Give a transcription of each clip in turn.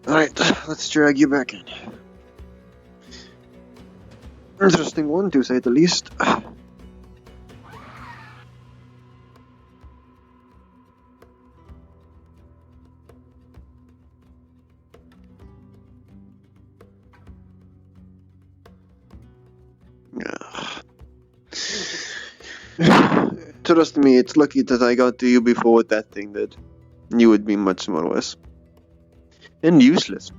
Alright, let's drag you back in. Interesting one, to say the least. Trust me, it's lucky that I got to you before what that thing did. You would be much more worse. And useless.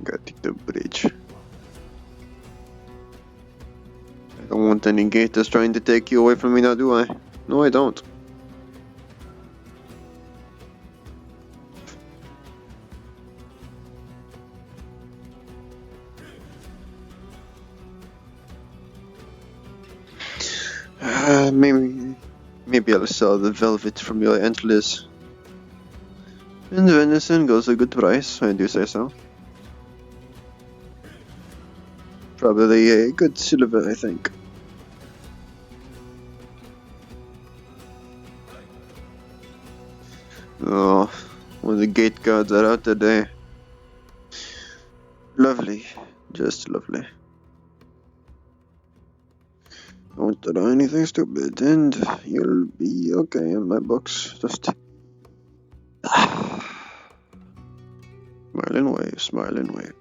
Gotta take the bridge. I don't want any gators trying to take you away from me now, do I? No, I don't. Maybe I'll sell the velvet from your antlers. And venison goes a good price, I do say so. Probably a good silver, I think. Oh, when the gate guards are out today. Lovely, just lovely. Don't do anything stupid, and you'll be okay in my books. Just smile and wave, smile and wave.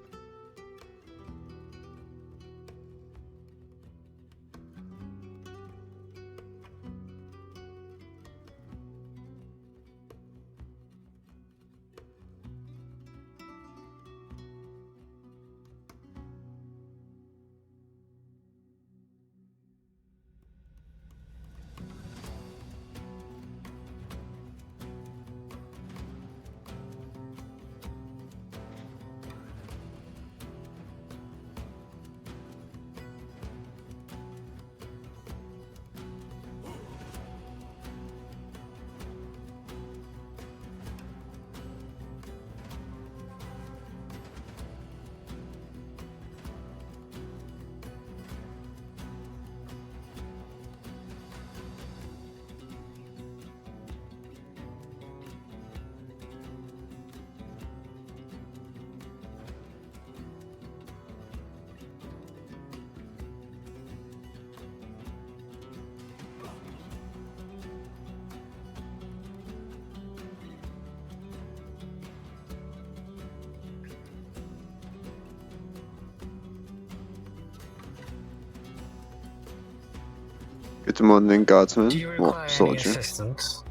Good morning, guardsman. Do you require any soldier. assistance?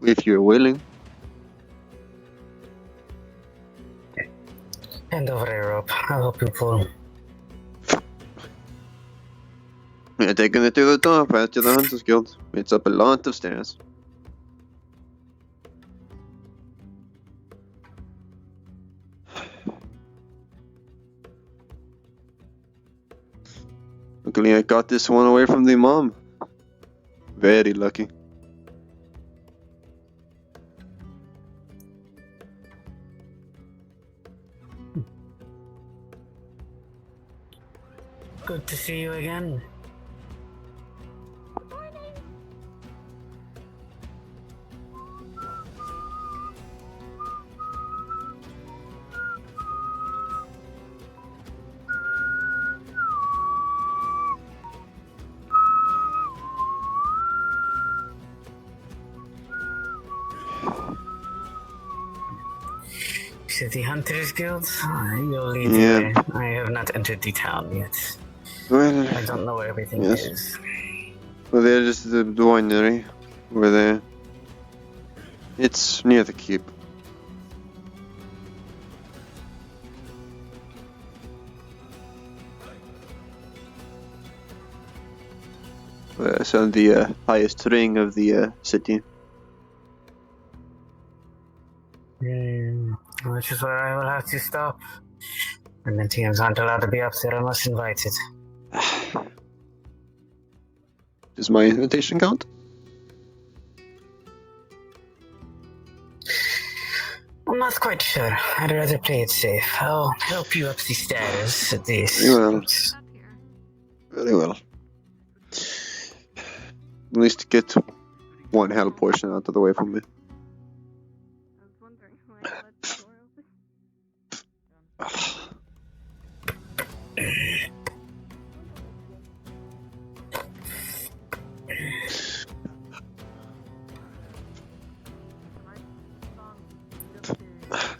If you're willing. Hand over a rope. I'll help you pull. Yeah, taking it to the top, after the Hunters Guild. It's up a lot of stairs. Luckily I got this one away from the mom. Very lucky. Good to see you again. City Hunters Guild? You'll lead the way. I have not entered the town yet. Well, I don't know where everything yes. is. Well, there's the winery over there. It's near the keep. It's on the highest ring of the city. Which is where I will have to stop. And the teams aren't allowed to be up there unless invited. Does my invitation count? I'm not quite sure. I'd rather play it safe. I'll help you up the stairs at least. Very well. Very well. At least get one health portion out of the way from me. I was wondering why I left the door open.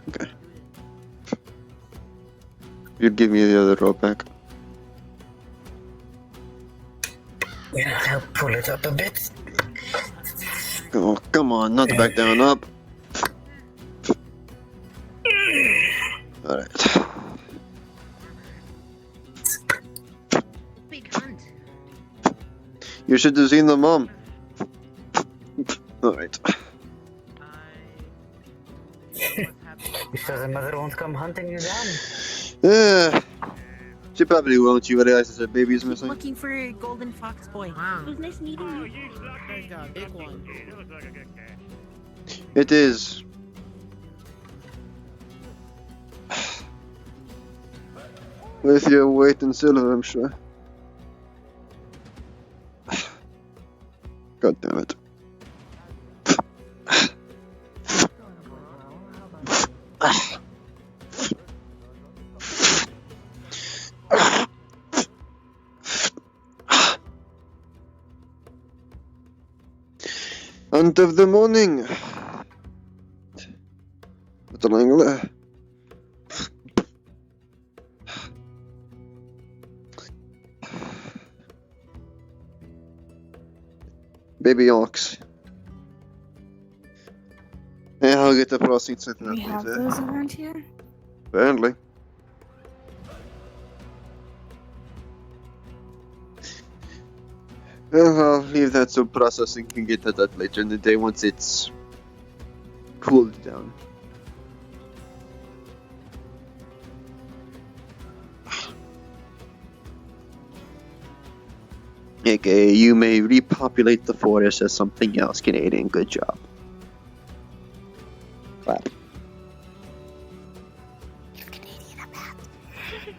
Okay. You'd give me the other rope back. Yeah, I'll pull it up a bit. Oh, come on, not back down, up. Alright. Big hunt. You should have seen the mom. Alright. Because the mother won't come hunting you down. She probably won't. She realizes her baby's missing. Looking for a golden fox boy. It was nice meeting you. There's a big one. It is. With your weight in silver, I'm sure. God damn it. Hunt of the morning. Wat een engelen. Baby ox. Yeah, I'll get the proceeds with We have that. those around here? Apparently. Well, I'll leave that so processing can get to that later in the day once it's cooled down. Okay, you may repopulate the forest as something else, Canadian. Good job. Clap. You're Canadian, I'm happy.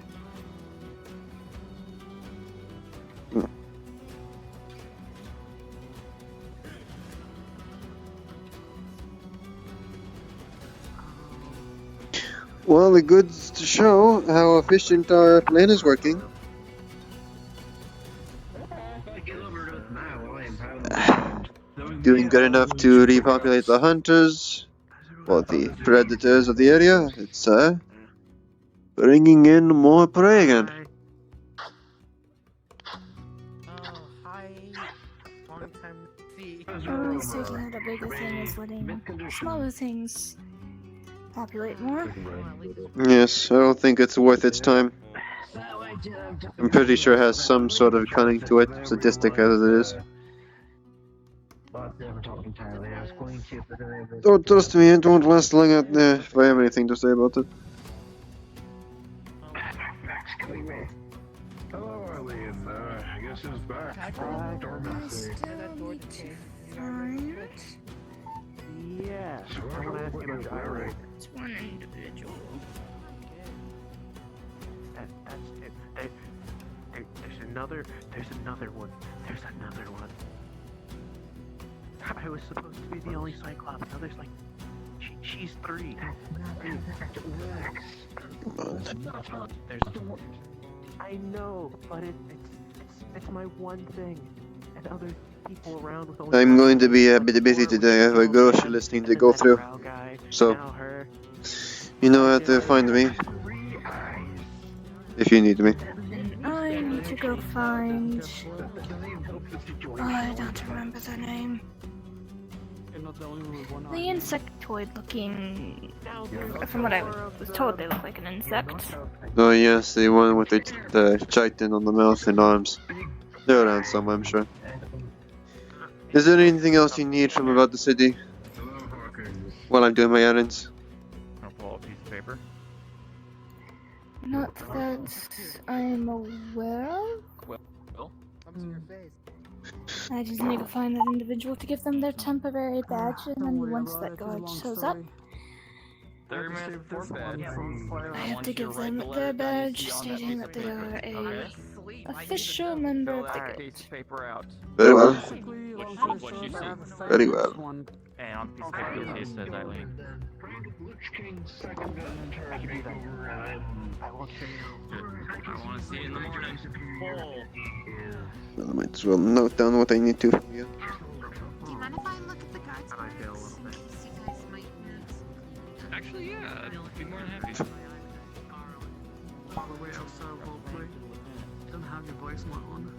Well, the goods to show how efficient our plan is working. Doing good enough to repopulate the hunters, or the predators of the area. It's bringing in more prey again. Oh, hi. Long time no see. At least taking out a bigger thing is letting smaller things populate more. Yes, I don't think it's worth its time. I'm pretty sure it has some sort of cunning to it, sadistic as it is. Oh, trust me, it won't last long out there if I have anything to say about it. Hello, Eileen. I guess it's back from dormancy. Yes. So I don't want to die right. It's one individual. That's it. There's another one. There's another one. I was supposed to be the only Cyclops. Now there's like, she's 3. I know, but it's my one thing, and other people around with only. I'm going to be a bit busy today. I have a grocery listing to go through. So, you know how to find me if you need me. I need to go find... I don't remember their name. The insectoid looking... From what I was told, they look like an insect. Oh yes, the one with the chitin on the mouth and arms. They're around somewhere, I'm sure. Is there anything else you need from about the city while I'm doing my errands? I'll pull out a piece of paper. Not that I'm aware of. I just need to find that individual to give them their temporary badge, and then once that guard shows up, 30-minute forfeit. I have to give them their badge stating that they are a official member Fill of the that guild. piece of paper out. Very well. Basically, long What story you short, I see. have a side Very quest well. one. And on the piece of paper you'll see it says Eileen. Lich King's second gun in charge makeover. I will show you. I want to see it in the morning. Well, I might as well note down what I need to from you. Do you mind if I look at the guards? I feel a little in bit. case you guys might need Actually, yeah, I'd be more than happy. By the way, outside roleplay, don't have your voice mod on.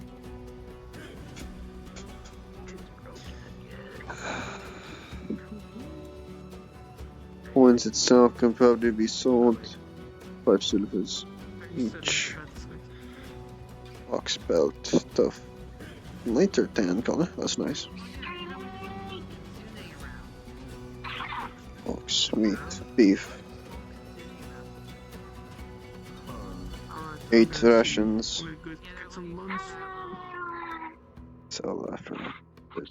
Coins itself can probably be sold 5 silvers each. Ox belt, tough. Later tan color, that's nice. Ox meat, beef. 8 rations. We're good. Get some lunch. Sell after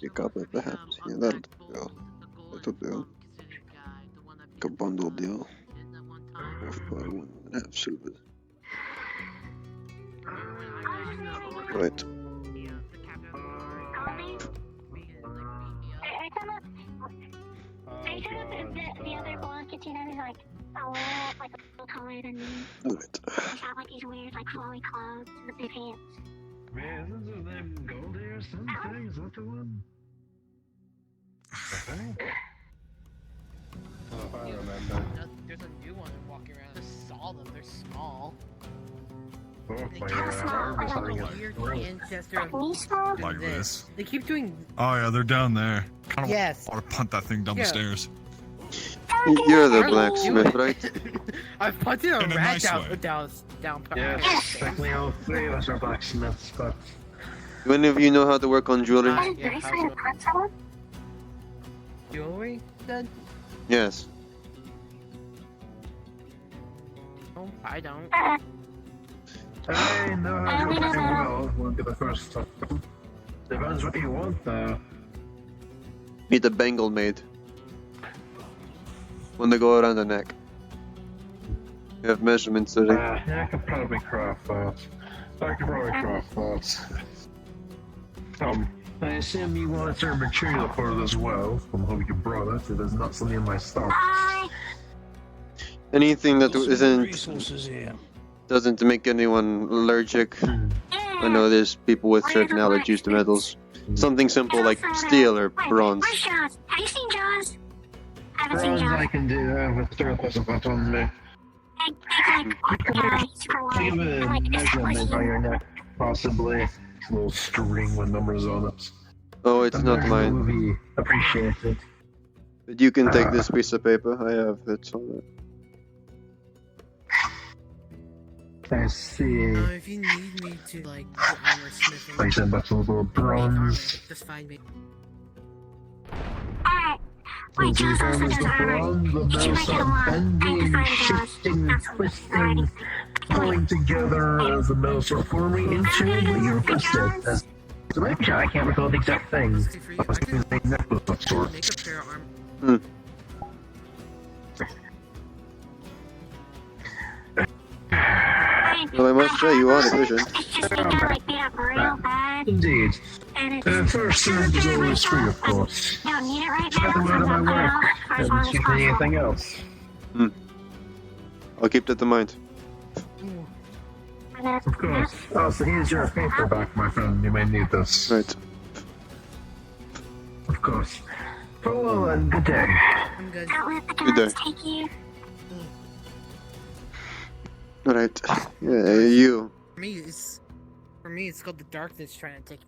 pick up at the hat. Yeah, that'll do. That'll do. A bundle deal. Half by 1.5 silver. Right. The other blankets, you know, like a little taller than me. Alright. They have like these weird, like flowy clothes and the big pants. Man, isn't his name Goldie or something? Is that the one? I think. Oh, if I remember. There's a new one walking around. I just saw them. They're small. Oh, They my keep arm is small, hurting. weird ancestor of Me small? Like this. They keep doing. Oh yeah, they're down there. Kind of Yes. want to punt that thing down Yeah. the stairs. You're the Aren't blacksmith, you? right? I've punted a In a rat nice down, way. down. Yes, technically all 3 of us are blacksmiths, but Do any of you know how to work on jewelry? Yeah, Nice how's way to it? punch someone? Jewelry? Then? Yes. No, I don't. I know how to pretty well. We'll get the first stuff. Depends what you want, though. Need a bangle made. When they go around the neck. You have measurements already. Yeah, I could probably craft that. I assume you want certain material for it as well, from how you brought it. It is not something in my stock. Anything that isn't Resources here. doesn't make anyone allergic. I know there's people with certain allergies to metals. Something simple like steel or bronze. Where's Jaws? Have you seen Jaws? I haven't seen Bronze Jaws. I can do, I have a surplus of that on me. Super Think of wide. a Like, measurement on your neck, possibly. A little string with numbers on it. Oh, it's not mine. Would be appreciated. But you can take this piece of paper. I have it on it. I see. If you need me to, like, do armor smithing, Like I said, that's a little make armor, bronze. just find me. Alright. Wait, Jaws also does armor. The Did you make it metal alone? I bending, have to find Jaws. shifting, That's what twisting, pulling together as the metal start forming into what you requested. As the right I can't recall the exact thing. Let's do for you. I was thinking the necklace of sorts. Make a pair of armor. Well, I must say you are efficient. It's just they got like beat up real bad. Indeed. And it's First serve is always free, of course. I don't need it right Got now, them so out of I'm my gonna work. put it off for as long Haven't as seen possible. anything else. I'll keep that in mind. And then- Of course. Oh, so here's your paperback, my friend. You may need this. Right. Of course. Farewell and good day. I'm good. Don't let the Good dogs day. take you. Alright. Yeah, you. For me, it's called the darkness trying to take.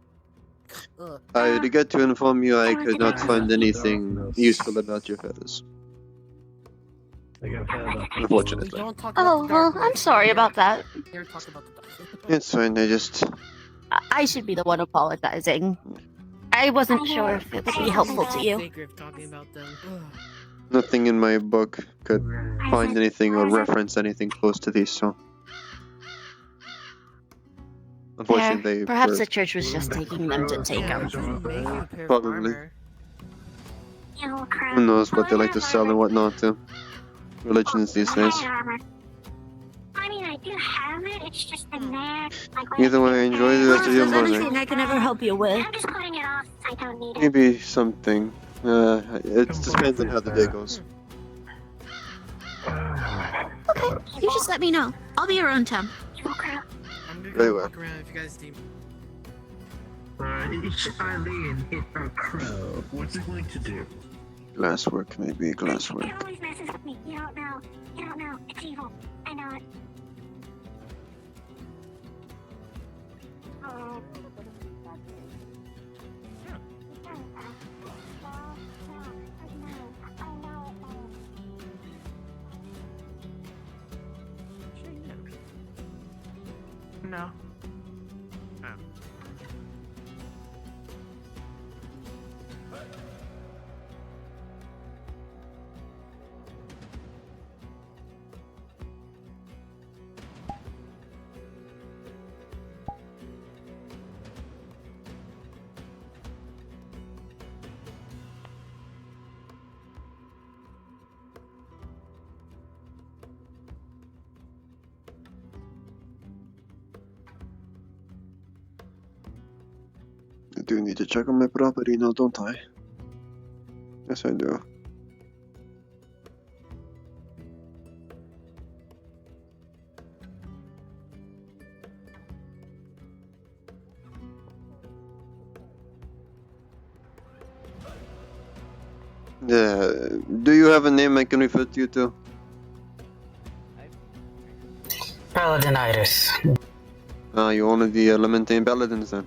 Ugh. I regret to inform you I could not find anything useful about your feathers. I got that. We Unfortunately. don't talk Oh, about the well, darkness. I'm sorry about that. Never talk about the darkness. It's fine, I just... I should be the one apologizing. I wasn't sure if it would be helpful to you. Sacred talking about them. Ugh. Nothing in my book could find anything or reference anything close to these, so... Unfortunately, they Perhaps were- the church was just taking them to take Yeah, them. we can make you a pair of Probably. armor. You little crap. who knows what they like to sell and what not to. religions these days. armor. I mean, I do have it. It's just in there. Like, Either way, enjoy the rest of your If there's morning. anything I can ever help you with. I'm just putting it off. I don't need it. Maybe something. It depends on how the day goes. Okay, you just let me know. I'll be around town. I'm gonna Very go well. walk around if you guys need. It's Eileen hit a crow. What's it going to do? Glasswork, maybe glasswork. It always messes with me. You don't know. You don't know. It's evil. I know it. Oh. No. I do need to check on my property now, don't I? Yes, I do. Do you have a name I can refer to you to? Paladinitis. You're one of the Lamenting Paladins then.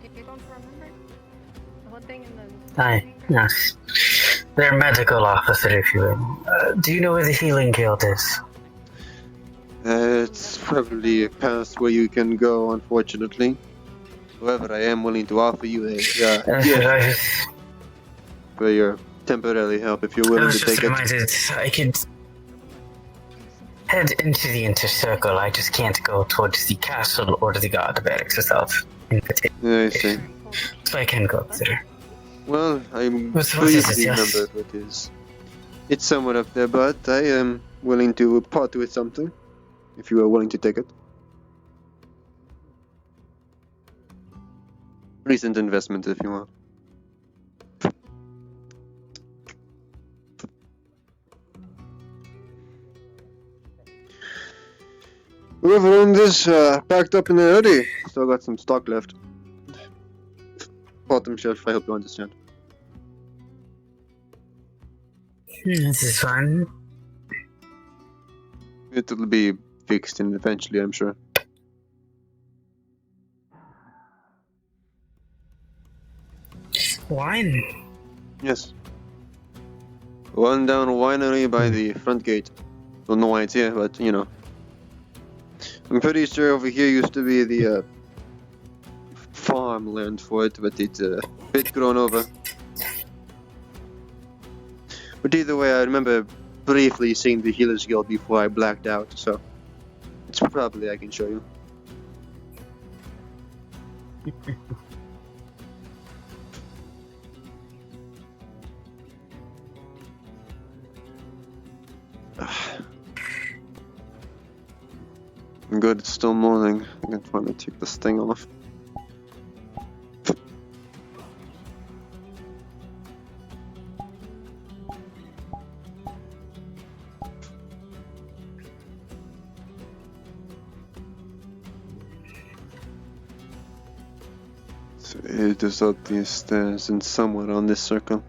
Yes. Their medical officer, if you will. Do you know where the healing guild is? It's probably past where you can go, unfortunately. However, I am willing to offer you a gift for your temporary help if you're I willing was to just take it. reminded I could head into the inner circle. I just can't go towards the castle or the god barracks itself. I see. So I can go up there. Well, I'm What is briefly it, yes? remembered what it is. It's somewhat up there, but I am willing to part with something, if you are willing to take it. Recent investment, if you want. Whoever owned this packed up in the hoodie. Still got some stock left. Bottom shelf, I hope you understand. This is fun. It'll be fixed and eventually, I'm sure. Wine? Yes. One down winery by the front gate. Don't know why it's here, but you know. I'm pretty sure over here used to be the farmland for it, but it's a bit grown over. But either way, I remember briefly seeing the Healers Guild before I blacked out, so it's probably I can show you. Good, it's still morning. I can finally take this thing off. So it is up these stairs and somewhere on this circle.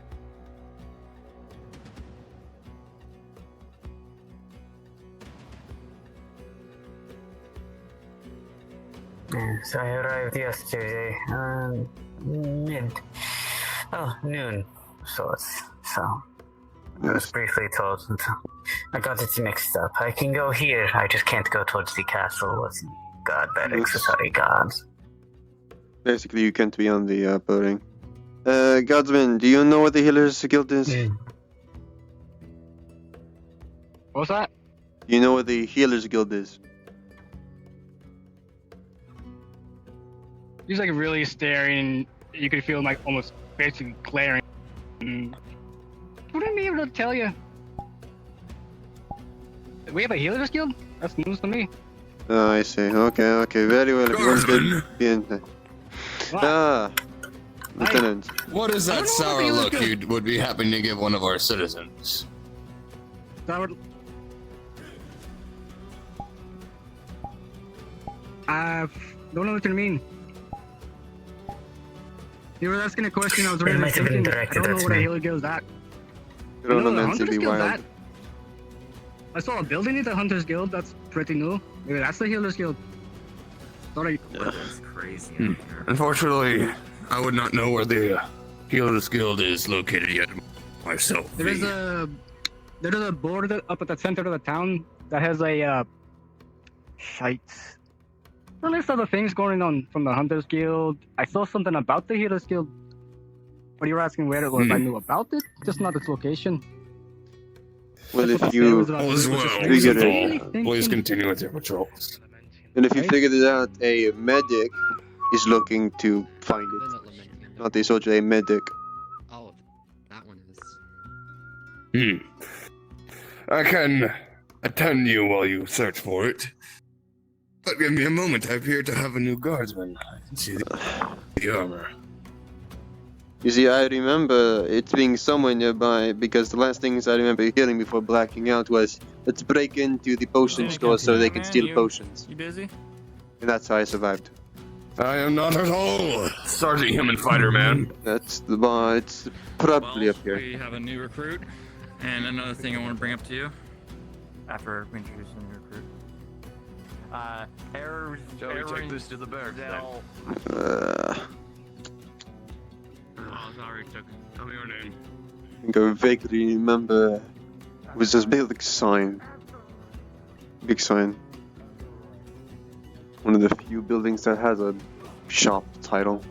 So I arrived yesterday, noon, sorts. So I was briefly told, and I got it mixed up. I can go here, I just can't go towards the castle with god barracks, sorry, gods. Basically, you can't be on the building. Godsman, do you know what the Healers Guild is? What's that? Do you know what the Healers Guild is? He's like really staring. You could feel him like almost basically glaring. Wouldn't be able to tell you. We have a healer's guild? That's news to me. Oh, I see. Okay, okay, very well. If you want to be in there. Ah, Lieutenant. What is I that don't know what sour the healer's look guild- you would be happy to give one of our citizens? That would... don't know what you mean. You were asking a question, I was really might have been thinking. I directed don't know at what a me. healer guild is at. You don't I know know the meant to Hunter's be Guild, wild. that. I saw a building in the Hunter's Guild, that's pretty new. Maybe that's the Healer's Guild. Sorry. That's crazy. Unfortunately, I would not know where the Healer's Guild is located yet myself. There is a board up at the center of the town that has a shite. A list of the things going on from the Hunters Guild. I saw something about the Healers Guild. But you were asking where it was. I knew about it, just not its location. Well, That's what if the you was about. All is well. figured Really it, Please thinking- continue with your patrols. and if you Right? figured it out, a medic is looking to find They're it. not lamenting. Not a soldier, a medic. Oh, that one is. I can attend you while you search for it. But give me a moment, I appear to have a new guardsman. I can see the armor. You see, I remember it being somewhere nearby because the last things I remember hearing before blacking out was, let's break into the potion store so they can steal potions. You busy? And that's how I survived. I am not at all. Sergeant Human Fighter, man. That's the bar. It's probably up here. We have a new recruit, and another thing I want to bring up to you after introducing the recruit. Shall we take this to the barracks then? Oh, sorry, Chuck. Tell me your name. I think I vaguely remember it was this big sign. Big sign. One of the few buildings that has a shop title.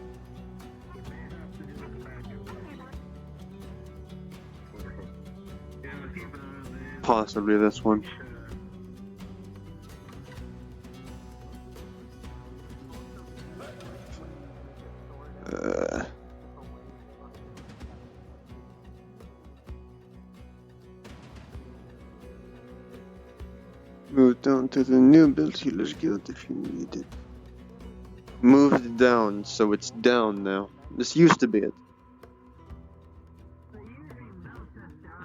Possibly this one. Move down to the new build healers guild if you need it. Moved down, so it's down now. This used to be it.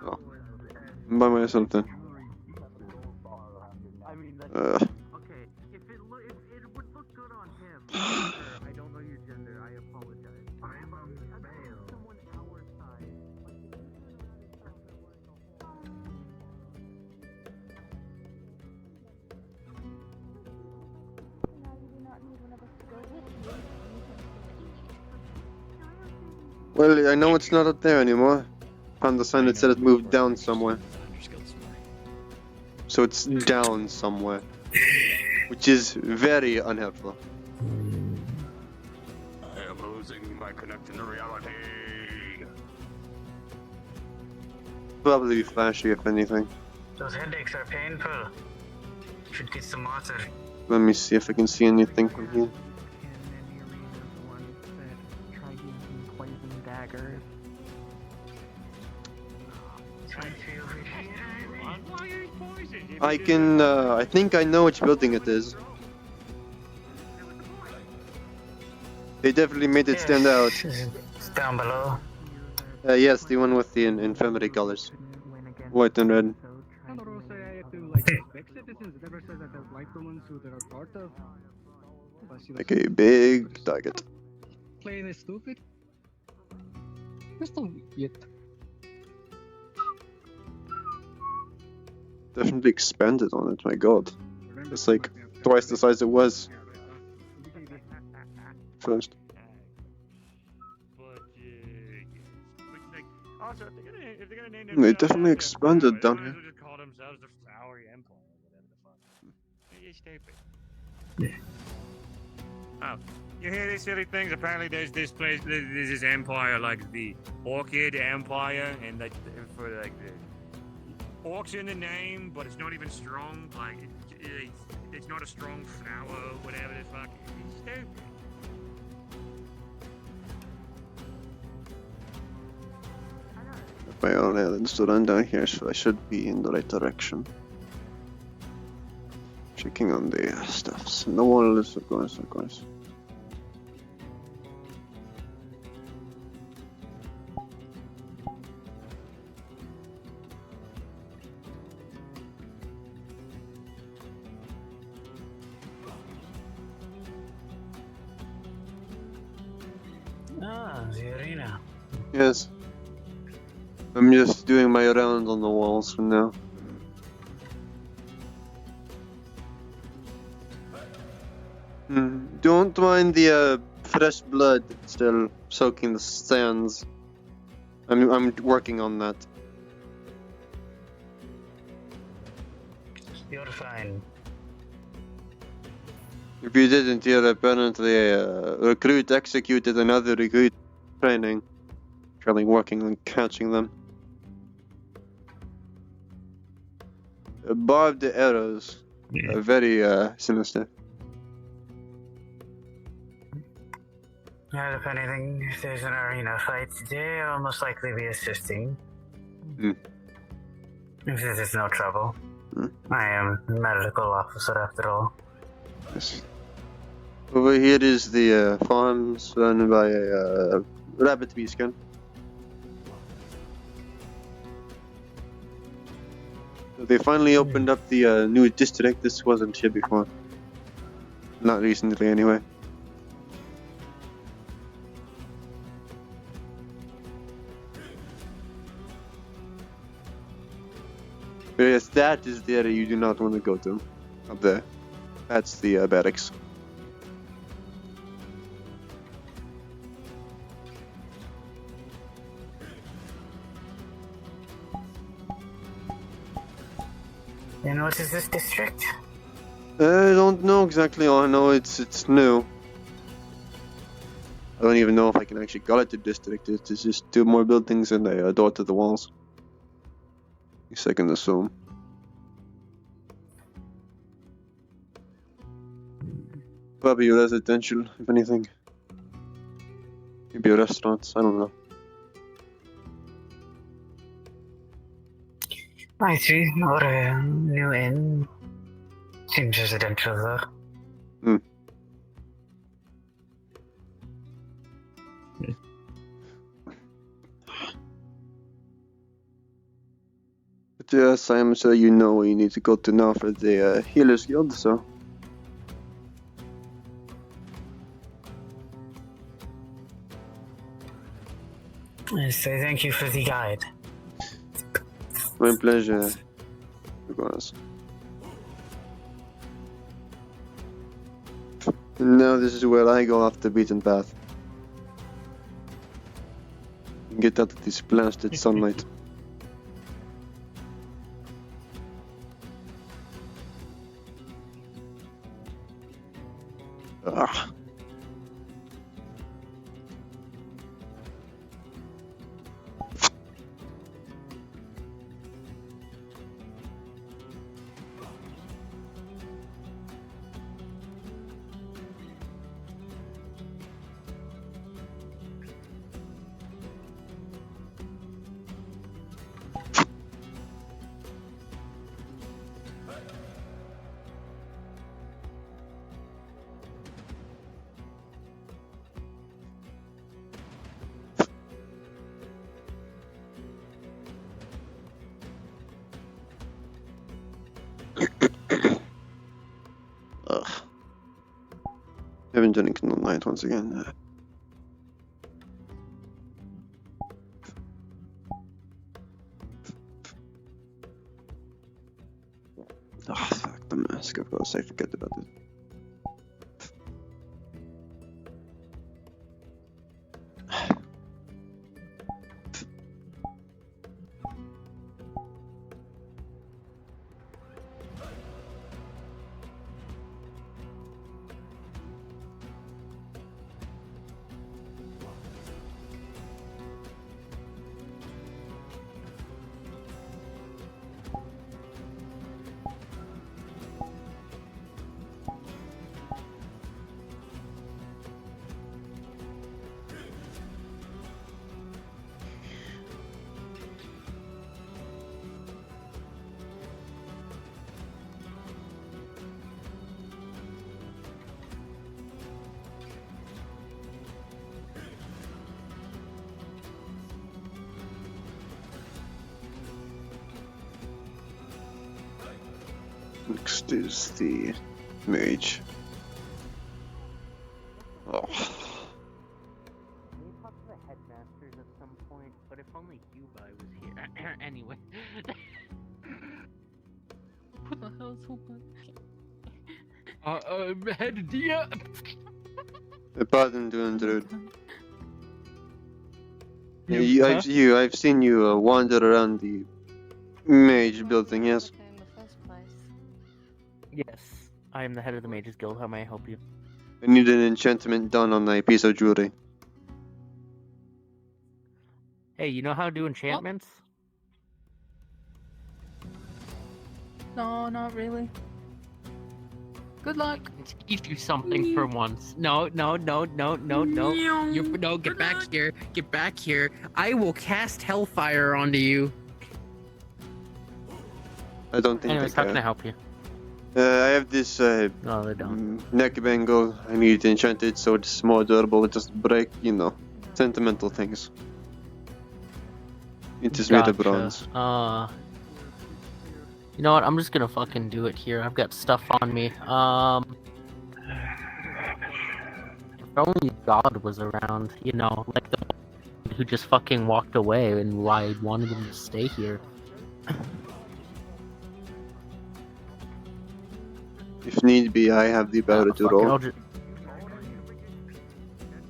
Oh. Buy myself then. Okay, if it would look good on him. Sir, I don't know your gender. I apologize. I am a male. Someone our size. Well, I know it's not up there anymore. Found the sign that said it moved down somewhere. So it's down somewhere. Which is very unhelpful. I am losing my connection to reality. Probably flashy if anything. Those headaches are painful. Should get some water. Let me see if I can see anything from here. Try using poison daggers. I can, I think I know which building it is. They definitely made it stand out. It's down below. Yes, the one with the infirmary colors. White and red. I don't know, say I have to like respect citizens. It never says that I like the ones who they are part of. But she Like a big target. playing is stupid. Just don't yet. Definitely expanded on it, my god. It's like twice the size it was first. Also, if they're gonna name They definitely expanded down here. just call themselves the Flowery Empire, whatever the fuck. You're stupid. Oh, you hear these silly things? Apparently, there's this place, there's this empire, like the Orchid Empire, and like for like the orcs in the name, but it's not even strong. Like it's not a strong flower, whatever the fuck. It's stupid. My own island stood on down here, so I should be in the right direction. working on the stuffs. The wall is of course. Ah, the arena. Yes. I'm just doing my round on the walls for now. Don't mind the fresh blood still soaking the sands. I'm working on that. You're fine. If you didn't hear, apparently a recruit executed another recruit training. Currently working on catching them. Barbed arrows. Very sinister. Well, if anything, if there's an arena fight today, I'll most likely be assisting. If there's no trouble. I am a medical officer after all. Yes. Over here is the farms run by a rabbit beacon. So they finally opened up the new district. This wasn't here before. Not recently, anyway. But yes, that is the area you do not want to go to. Up there. That's the barracks. And what is this district? I don't know exactly. All I know it's new. I don't even know if I can actually call it a district. It's just 2 more buildings and a door to the walls. I can assume. Probably residential, if anything. Maybe restaurants, I don't know. I see, or a new inn. Seems residential though. But yes, I am sure you know where you need to go to now for the Healers Guild, so... Yes, I thank you for the guide. My pleasure. Because... And now this is where I go off the beaten path. Get out of this blasted sunlight. Ugh. Ugh. Haven't done it all night once again. Oh, fuck the mask, of course I forget about it. Next is the mage. Oh. We talked to the headmasters at some point, but if only Yubai was here. Anyway. What the hell is so bad? Head dear. Pardon to intrude. I've seen you wander around the mage building, yes? Yes, I am the head of the Mages Guild. How may I help you? I need an enchantment done on a piece of jewelry. Hey, you know how to do enchantments? No, not really. Good luck. Teach you something for once. No. No, get back here. Get back here. I will cast Hellfire onto you. I don't think Anyways, how can I help you? I have this No, they don't. neck bangle. I need to enchant it so it's more durable. It doesn't break, you know. Sentimental things. It is made of bronze. You know what? I'm just gonna fucking do it here. I've got stuff on me. If only God was around, you know, like the one who just fucking walked away and why I wanted him to stay here. If need be, I have the power to roll.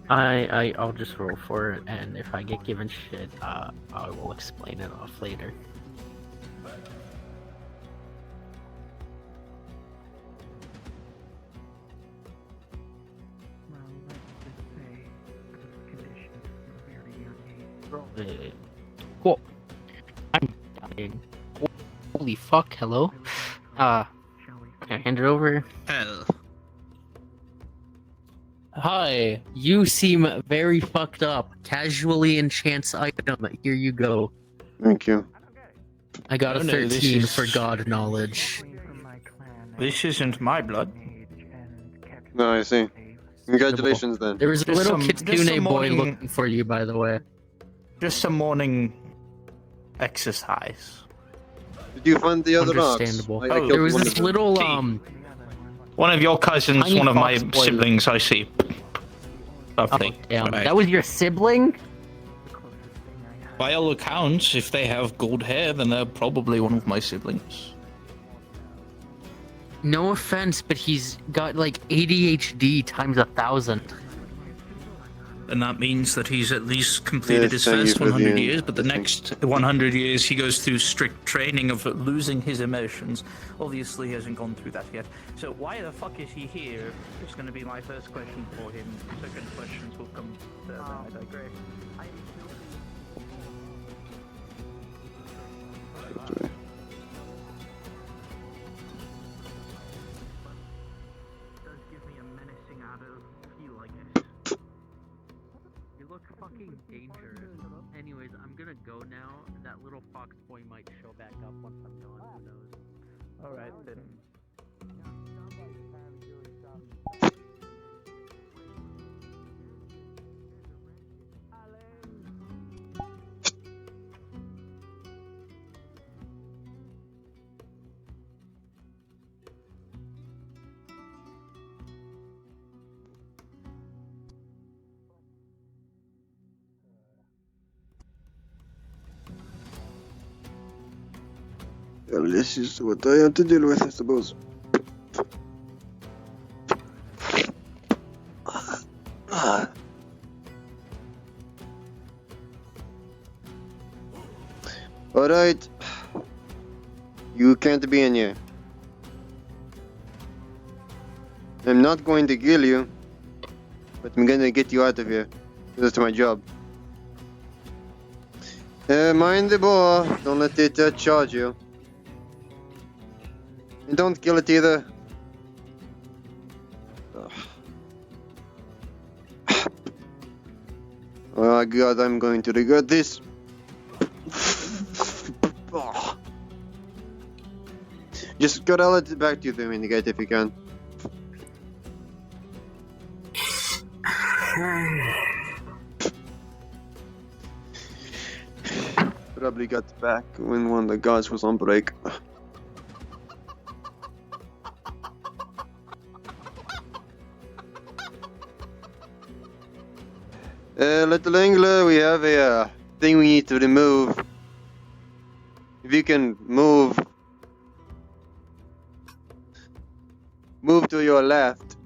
I'll just roll for it, and if I get given shit, I will explain it off later. Cool. I'm dying. Holy fuck, hello? Can I hand it over? Hell. Hi, you seem very fucked up. Casually enchants item. Here you go. Thank you. I got a No, 13 for God knowledge. This isn't my blood. No, I see. Congratulations then. There was a little just kitsune some boy morning- looking for you, by the way. Just some morning exercise. Did you find the other rocks? Understandable. I killed There was one this of them. little One of your cousins, Tiny one of my fox boy. siblings, I see. Lovely. Damn, Right. that was your sibling? By all accounts, if they have gold hair, then they're probably one of my siblings. No offense, but he's got like ADHD times 1,000. And that means that he's at least completed Yes, his thank you first for the 100 years, but the thing. next 100 years he goes through strict training of losing his emotions. Obviously, he hasn't gone through that yet. So why the fuck is he here? Is going to be my first question for him. Second questions will come further. I digress. Does give me a menacing out of feel like it. You look fucking dangerous. Anyways, I'm gonna go now. That little fox boy might show back up once I'm gone. Who knows? Alright then. Well, this is what I have to deal with, I suppose. Alright. You can't be in here. I'm not going to kill you, but I'm gonna get you out of here. That's my job. Mind the boar. Don't let it charge you. And don't kill it either. Oh god, I'm going to regret this. Just corral it back to them in the gate if you can. Probably got back when one of the guards was on break. Little Angler, we have a thing we need to remove. If you can move to your left,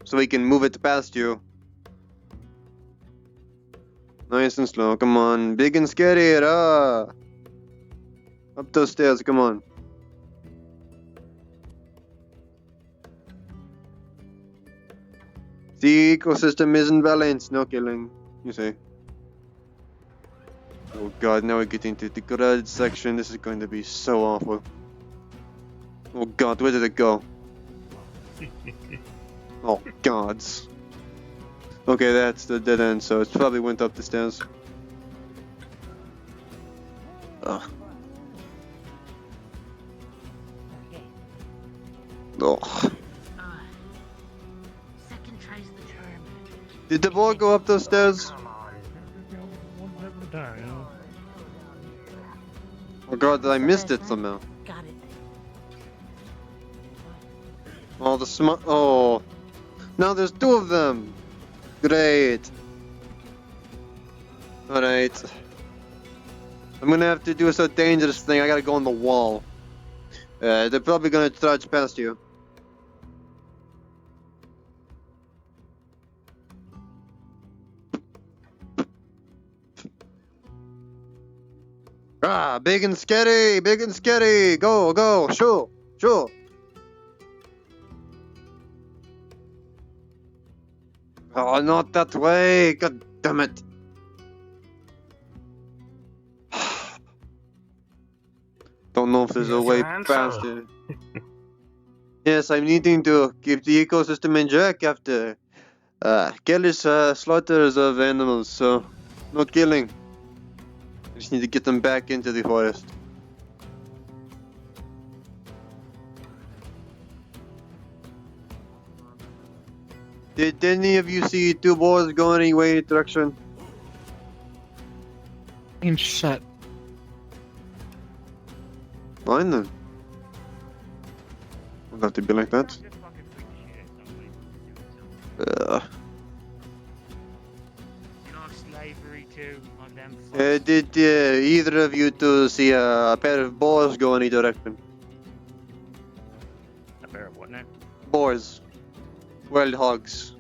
so we can move it past you. Nice and slow, come on. Big and scary, ah! Up those stairs, come on. The ecosystem isn't balanced, no killing, you say. Oh god, now we get into the garage section. This is going to be so awful. Oh god, where did it go? Oh gods. Okay, that's the dead end, so it probably went up the stairs. Ugh. Oh. Second tries the charm. Did the ball go up those stairs? Oh god, I missed it somehow. Got it. Oh, the oh. Now there's two of them. Great. Alright. I'm gonna have to do a dangerous thing. I gotta go on the wall. They're probably gonna trudge past you. Ah, big and scary, big and scary. Go, go, shoo, shoo. Oh, not that way. God damn it. Don't know if there's a way past it. Yes, I'm needing to keep the ecosystem in check after careless slaughters of animals, so no killing. I just need to get them back into the forest. Did any of you see two boys going any direction? I'm shut. Fine then. Don't have to be like that. Slavery too on them. Did either of you two see a pair of boars go any direction? A pair of what now? Boars. Wild hogs.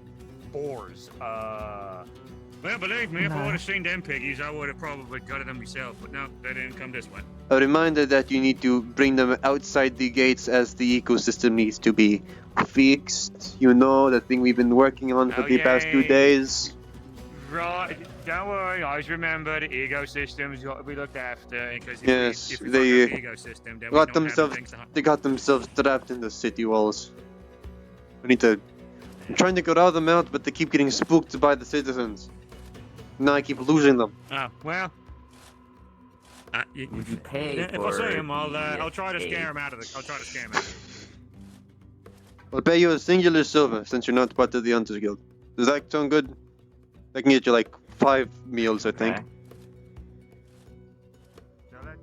Boars. Well, believe me, if I would have seen them piggies, I would have probably gutted them myself. But no, they didn't come this way. A reminder that you need to bring them outside the gates as the ecosystem needs to be fixed. You know, the thing we've been working on for the past 2 days. Right, don't worry, always remember the ecosystem's got to be looked after, because if Yes, we they fuck up the ecosystem, then got we don't themselves. have things to They got themselves trapped in the city walls. We need to. I'm trying to get them out, but they keep getting spooked by the citizens. Now I keep losing them. Oh, well. Would you pay If I see him, I'll try to scare him out of the. I'll try to scare him out. I'll pay you a singular silver since you're not part of the Hunters Guild. Does that sound good? I can get you like 5 meals, I think. So let's.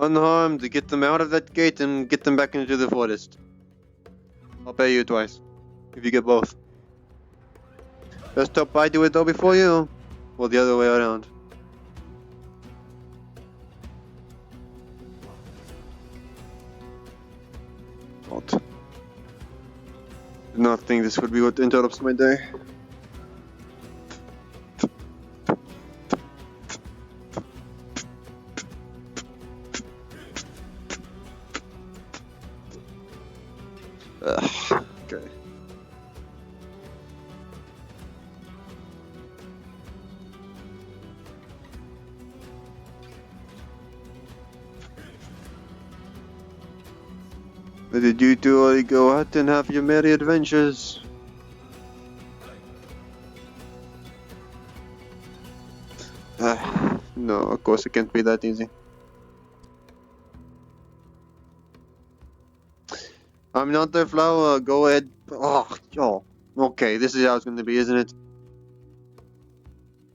Unharmed, get them out of that gate and get them back into the forest. I'll pay you twice if you get both. Best hope I do it though before you, or the other way around. What? Did not think this would be what interrupts my day. Okay. Did you two already go out and have your merry adventures? No, of course it can't be that easy. I'm not the flower, go ahead. Oh, okay, this is how it's gonna be, isn't it?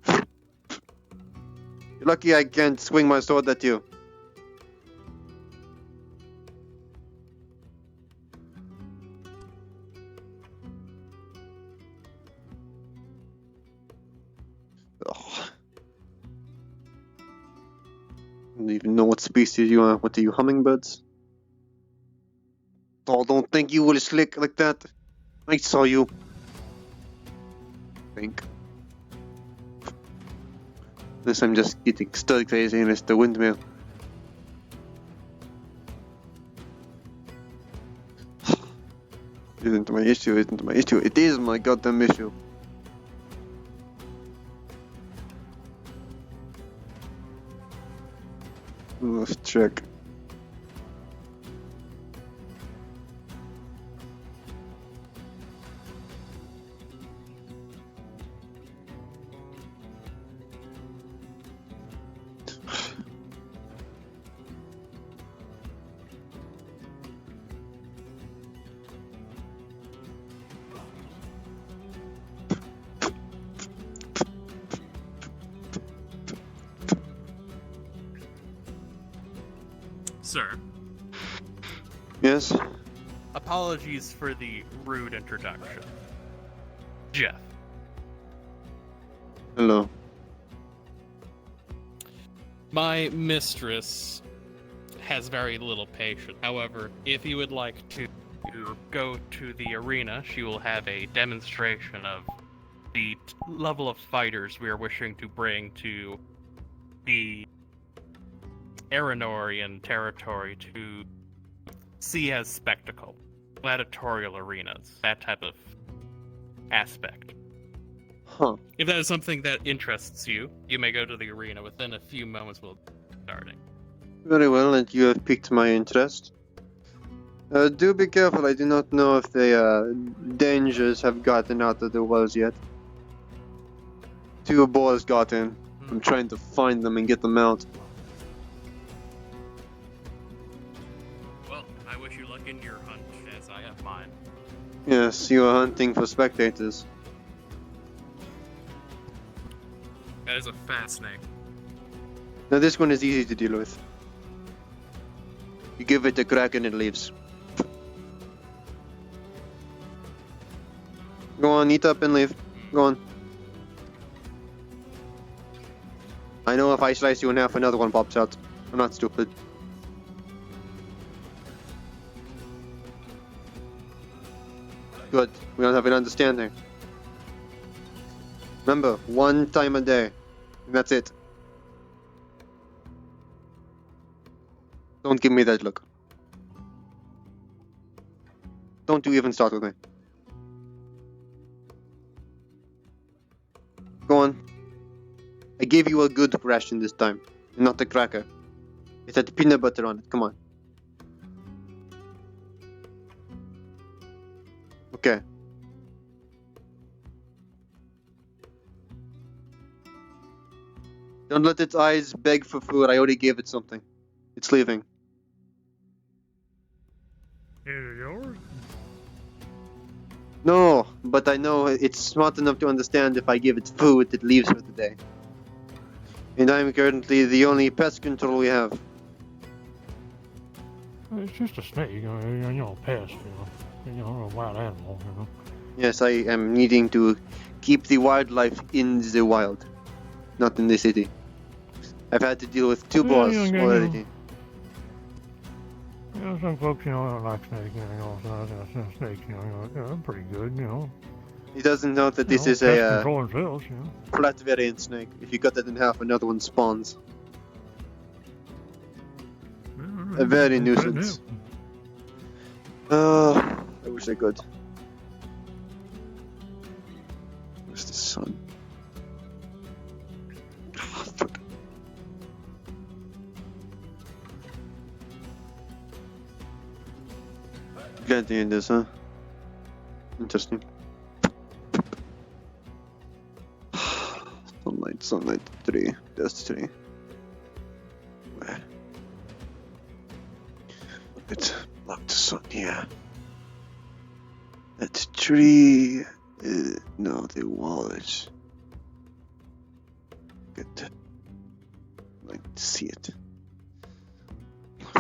You're lucky I can't swing my sword at you. even know what species you are. What are you, hummingbirds? Oh, don't think you will slick like that. I saw you. Think. Unless I'm just getting stir crazy and it's the windmill. Isn't my issue, isn't my issue. It is my goddamn issue. Let's check. Sir. Yes? Apologies for the rude introduction. Jeff. Hello. My mistress has very little patience. However, if you would like to go to the arena, she will have a demonstration of the level of fighters we are wishing to bring to the Arenorian territory to see as spectacle. Gladiatorial arenas, that type of aspect. Huh. If that is something that interests you, you may go to the arena. Within a few moments we'll be starting. Very well, and you have piqued my interest. Do be careful, I do not know if the dangers have gotten out of the wells yet. 2 boys got in. I'm trying to find them and get them out. Well, I wish you luck in your hunt, as I have mine. Yes, you are hunting for spectators. That is a fat snake. Now this one is easy to deal with. You give it a crack and it leaves. Go on, eat up and leave. Go on. I know if I slice you in half, another one pops out. I'm not stupid. Good. We don't have an understanding. Remember, 1 time a day. And that's it. Don't give me that look. Don't you even start with me. Go on. I gave you a good ration this time, and not a cracker. It had peanut butter on it, come on. Okay. Don't let its eyes beg for food, I already gave it something. It's leaving. Is it yours? No, but I know it's smart enough to understand if I give it food, it leaves for the day. And I'm currently the only pest control we have. It's just a snake, you know, pest, you know, a wild animal, you know. Yes, I am needing to keep the wildlife in the wild, not in the city. I've had to deal with 2 boars already. You know, some folks, you know, don't like snakes, you know, some snakes, you know, they're pretty good, you know. He doesn't know that this is pest a control themselves, you know. flat variant snake. If you cut it in half, another one spawns. A very nuisance. I wish I could. Where's the sun? Fuck. Glad to hear this, huh? Interesting. Sunlight 3. That's 3. Where? Let's block the sun here. That's 3. No, the wall is good. I can see it.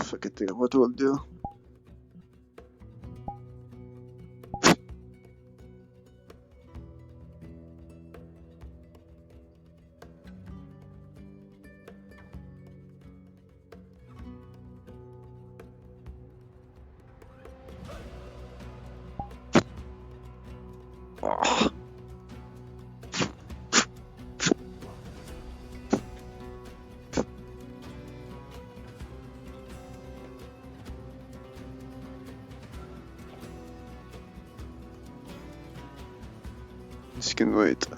Fuck it, what we'll do. This can wait. I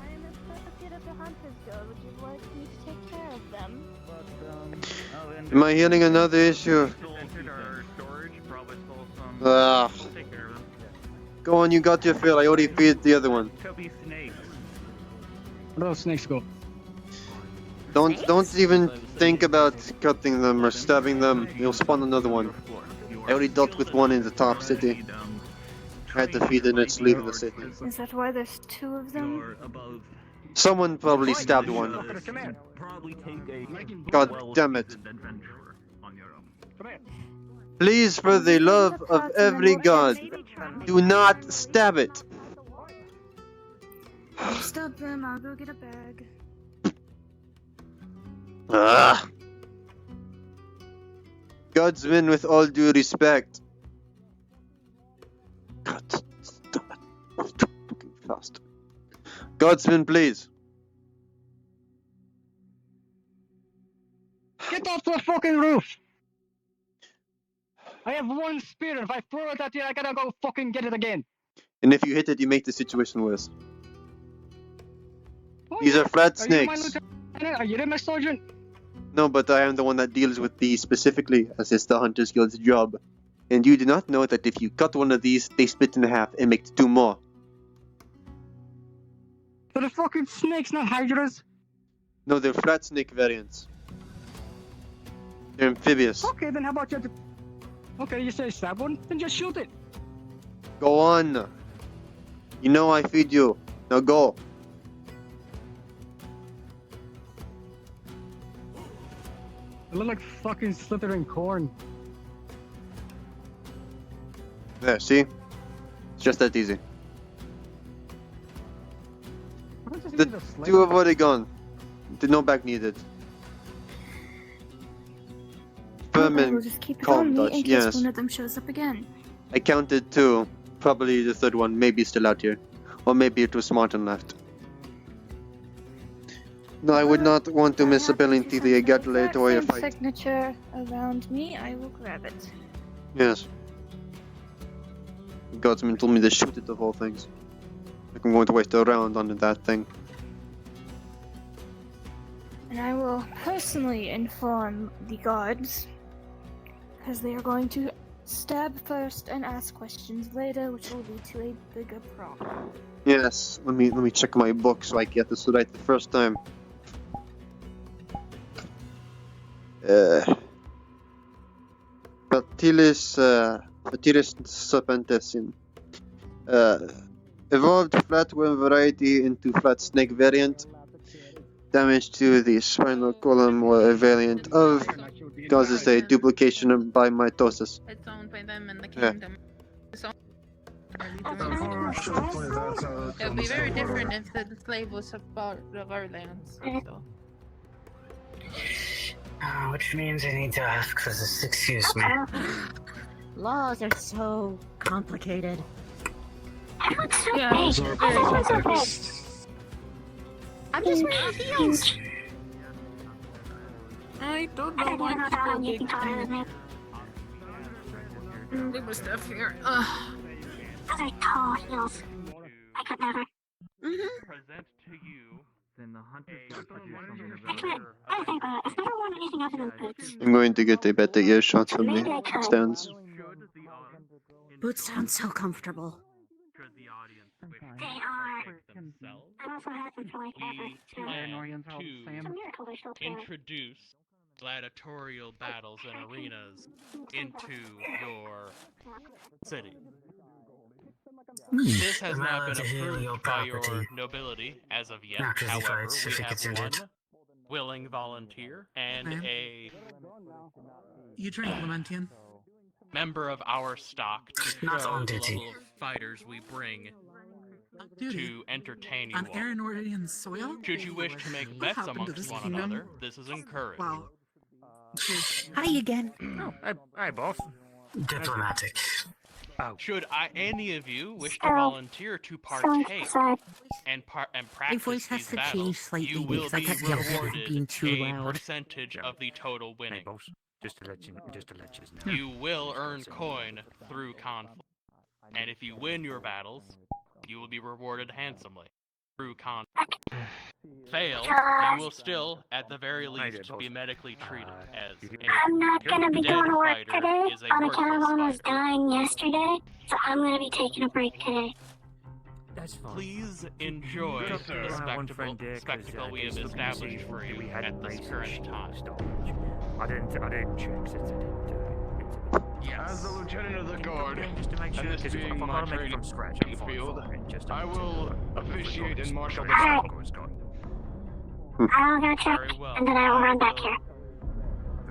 am a associate of the Hunters Guild. Would you like me to take care of them? Am I hearing another issue? Ah. Go on, you got your fill. I already feed the other one. Where do those snakes go? Don't even think about cutting them or stabbing them. You'll spawn another one. I already dealt with one in the top city. I had to feed it and it's leaving the city. Is that why there's two of them? Someone probably stabbed one. God damn it. Please, for the love of every god, do not stab it. Stop them, I'll go get a bag. Ah. Godsman, with all due respect. God, stop it. It's too fucking fast. Godsman, please. Get off the fucking roof! I have one spear, and if I throw it at you, I gotta go fucking get it again. And if you hit it, you make the situation worse. Oh, These yeah. are flat Are you my snakes. lieutenant? Are you my sergeant? No, but I am the one that deals with these specifically, as it's the Hunter's Guild's job. And you do not know that if you cut one of these, they split in half and make two more. So the fucking snakes, not hydras. No, they're flat snake variants. They're amphibious. Okay, then how about you? Okay, you say stab one, then just shoot it. Go on. You know I feed you. Now go. They look like fucking slithering corn. There, see? It's just that easy. The two have already gone. No back needed. Vermin, We'll just keep it calm on me Dutch, in case yes. one of them shows up again. I counted two. Probably the third one, maybe still out here. Or maybe it was smart and left. No, I would not want to miss a ability to get late or a Same fight. signature around me, I will grab it. Yes. Godsman told me to shoot it of all things. Like I'm going to waste a round on that thing. And I will personally inform the guards, because they are going to stab first and ask questions later, which will lead to a bigger problem. Yes, let me check my book so I get this right the first time. Patilis serpentesin. Evolved flatworm variety into flat snake variant. Damage to the spinal column or a variant of causes a duplication by mitosis. It's owned by them in the Yeah. kingdom. So it would be very different if the slave was a part of our lands. So. Which means I need to ask for this. Excuse me. Laws are so complicated. Yeah, Laws very complex. I'm just wearing heels. I don't know why people get do my stuff here. Other tall heels. I could never. Present to you. Then the hunter I think I've never worn anything other than boots. I'm going to get a better earshot from the stands. Boots sound so comfortable. They are. I'm also happy for like that. To introduce gladiatorial battles and arenas into your city. This has not been approved by your nobility as of yet. However, we have one willing volunteer and a You drink, Lamentian. member of our stock to show Not on the duty. level of fighters we bring to entertain you On all. Aranorian soil? Should you wish to make What bets happened to amongst this one kingdom? another, this is encouraged. Wow. Hi again. Hi, boss. Diplomatic. Should any of you wish to volunteer to partake and practice voice has these to battles, change slightly you will because I be can't yell rewarded being too a loud. percentage of the total winning. Just to let you know. You will earn coin through conflict, and if you win your battles, you will be rewarded handsomely through conflict. Fail, you will still, at the very least, be medically treated as I'm not gonna be going to work fighter today is a on account of worthless almost fighter. dying yesterday, so I'm gonna be taking a break today. That's fine. Please enjoy Yes, the sir. spectacle we have established for you at this current time. I didn't check since I didn't. As the lieutenant of the guard, Just to make sure, and this because if being I my gotta make it training from scratch, I'm fine field, for it. Just I will officiate and marshal the Alright. battle. I'll go check, Very well. and then I will run back here.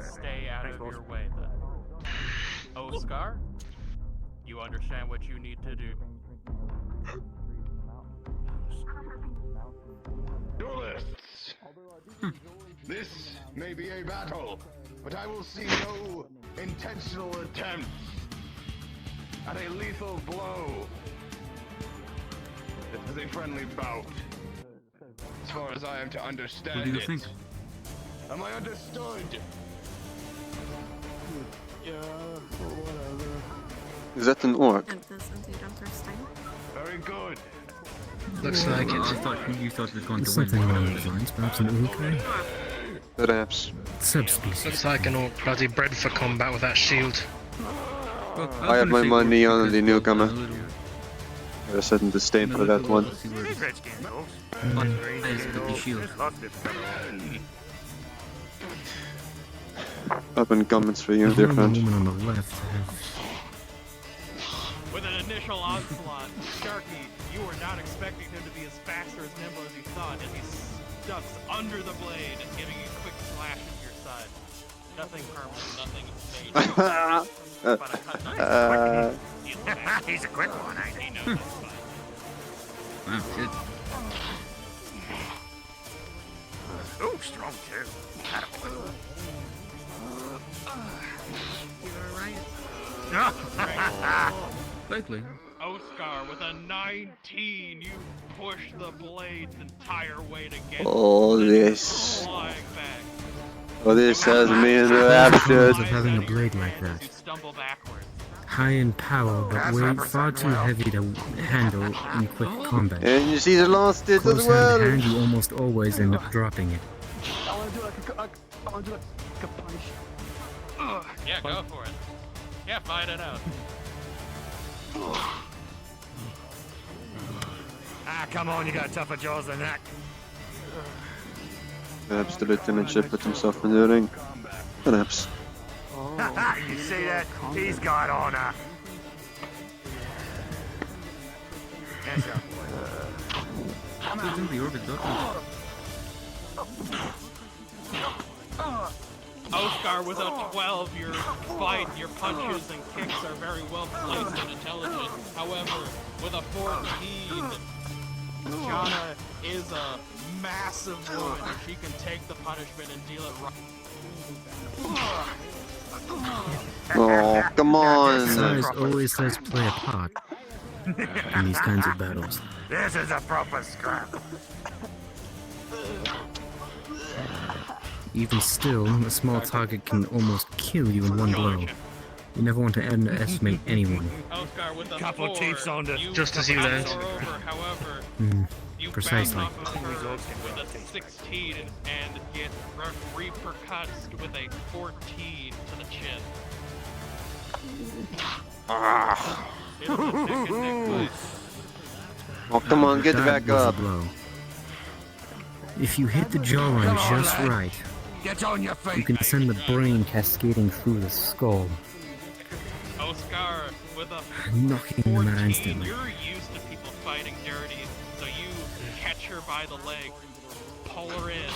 Stay out of your way then. Oscar, you understand what you need to do. Duelists! This may be a battle, but I will see no intentional attempts at a lethal blow. This is a friendly bout, as far as I am to understand What do you it. think? Am I understood? Yeah, whatever. Is that an orc? Very good. Looks like it. I thought you thought it was going to Something win. along those lines, perhaps an orc. Perhaps. Subspecies. Looks like an orc bloody bred for combat with that shield. Well, I have my money on the because newcomer. they're a little- They're setting the stage for that one. Open comments for you, dear The friend. woman on the left. With an initial onslaught, Sharky, you were not expecting him to be as fast or as nimble as you thought as he ducks under the blade, giving you quick slashes to your side. Nothing permanent, nothing major. But a cut knife. He's a quick one, ain't he? He knows it's fine. Wow, shit. Ooh, strong too. Likely. Oscar, with a 19, you push the blade's entire weight against Oh, it, this. flying back. Oh, this has me Of enraptured. having a blade like that. You stumble backwards. High in power, but weight far too heavy to handle in quick combat. And you see the last it Close as hand well. to hand, you almost always end up dropping it. I want to do like a punch. Yeah, go for it. Yeah, fight it out. Come on, you got tougher jaws than that. Perhaps the lieutenant should put himself in the ring. Perhaps. You see that? He's got honor. Yes, sir. Who's in the orbit, Oscar, with a 12, your fight, your punches and kicks are very well placed and intelligent. However, with a 14, Jana is a massive woman. She can take the punishment and deal it right. Oh, come on. Size always does play a part in these kinds of battles. This is a proper scrap. Even still, a small target can almost kill you in one blow. You never want to underestimate anyone. Oscar, with a Couple 4, teeth on the- Just as you learned. However, you precisely. bounce off of her with a 16 and get repercussed with a 14 to the chin. It's a neck and neck fight. Oh, come on, get That back was a up. blow. If you hit the jawline just right, Get on your feet. you can send the brain cascading through the skull, Oscar, with a knocking them 14, out instantly. you're used to people fighting dirty, so you catch her by the leg, pull her in,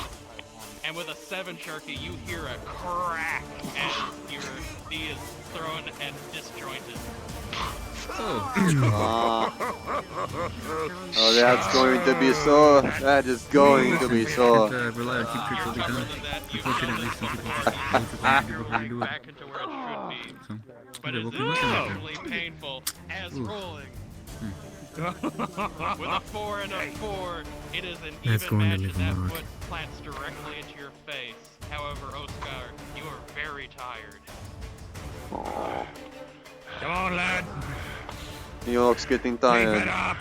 and with a 7, Sharky, you hear a crack as your knee is thrown and disjointed. Oh, that's going to be sore. That is going to be sore. Rely on keep tricks all the time. Unfortunately, some people just don't do it before you do it. Back into where it should be. but Yeah, it's what can we look at incredibly painful as Ooh. rolling. With a 4 and a 4, it is an That's even going to match, leave and a that mark. foot plants directly into your face. However, Oscar, you are very tired. Come on, lad. New York's getting Keep tired. it up.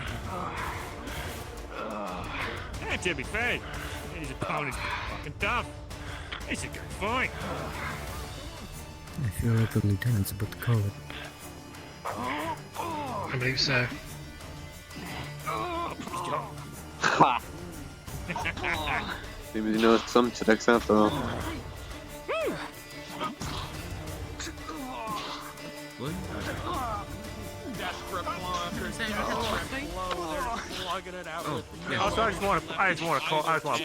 Yeah, to be fair, his opponent's fucking tough. It's a good fight. I feel like the lieutenant's about to call it. I believe so. Maybe you know some tricks after all. What? Desperate blockers, desperate blow, they're slugging it out with yeah. Also, I just want to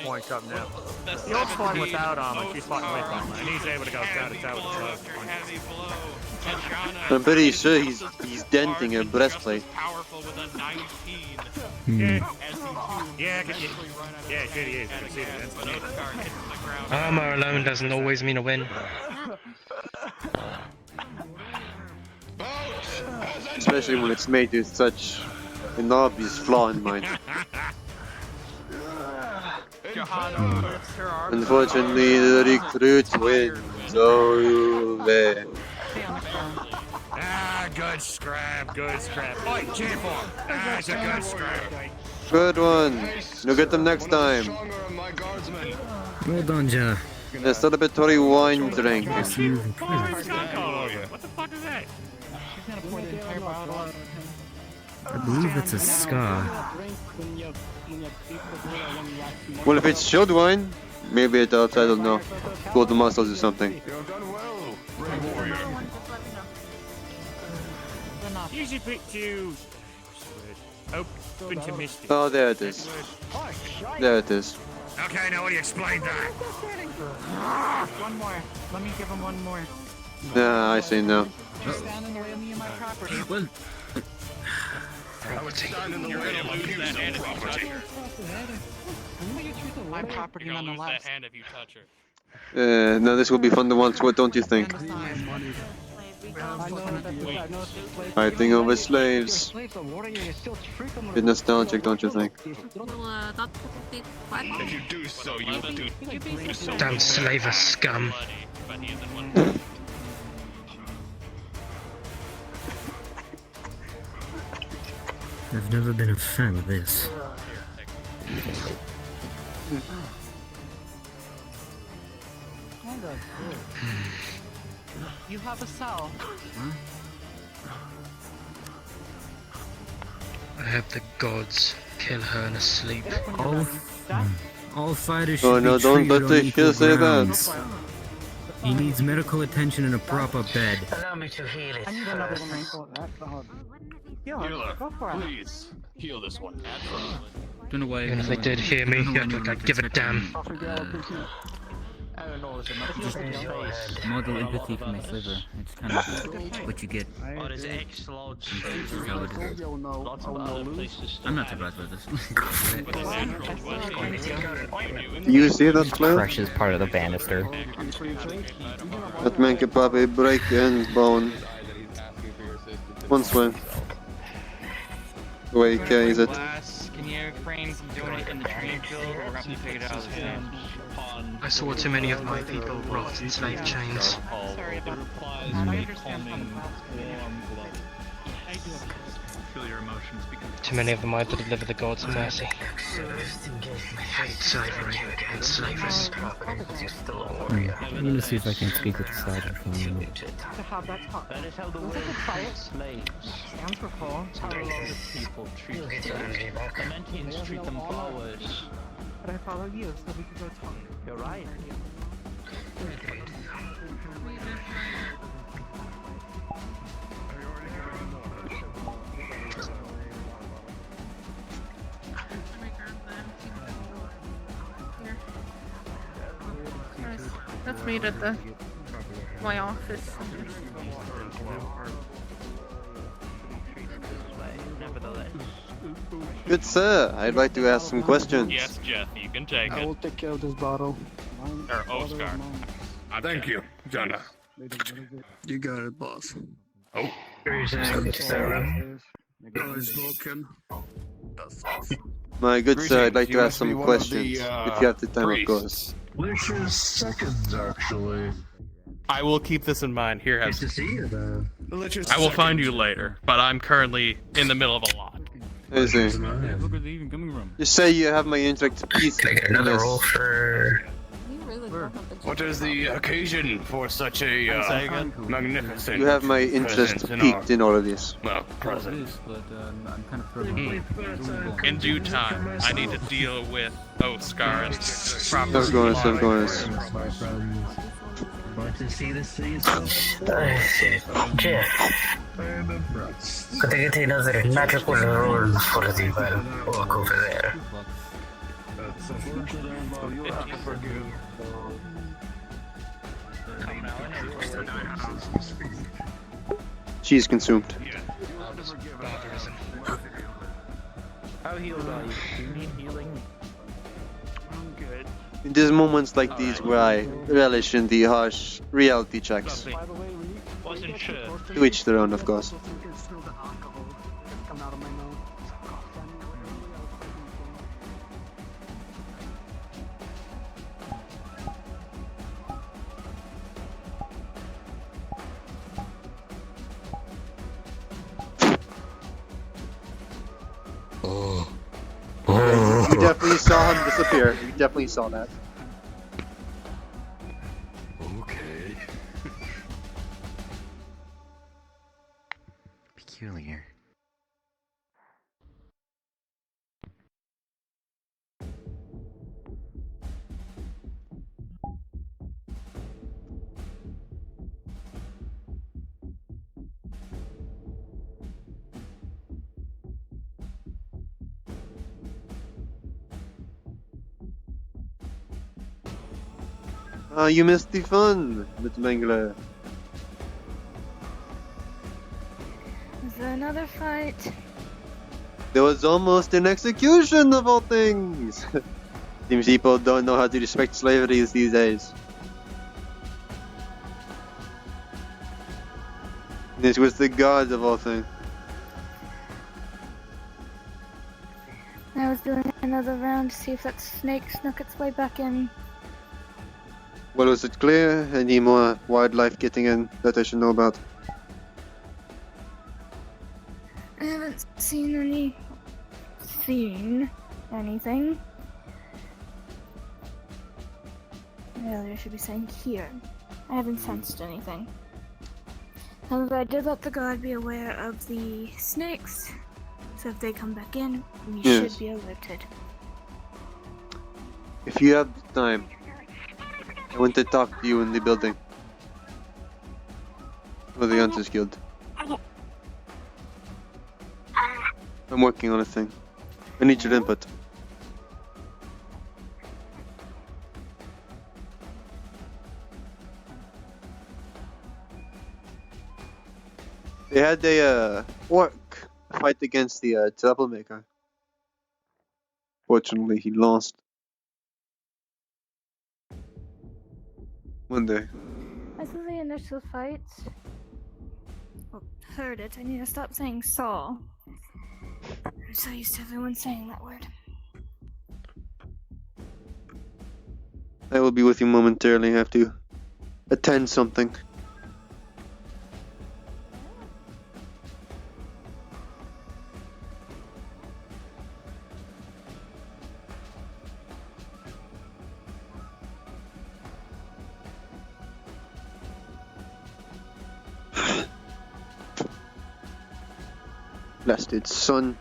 point something out. The old fought without armor, she's fighting with armor, and he's able to go toe to toe with the heavy blow. Tajana I'm pretty sure he's denting her breastplate. powerful with a 19. Yeah, As he yeah, it really is. You can see the dents. But Oscar hits the ground. Armor alone doesn't always mean a win. Especially when it's made with such an obvious flaw in mind. Unfortunately, the recruit wins. Oh, man. Ah, good scrap, good scrap. Oi, cheer for him. Ah, it's a good scrap. Good one. You'll get them next time. Well done, Ja. A celebratory wine drink. What the fuck is that? I believe it's a ska. Well, if it's chilled wine, maybe it helps, I don't know. Cool the muscles or something. Use your bit to open to mystic. Oh, there it is. There it is. Okay, now what do you explain that? One more. Let me give him one more. Yeah, I see now. Just stand in the way of me and my property. Well, You're gonna lose that hand if you touch her. My property You're gonna lose nonetheless. that hand if you touch her. Now this will be fun to watch, what don't you think? Fighting over slaves. Bit nostalgic, don't you think? If you do so, you will do so. Damn slaver scum. But he is in one. I've never been a fan of this. You have a cell. I hope the gods kill her in her sleep. All fighters should Oh no, be don't treated let on the equal kill say grounds. that. He needs medical attention and a proper bed. Allow me to heal it. I need another first. one. Healer, Go for it. please heal this one. don't know why. Even if they did hear me, you have to like give a damn. Just model empathy for my sliver. It's kind of what you get. Oh, there's X-Loads. How it is. Lots of other places. I'm not surprised by this. You see that, Claire? Crush is part of the banister. That man could probably break any bone. One swing. The way he carries it. Can you refrain from doing it in the training field, or we're gonna figure it out soon? I saw too many of my people wrapped in slave chains. Sorry, but Feel your emotions because Too many of them either deliver the gods mercy. I hate slavery and slavers. I'm gonna see if I can speak with the sergeant for a minute. to have that talk. That is how the Look world at the fight. slaves. Stands for full. How a lot of people treat slaves. The Mentians treat them flowers. But I follow you, so we can go talk. You're right. Let's meet at my office. Good sir, I'd like to ask some questions. Yes, Jeff, you can take I it. will take care of this bottle. Or Oscar. Thank you, Jana. You got it, boss. Oh. My good sir, I'd like to You ask must be some one of questions. the, If you have the time, of priests. course. Which is seconds, actually. I will keep this in mind. Here, have Nice to see you, though. I will find you later, but I'm currently in the middle of a lot. I see. Just say you have my intact piece. Can I get another roll for... What is the occasion for such a magnificent? You have my interest peaked in all of this. Well, present. I'm kind of In due time, I need to deal with Oscar and proper. Of course. Want to see the city itself? Jeff, could I get another magical roll for the walk over there? She's consumed. How healed are you? Do you need healing? I'm good. There's moments like these where I relish in the harsh reality checks. Wasn't sure. To each their own, of course. You definitely saw him disappear. You definitely saw that. Okay. Peculiar. You missed the fun, Mr. Mangler. Is there another fight? There was almost an execution of all things. Seems people don't know how to respect slavery these days. This was the god of all things. I was doing another round to see if that snake snuck its way back in. Well, was it clear? Any more wildlife getting in that I should know about? I haven't seen anything. Really, I should be saying here. I haven't sensed anything. However, I did let the guard be aware of the snakes, so if they come back in, we should be alerted. If you have the time, I want to talk to you in the building. Or the Hunters Guild. I'm working on a thing. I need your input. They had a orc fight against the troublemaker. Fortunately, he lost. One day. I saw the initial fight. Well, heard it. I need to stop saying saw. I'm so used to everyone saying that word. I will be with you momentarily. I have to attend something. Blasted son.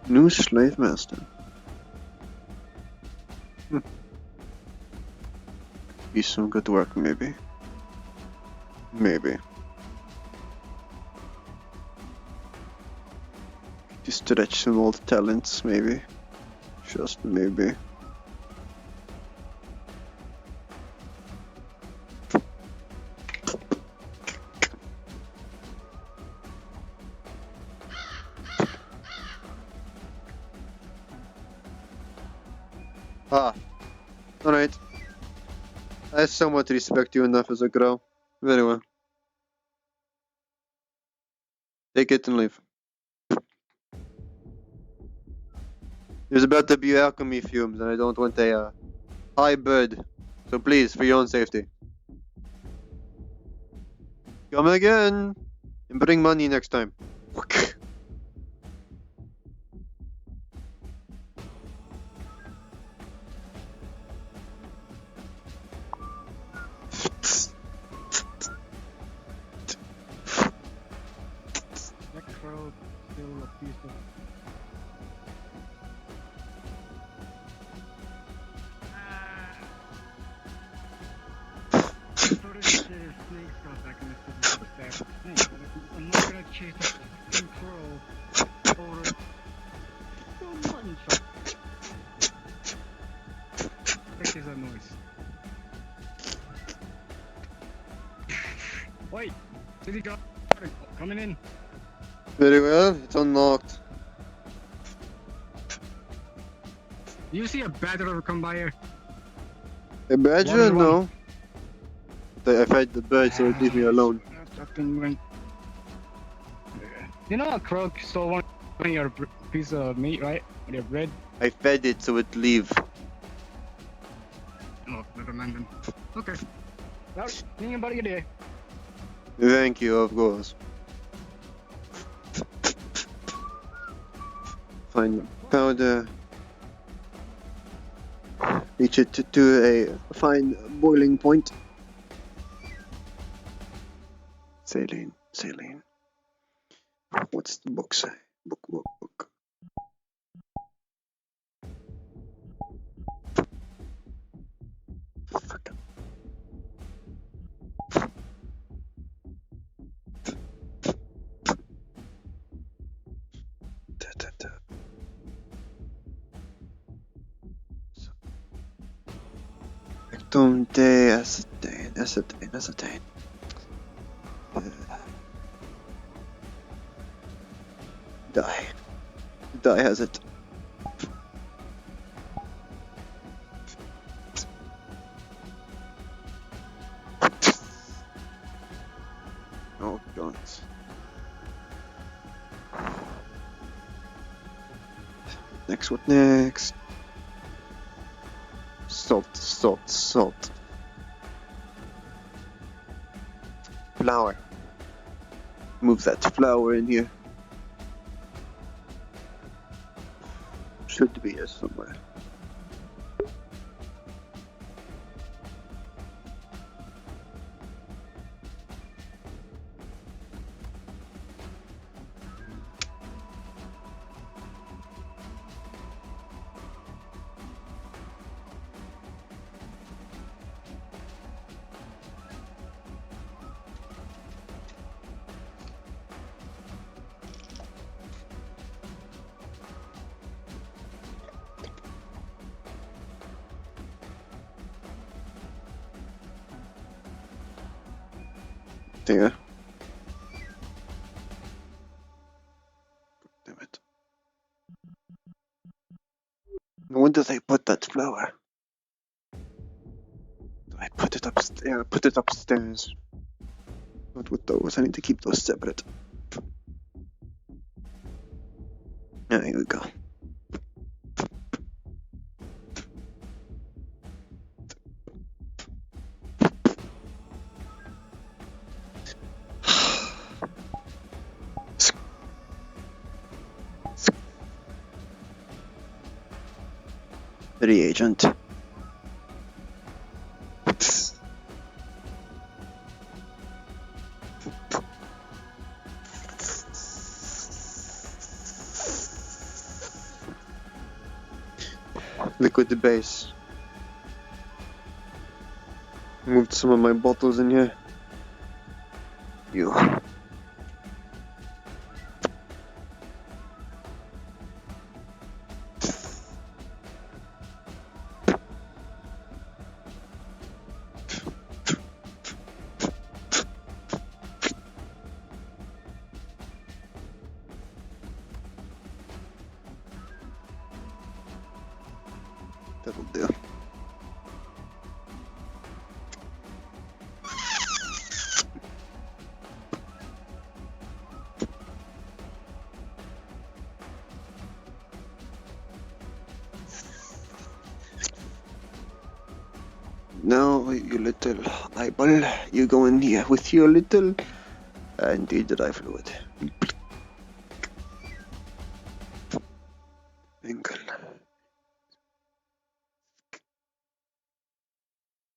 New slave master. Be some good work, maybe. Maybe. To stretch some old talents, maybe. Just maybe. Ah, alright. I somewhat respect you enough as a girl. Very well. Take it and leave. There's about to be alchemy fumes, and I don't want a high bird. So please, for your own safety. Come again! And bring money next time. That crowd still a piece of. I'm not gonna chase that fucking crow over a mutton chop. What is that noise? Wait! City guard coming in. Very well, it's unlocked. Do you see a badger come by here? A badger? One. No. I fed the bird, so leave me alone. You know a crow stole one of your piece of meat, right? Or your bread? I fed it so it leave. Oh, never mind then. Okay. Well, think about your day. Thank you, of course. Find powder. Reach it to a fine boiling point. Saline, saline. What's the book say? Book. Fuck. Acetane. Dye has it. Oh god. What next? Salt. Flour. Move that flour in here. Should be here somewhere. There. Damn it. When did they put that flour? I put it upstairs. Not with those, I need to keep those separate. There we go. Reagent. Liquid base. Moved some of my bottles in here. You. That'll do. Now, you little eyeball, you go in here with your little anti-dry fluid. Winkle.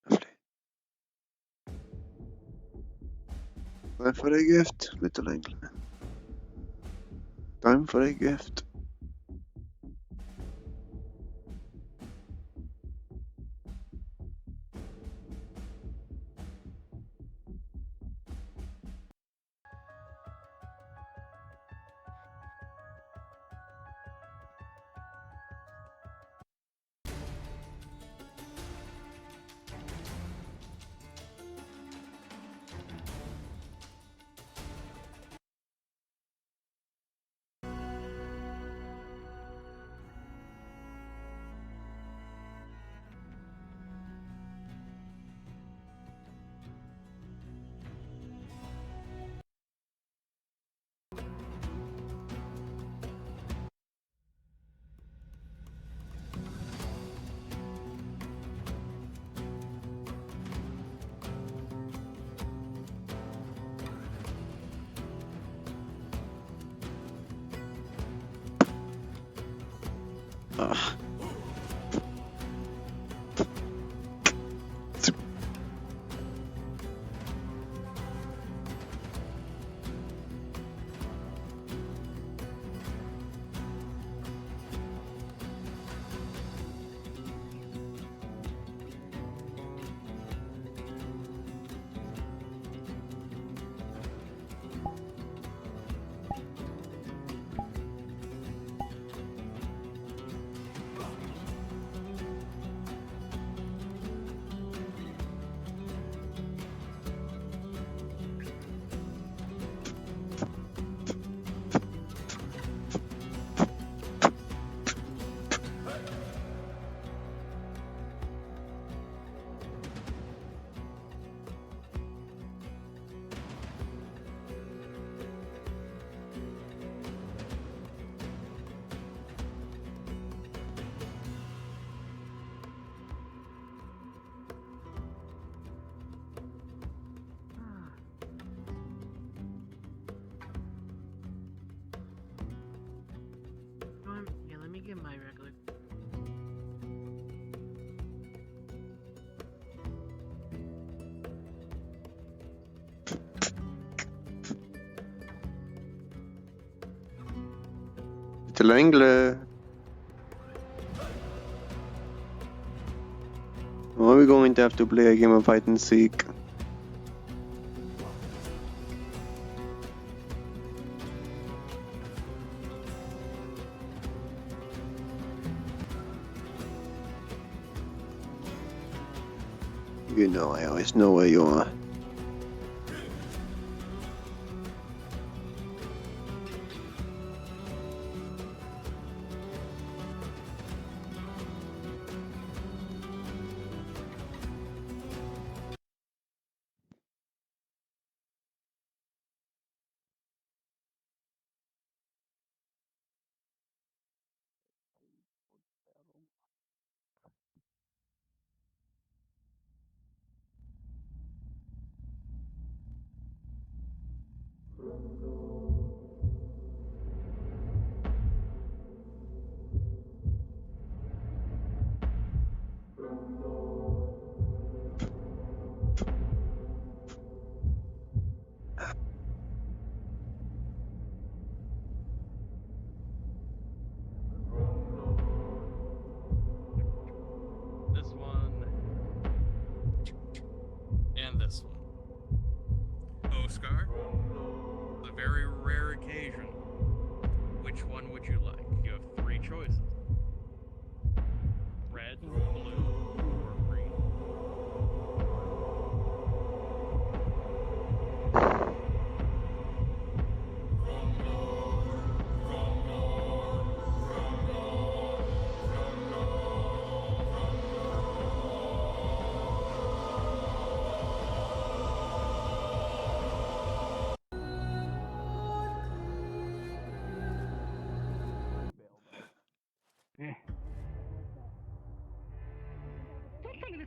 Lovely. Time for a gift, little angel. Time for a gift. Yeah, let me get my regular. Little angler. Are we going to have to play a game of hide and seek? You know I always know where you are. This one. And this one. Oscar, a very rare occasion. Which one would you like? You have three choices. Red, blue, or green.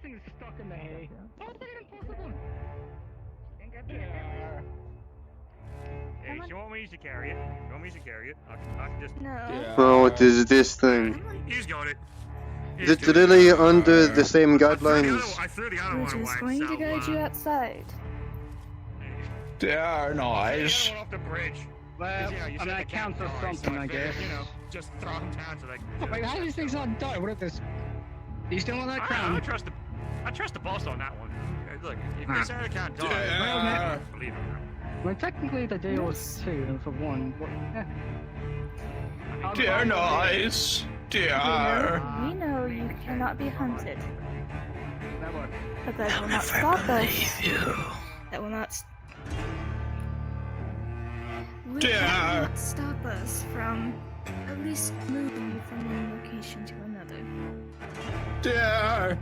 thing is stuck in the hay. How is that even possible? Hey, you want me to carry it? You want me to carry it? I can just... No. Oh, what is this thing? He's got it. Is it really under the same guidelines? I threw the other We're one away, just going to so, guide you outside. They are nice. Off the bridge. Well, You know, you I mean, said that they can't counts as die, something, so I guess. You know, just throw them down so they can... Wait, how do these things not die? What if this? You still want that crown? I trust the boss on that one. Look, if they say they can't die, Yeah. I believe it. Well, technically the deal was 2 and for 1. But, They're nice. They are. We know you cannot be hunted. Never. But that will not stop us. That will not... That will not stop us from at least moving you from one location to another. They are.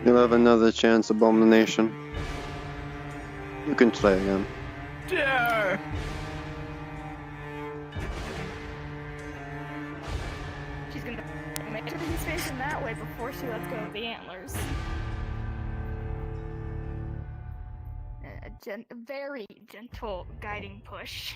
You'll have another chance, Abomination. You can try again. Yeah. She's gonna make sure he's facing that way before she lets go of the antlers. A very gentle guiding push.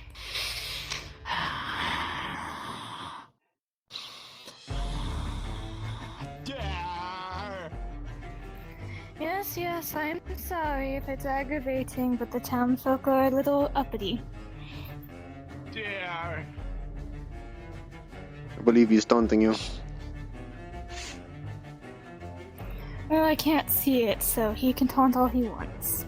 Yes, I'm sorry if it's aggravating, but the townfolk are a little uppity. Yeah. I believe he's taunting you. Well, I can't see it, so he can taunt all he wants.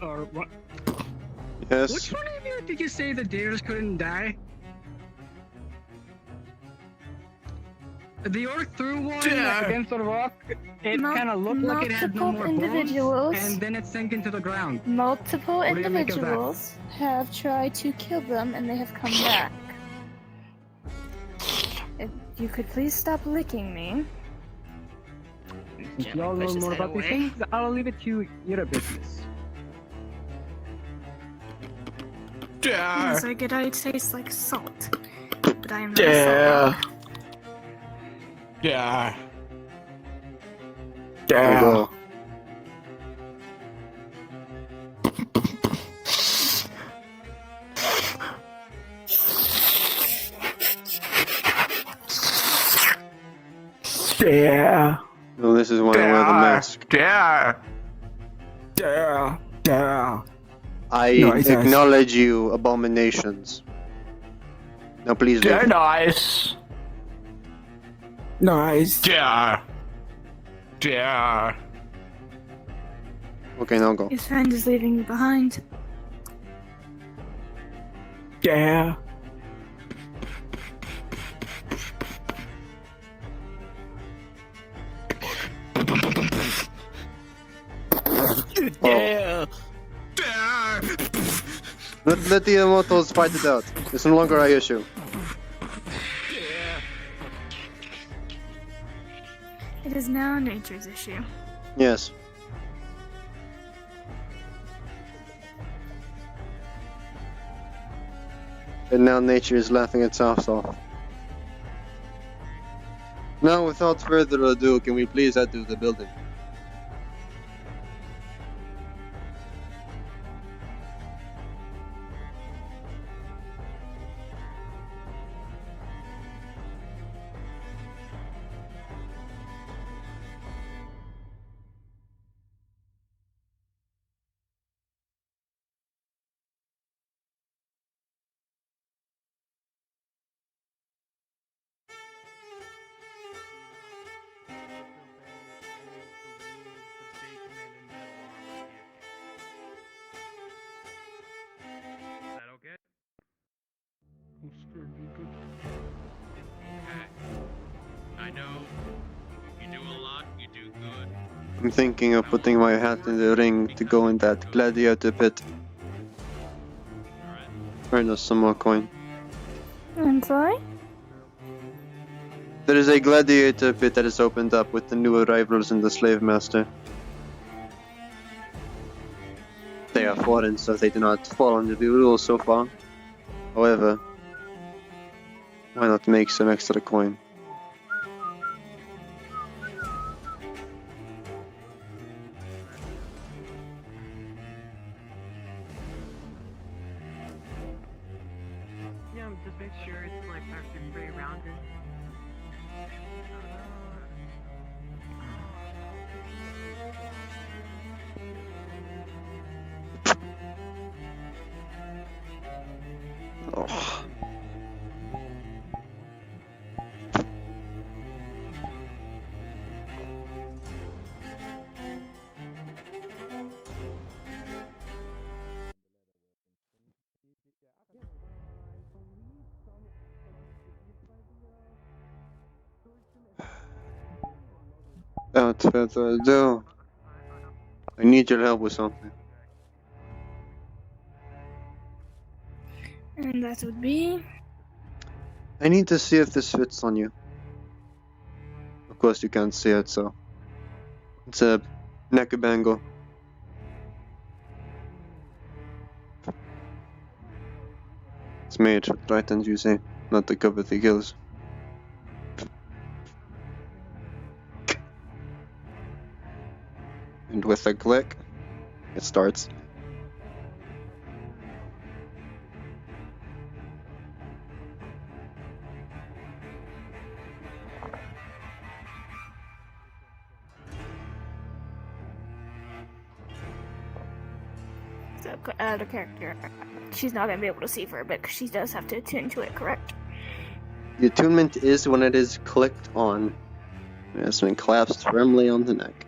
Or what? Yes. Which one of you did you say the deers couldn't die? The orc threw one against the rock. It kind of looked like it had no more bones, and then it sank into the ground. Multiple What do you make of that? individuals have tried to kill them, and they have come back. If you could please stop licking me. Since y'all know more about these things, I'll leave it to your business. Yes, I get it tastes like salt, but I am not a salt. Yeah. There you go. Yeah. Well, this is why I wear the mask. Yeah. Yeah. Yeah. I acknowledge you, abominations. Now please leave. They're nice. Nice. Yeah. Yeah. Okay, now go. His friend is leaving you behind. Yeah. Yeah. Let the immortals fight it out. It's no longer our issue. It is now nature's issue. Yes. And now nature is laughing its ass off. Now, without further ado, can we please head to the building? You do good. I'm thinking of putting my hat in the ring to go in that gladiator pit. Earn us some more coin. I'm sorry? There is a gladiator pit that is opened up with the new arrivals in the slave master. They are foreign, so they do not fall under the rules so far. However, why not make some extra coin? Yeah, just make sure it's like actually pretty rounded. Oh. Without further ado, I need your help with something. And that would be... I need to see if this fits on you. Of course you can't see it, so... It's a neck bangle. It's made for Titans, you say, not to cover the gills. And with a click, it starts. So, the character, she's not going to be able to see for a bit because she does have to attune to it, correct? The attunement is when it is clicked on. It has been clasped firmly on the neck.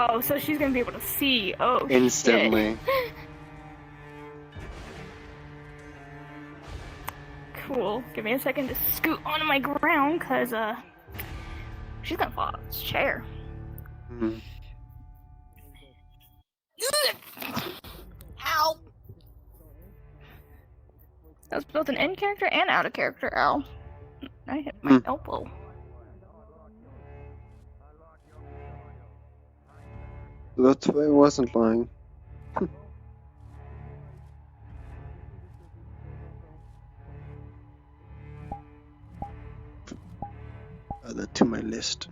Oh, so she's going to be able to see. Oh, Instantly. shit. Cool. Give me a second to scoot onto my ground, because, she's going to fall out of this chair. Hmm. Ow! That was both an in character and out of character ow. I hit my elbow. That's why I wasn't lying. Add that to my list.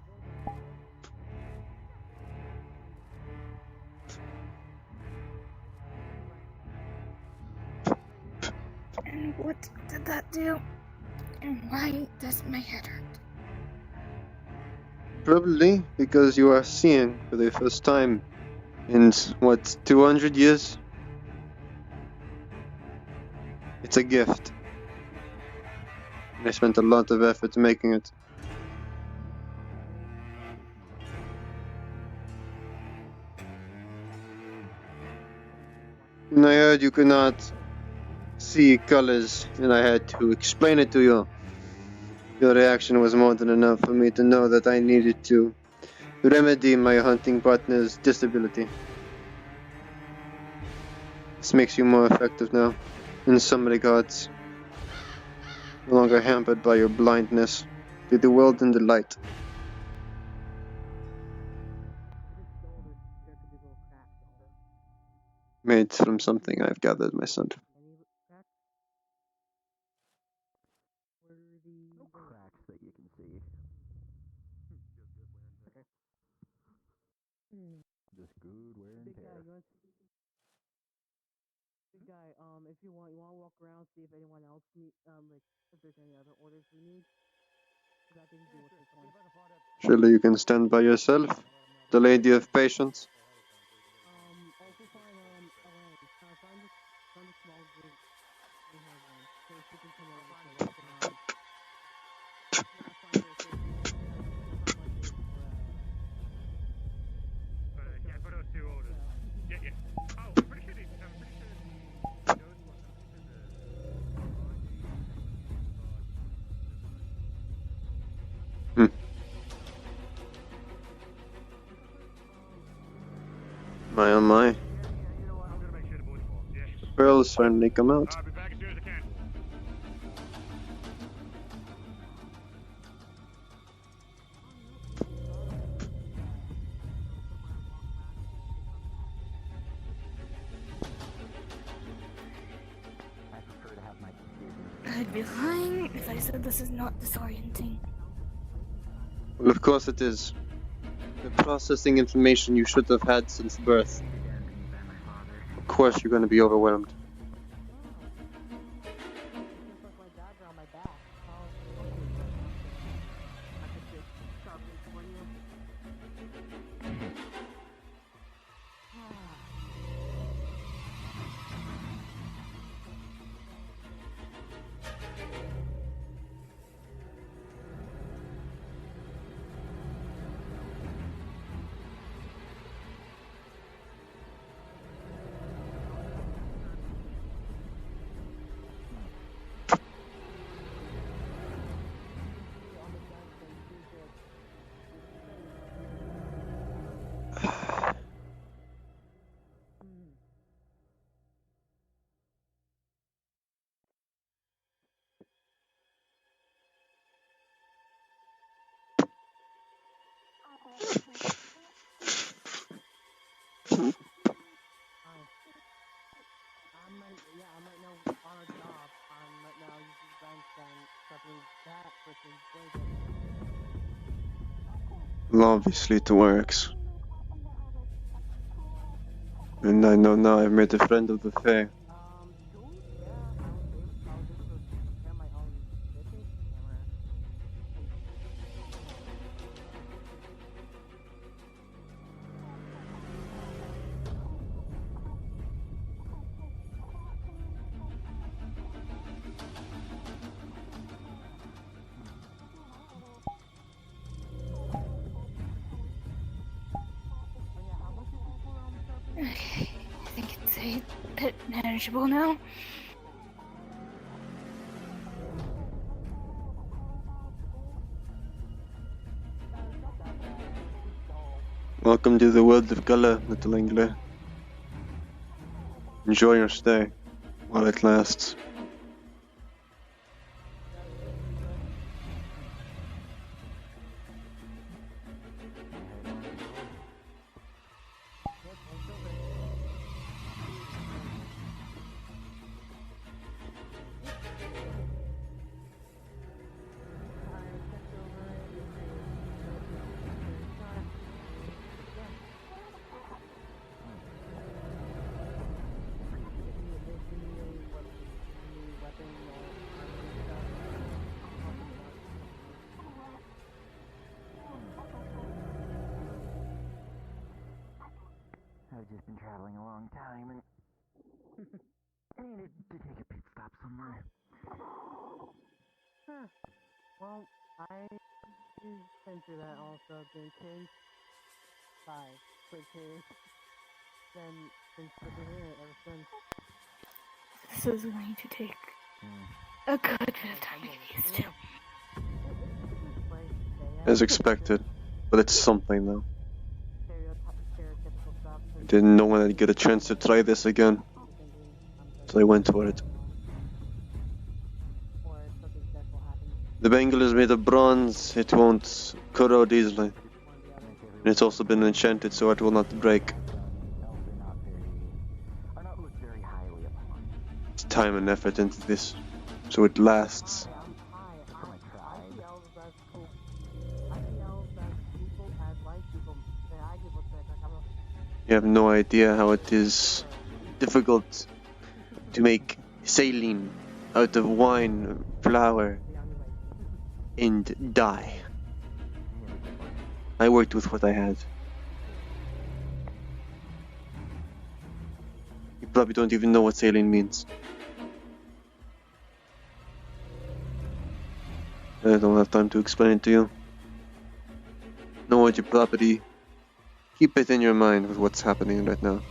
And what did that do? And why does my head hurt? Probably because you are seeing for the first time in, what, 200 years? It's a gift. And I spent a lot of effort making it. And I heard you could not see colors, and I had to explain it to you. Your reaction was more than enough for me to know that I needed to remedy my hunting partner's disability. This makes you more effective now, in some regards. No longer hampered by your blindness to the world and the light. Made from something I've gathered myself. No cracks that you can see. Just good wear and tear. Big guy, if you want to walk around, see if anyone else need, like, if there's any other orders we need. Cause I can deal with this one. Surely you can stand by yourself, the lady of patience. Also find, Elaine. Find the small group we have one. So she can come over so we can, yeah, find her so she can, Yeah, for those two orders. Yeah. Oh, I'm pretty sure these. My oh my. Girls finally come out. I'd be lying if I said this is not disorienting. Well, of course it is. The processing information you should have had since birth. Of course you're going to be overwhelmed. I'm right now on a job. I'm right now using bench and prepping that freaking way. Well, obviously it works. And I know now I've made a friend of the fair. Okay, I think it's a bit manageable now. Welcome to the world of color, little angler. Enjoy your stay while it lasts. I've just been traveling a long time and I needed to take a pit stop somewhere. Huh. Well, I been through that also, been case by quick case. Then been sticking in it ever since. This is going to take a good bit of time to get used to. As expected, but it's something though. I didn't know when I'd get a chance to try this again, so I went for it. The bangle is made of bronze, it won't corrode easily. And it's also been enchanted so it will not break. It's time and effort into this, so it lasts. You have no idea how it is difficult to make saline out of wine, flour, and dye. I worked with what I had. You probably don't even know what saline means. I don't have time to explain it to you. Know what your property. Keep it in your mind with what's happening right now.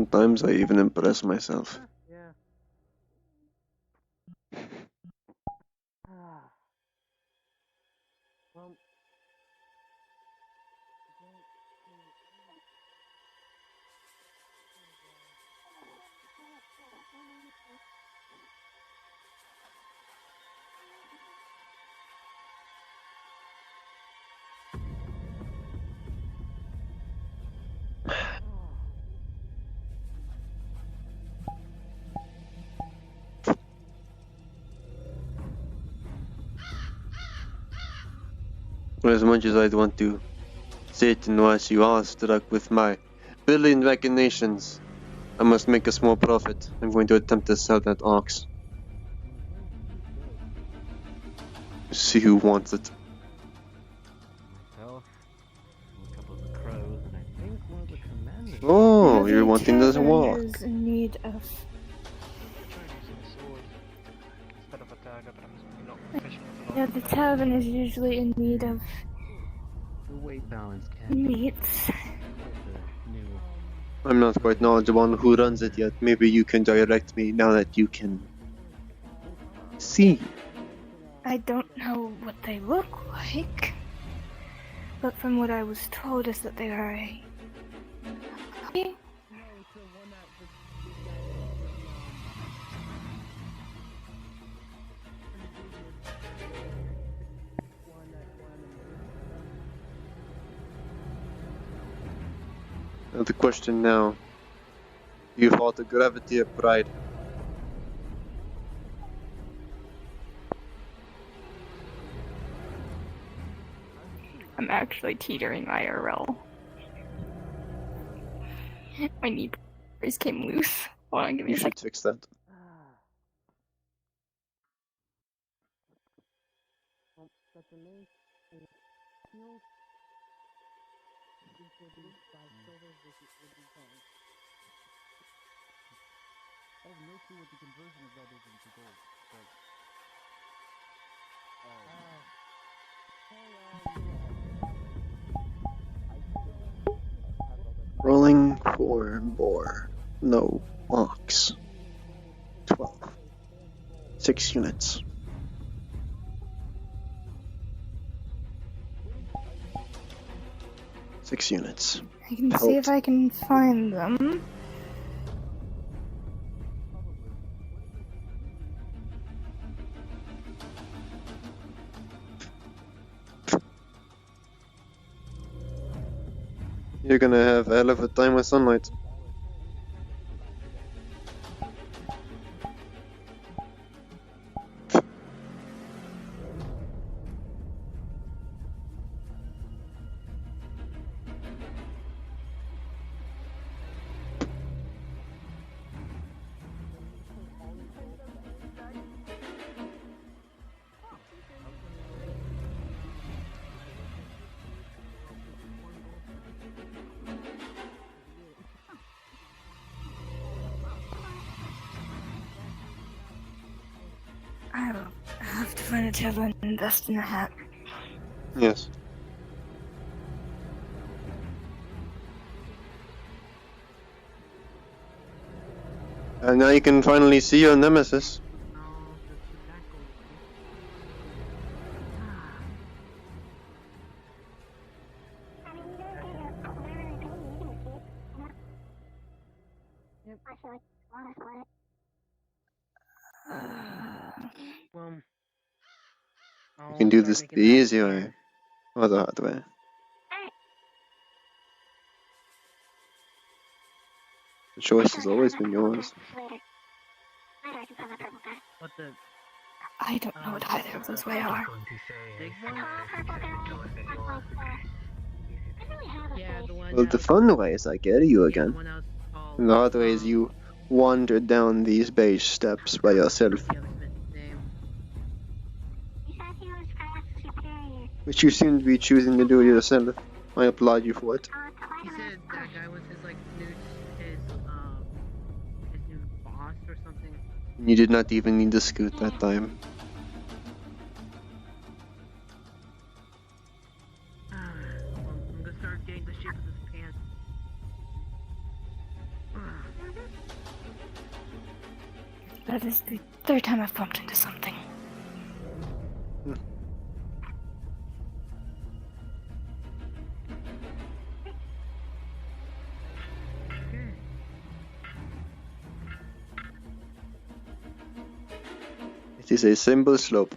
Sometimes I even impress myself. Yeah. Well. As much as I'd want to sit and watch you all struck with my billion machinations, I must make a small profit. I'm going to attempt to sell that ox. See who wants it. Myself, a couple of the crows, and I think one of the commanders. Oh, you're The wanting this tavern walk. is in need of. Instead of a dagger, but I'm not proficient with a Yeah, lot the of tavern is usually in need of The weight balance can be meats. quite the new. I'm not quite knowledgeable on who runs it yet. Maybe you can direct me now that you can see. I don't know what they look like, but from what I was told is that they are a. The question now. You fought the gravity of pride. I'm actually teetering IRL. My knee brace came loose. Hold on, give me You a should second. fix that. I have no clue what the conversion of that is into gold, but... Rolling for boar. No. Ox. 12. 6 units. Six units. I can see if I can find them. You're gonna have a hell of a time with sunlight. I'll have to find a tavern and invest in a hat. Yes. And now you can finally see your nemesis. Well, You can do this the easy way, or the hard way. The choice has always been yours. What the? I don't know what either of those ways are. Big one? Yeah, the one. Well, the fun way is I get you again. And the hard way is you wander down these beige steps by yourself. Which you seem to be choosing to do yourself. I applaud you for it. He said that guy was his like his new boss or something. You did not even need to scoot that time. I'm gonna start getting the shape of this pants. That is the third time I've bumped into something. It is a simple slope.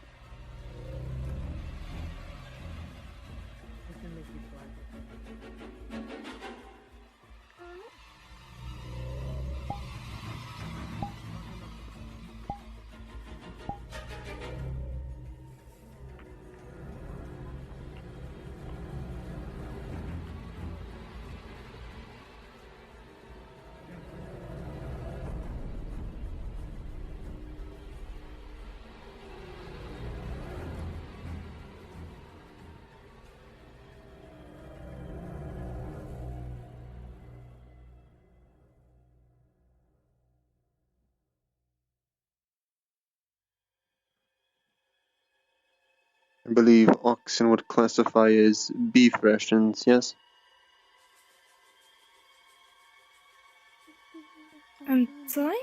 I believe oxen would classify as beef rations, yes? I'm sorry?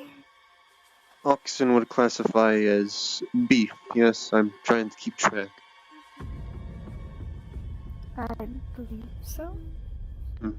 Oxen would classify as beef, yes? I'm trying to keep track. I believe so. Hmm.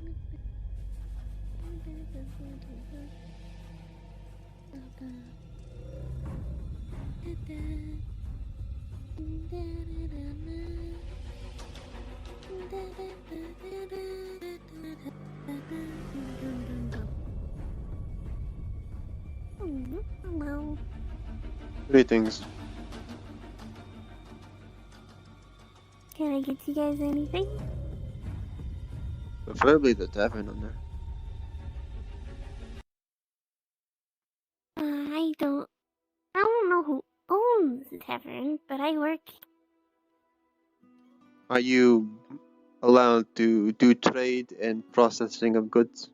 Hello. Greetings. Can I get you guys anything? Preferably the tavern owner. I don't know who owns the tavern, but I work. Are you allowed to do trade and processing of goods?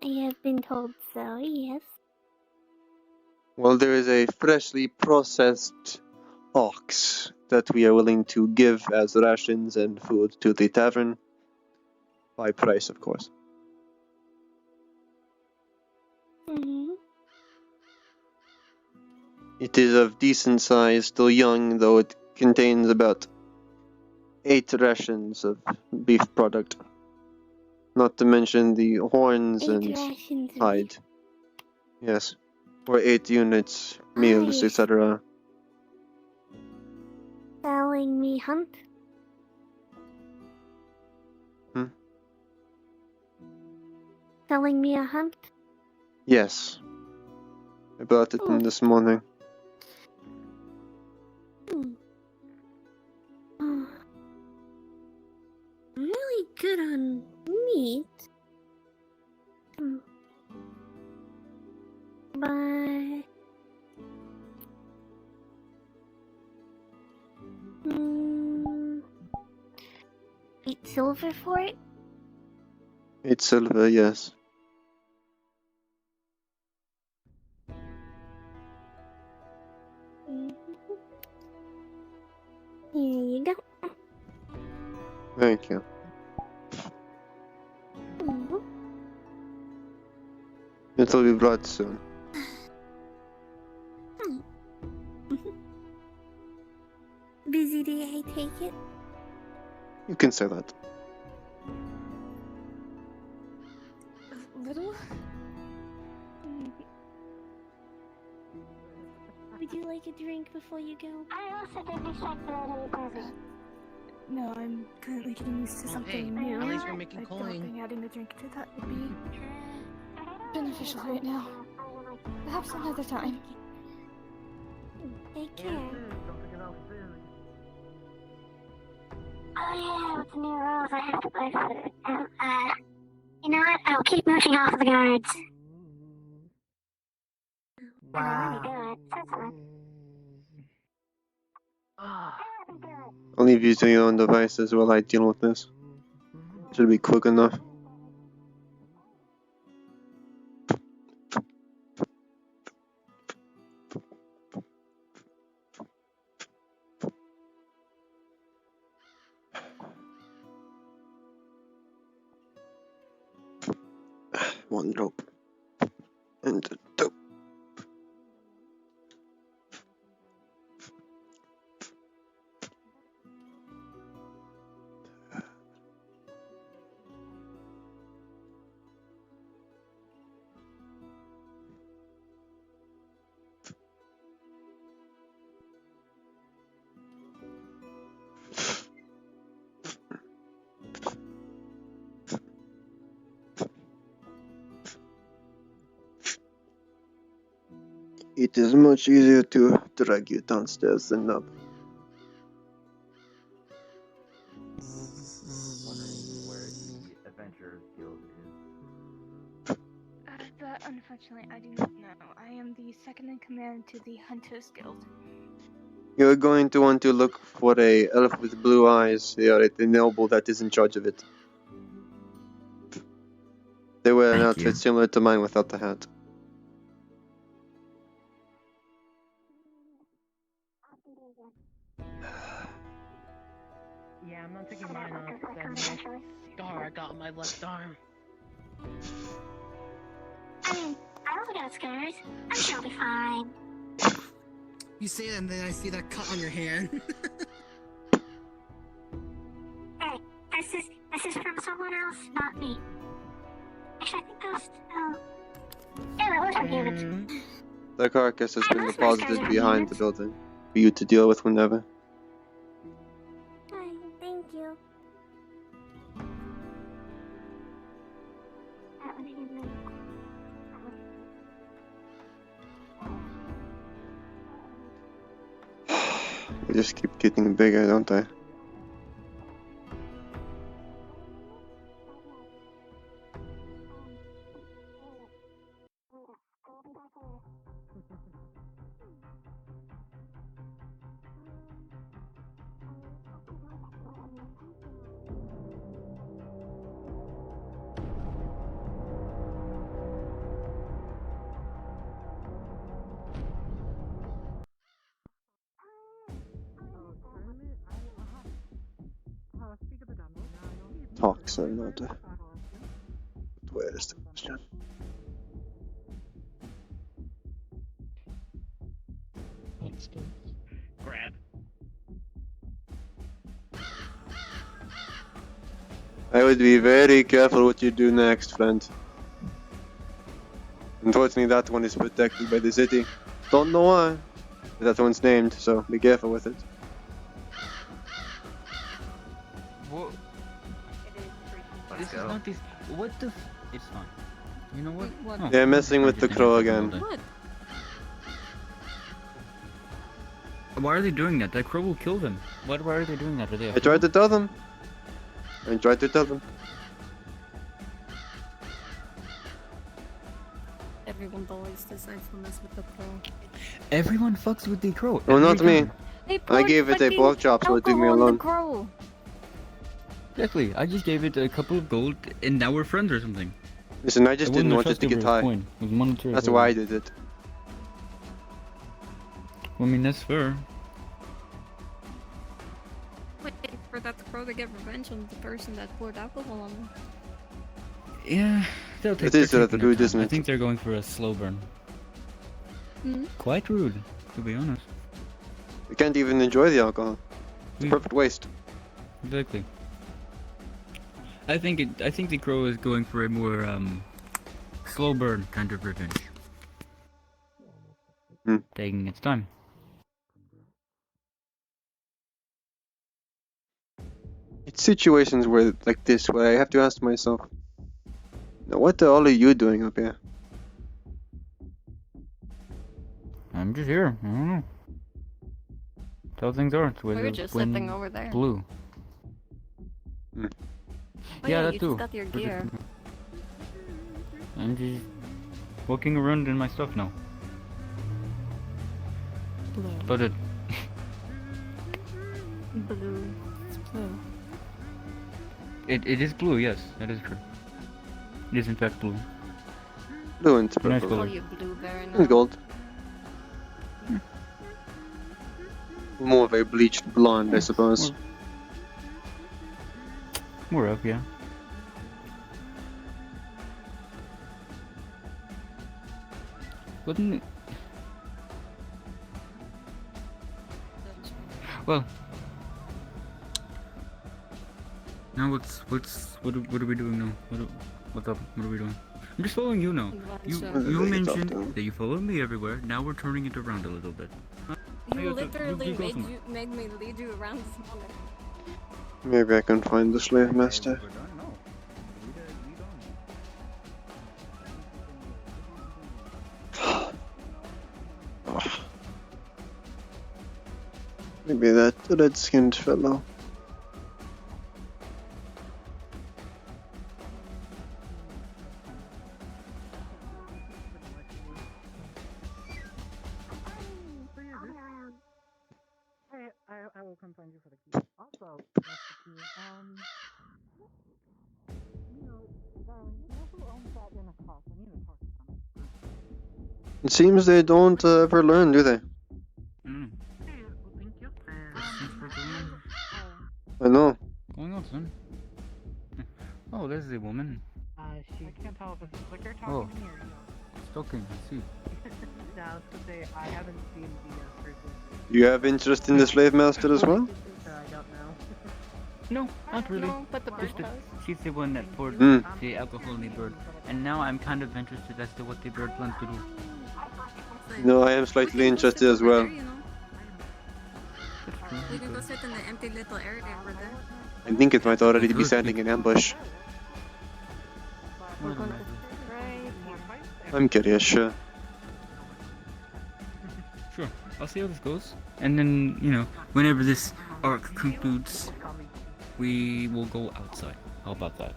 I have been told so, yes. Well, there is a freshly processed ox that we are willing to give as rations and food to the tavern. By price, of course. Mm-hmm. It is of decent size, still young, though it contains about 8 rations of beef product. Not to mention the horns 8 and rations of hide. Yes. Or 8 units, Are meals, you etc. selling me hunt? Hmm? Selling me a hunt? Yes. I bought it in this morning. Oh. I'm really good on meat. But... 8 silver for it? 8 silver, yes. Here you go. Thank you. It'll be brought soon. Busy day, I take it. You can say that. Little? Would you like a drink before you go? I also didn't expect that. No, I'm currently getting used to something hey, new. at least we're making I coin. don't think adding a drink to that would be beneficial right now. Perhaps another time. Take care. Oh yeah, with the new rules, I have to play for it. You know what? I'll keep mooching off the guards. Wow. I'll leave you to your own devices while I deal with this. Should be quick enough. One rope. And dope. It is much easier to drag you downstairs than up. That unfortunately I do not know. I am the second in command to the Hunters Guild. You're going to want to look for a elf with blue eyes here at the noble that is in charge of it. They wear an outfit similar to mine without the hat. Yeah, I'm not taking mine off. That nice scar I got on my left arm. I mean, I also got scars. I'm sure I'll be fine. You say that and then I see that cut on your hand. Hey, this is from someone else, not me. Actually, I think Ghost. Oh. Yeah, that was from humans. The carcass has been deposited behind the building for you to deal with whenever. Thank you. That was human. They just keep getting bigger, don't they? Talks are not where is the question? Grab. I would be very careful what you do next, friend. Unfortunately, that one is protected by the city. Don't know why. But that one's named, so be careful with it. What? This is not this. What the? It's fine. You know what? Oh, They're messing with the crow again. What? Why are they doing that? That crow will kill them. Why are they doing that? Are they? I tried to tell them. Everyone always decides to mess with the crow. Everyone fucks with the crow. No, not me. They I gave it a pork chop, so it leave me alone. Crow. Exactly. I just gave it a couple of gold, and now we're friends or something. Listen, I just didn't want it to get high. That's why I did it. Well, I mean, that's fair. Wait for that crow to get revenge on the person that poured alcohol on them. Yeah, they'll take It is their rather rude, time. isn't I it? think they're going for a slow burn. Hmm? Quite rude, to be honest. You can't even enjoy the alcohol. It's a perfect waste. Exactly. I think the crow is going for a more slow burn kind of revenge. Taking its time. It's situations where like this where I have to ask myself, now what the hell are you doing up here? I'm just here. I don't know. That's how things are. It's We were just sitting over there. Blue. Oh, Yeah, that you too. just got your We're gear. I'm just walking around in my stuff now. Blue. But it. Blue. It's blue. It is blue, yes, that is true. It is in fact blue. Blue and Nice purple. color. Call you blueberry now. And gold. More of a bleached blonde, I suppose. More up, yeah. Wouldn't it? Well, now what are we doing now? What's up? What are we doing? I'm just following you now. You mentioned that you follow me everywhere. Now we're turning it around a little bit. You literally made me lead you around this moment. Maybe I can find the slave master. Maybe that red-skinned fellow. I will come find you for the key. Also, who owns that in a cost? I need to talk to them. It seems they don't ever learn, do they? I know. Going on, son. Oh, there's the woman. I can't tell if it's Flicker talking Oh. to me or you. Stalking, I see. No, I was gonna say, I haven't seen the person. You have interest in the slave master as well? I don't know. No, not really. No, but the bird Just does. she's the one that poured Mm. the alcohol in the bird. And now I'm kind of interested as to what the bird plans to do. No, I am slightly interested as well. We can go sit in the empty little area over there. I think it might already be standing in ambush. I'm curious, sure. Sure, I'll see how this goes. And then, you know, whenever this arc concludes, we will go outside. How about that?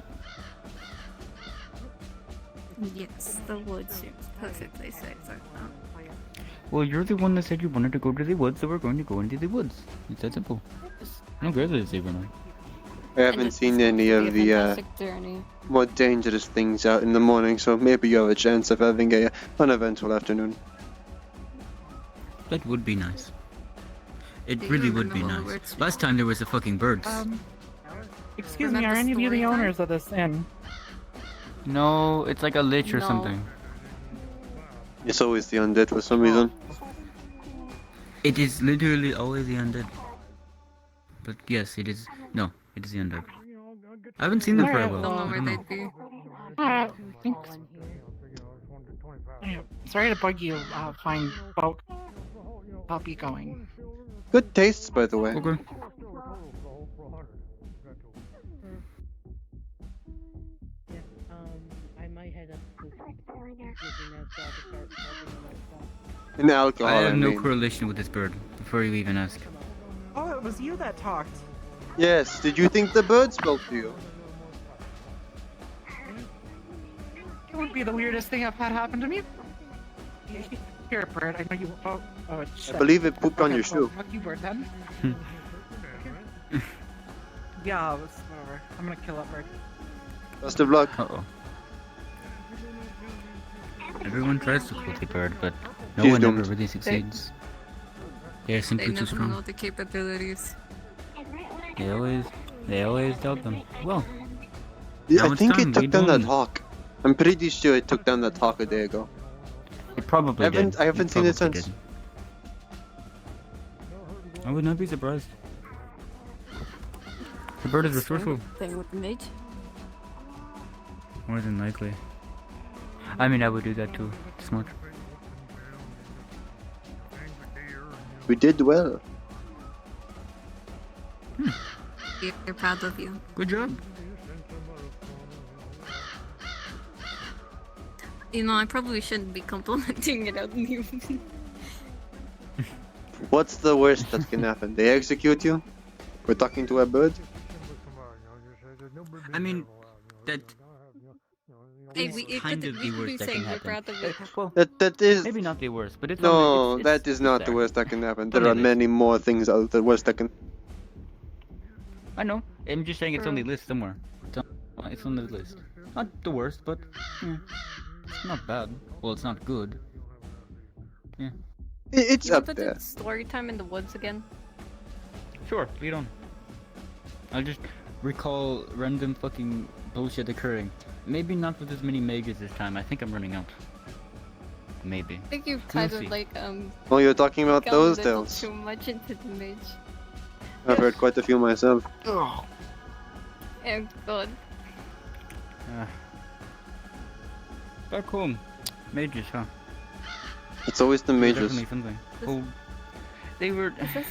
Yes, the woods seems perfectly safe right now. Well, you're the one that said you wanted to go to the woods, so we're going to go into the woods. It's that simple. I don't care that it's safe or not. I haven't seen any of the more dangerous things out in the morning, so maybe you have a chance of having a uneventful afternoon. That would be nice. It really would be nice. Last time there was the fucking birds. Excuse me, are any of you the owners of this inn? No, it's like a lich or No. something. It's always the undead for some reason. It is literally always the undead. But yes, it is. No, it is the undead. I haven't seen them for a while. Don't know I where don't know. they'd be. Thanks. Sorry to bug you, fine folk. I'll be going. Good tastes, by the way. Okay. I might head up to In alcohol, I have no mean. correlation with this bird, before you even ask. Oh, it was you that talked. Yes, did you think the bird spoke to you? It would be the weirdest thing I've had happen to me. Here, bird, I know you. Oh, shit. I believe it pooped on Okay, your shoe. Fuck you, bird, then. Yeah, whatever. I'm gonna kill that bird. Best of luck. Uh-oh. Everyone tries to kill the bird, but no She's one doomed. ever really succeeds. They're They simply too never strong. know the capabilities. They always doubt them. Well, Yeah, now I it's think time. it took We down that done. hawk. I'm pretty sure it took down that hawk a day ago. It probably did. I haven't seen it probably since. did. I would not be surprised. The bird is resourceful. Thing with the mate. More than likely. I mean, I would do that too. Smart. We did well. You're proud of you. Good job. You know, I probably shouldn't be complimenting it out in the open. What's the worst that can happen? They execute you? We're talking to a bird? I mean, that Hey, is it kind could- of we the could be worst that saying can we're happen. proud of it. Well, That is maybe not the worst, but it's no. on the, That is not the there. worst that can happen. It's on There are the many more things out the worst that can. I know. I'm just saying it's on the list somewhere. It's on the list. Not the worst, but it's not bad. Well, it's not good. Yeah. It's You up want to there. do story time in the woods again? Sure, lead on. I'll just recall random fucking bullshit occurring. Maybe not with as many mages this time. I think I'm running out. maybe. I think you've We'll kind see. of like Oh, you're talking about gone a those little tales? too much into the mage. I've heard quite a few myself. Oh god. Back home. Mages, huh? It's always the They were mages. Definitely something. Oh, they were. Is this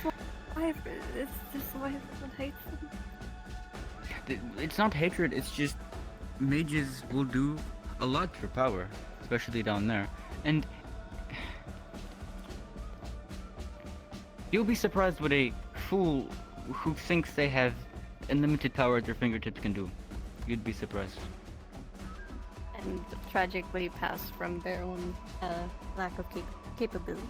why everyone hates them? It's not hatred, it's just mages will do a lot for power, especially down there. And you'll be surprised what a fool who thinks they have unlimited power at their fingertips can do. You'd be surprised. And tragically passed from their own lack of capabilities.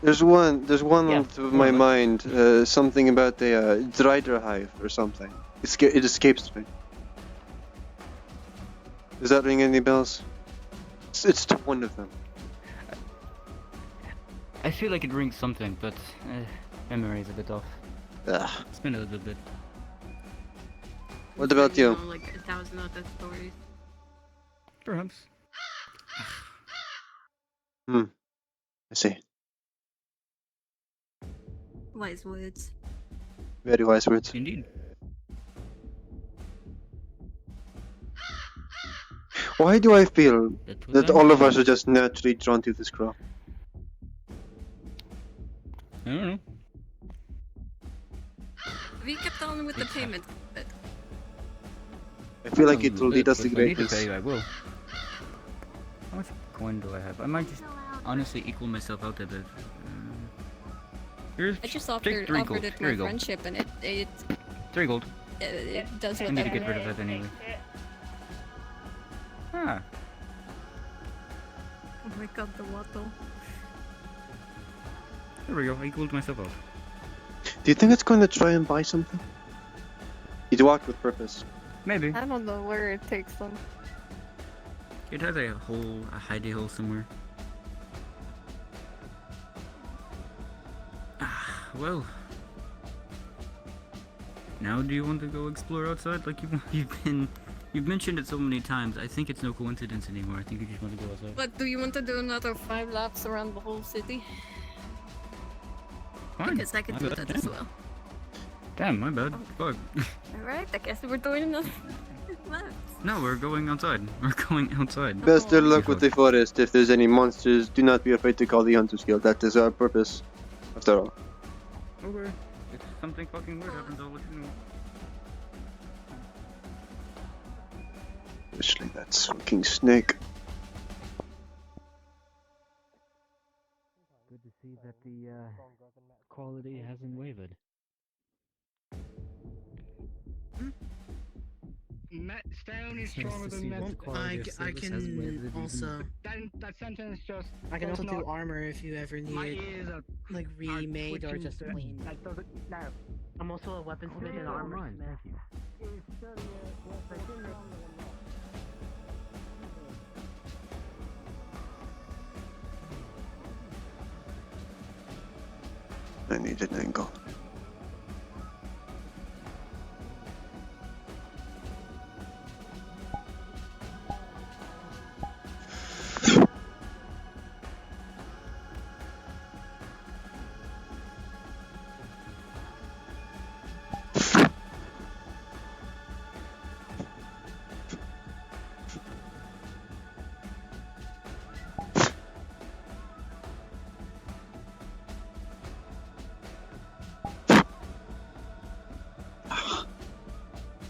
There's one Yeah, on top of my mind, something about the Drider hive or something. It escapes me. Does that ring any bells? It's to one of them. I feel like it rings something, but memory is a bit off. Ugh. It's been a little bit. What about you? Know, like 1,000 other stories. Perhaps. I see. Wise words. Very wise words. Indeed. Why do I feel that I'm all of saying. us are just naturally drawn to this crop? I don't know. We kept on with the payment. But I feel like it will lead us to If I need to greatness. pay you, I will. How much coin do I have? I might just honestly equal myself out a bit. Here's I just take offered 3 gold. it Here my you go. friendship, and it 3 gold. does I what need to get rid of that anyway. Ah. Oh my god, the waddle. There we go. I equaled myself out. Do you think it's going to try and buy something? It walked with purpose. Maybe. I don't know where it takes them. It has a hole, a hidey hole somewhere. Well. Now do you want to go explore outside like you've mentioned it so many times. I think it's no coincidence anymore. I think you just want to go outside. But do you want to do another 5 laps around the whole city? Fine. Because I could My do bad. that as well. Damn, my bad. Fuck. Alright, I guess we're doing another laps. No, we're going outside. We're going outside. Best of luck with the forest. If there's any monsters, do not be afraid to call the Hunters Guild. That is our purpose, after all. Okay. If something fucking weird happens, I'll let you know. Especially that fucking snake. Good to see that the quality hasn't wavered. Stone is stronger than metal. I can also. That sentence just. I can also does do not- armor if you ever My need ears are like remade or twitching just to- plain. That doesn't. No. I'm also a weaponsmith and armor smith. I need an angle.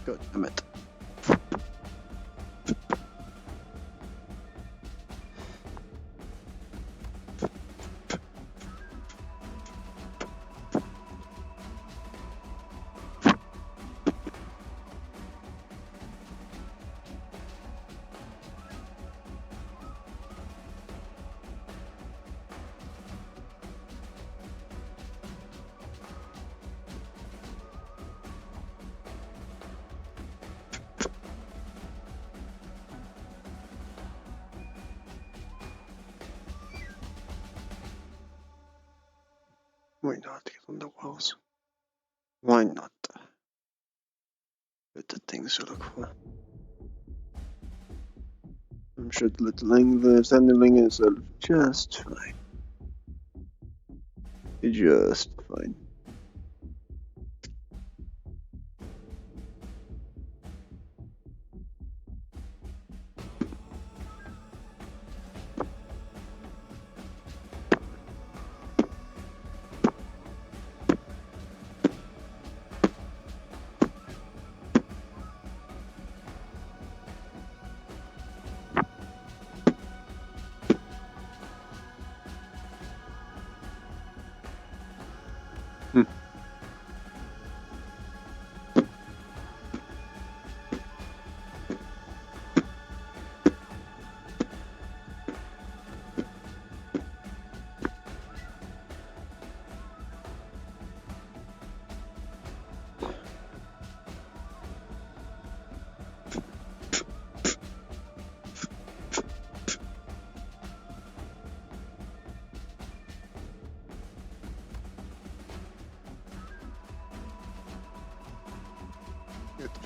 God damn it. Why not get on the walls? Why not? Better things to look for. I'm sure the little standing is just fine. Just fine.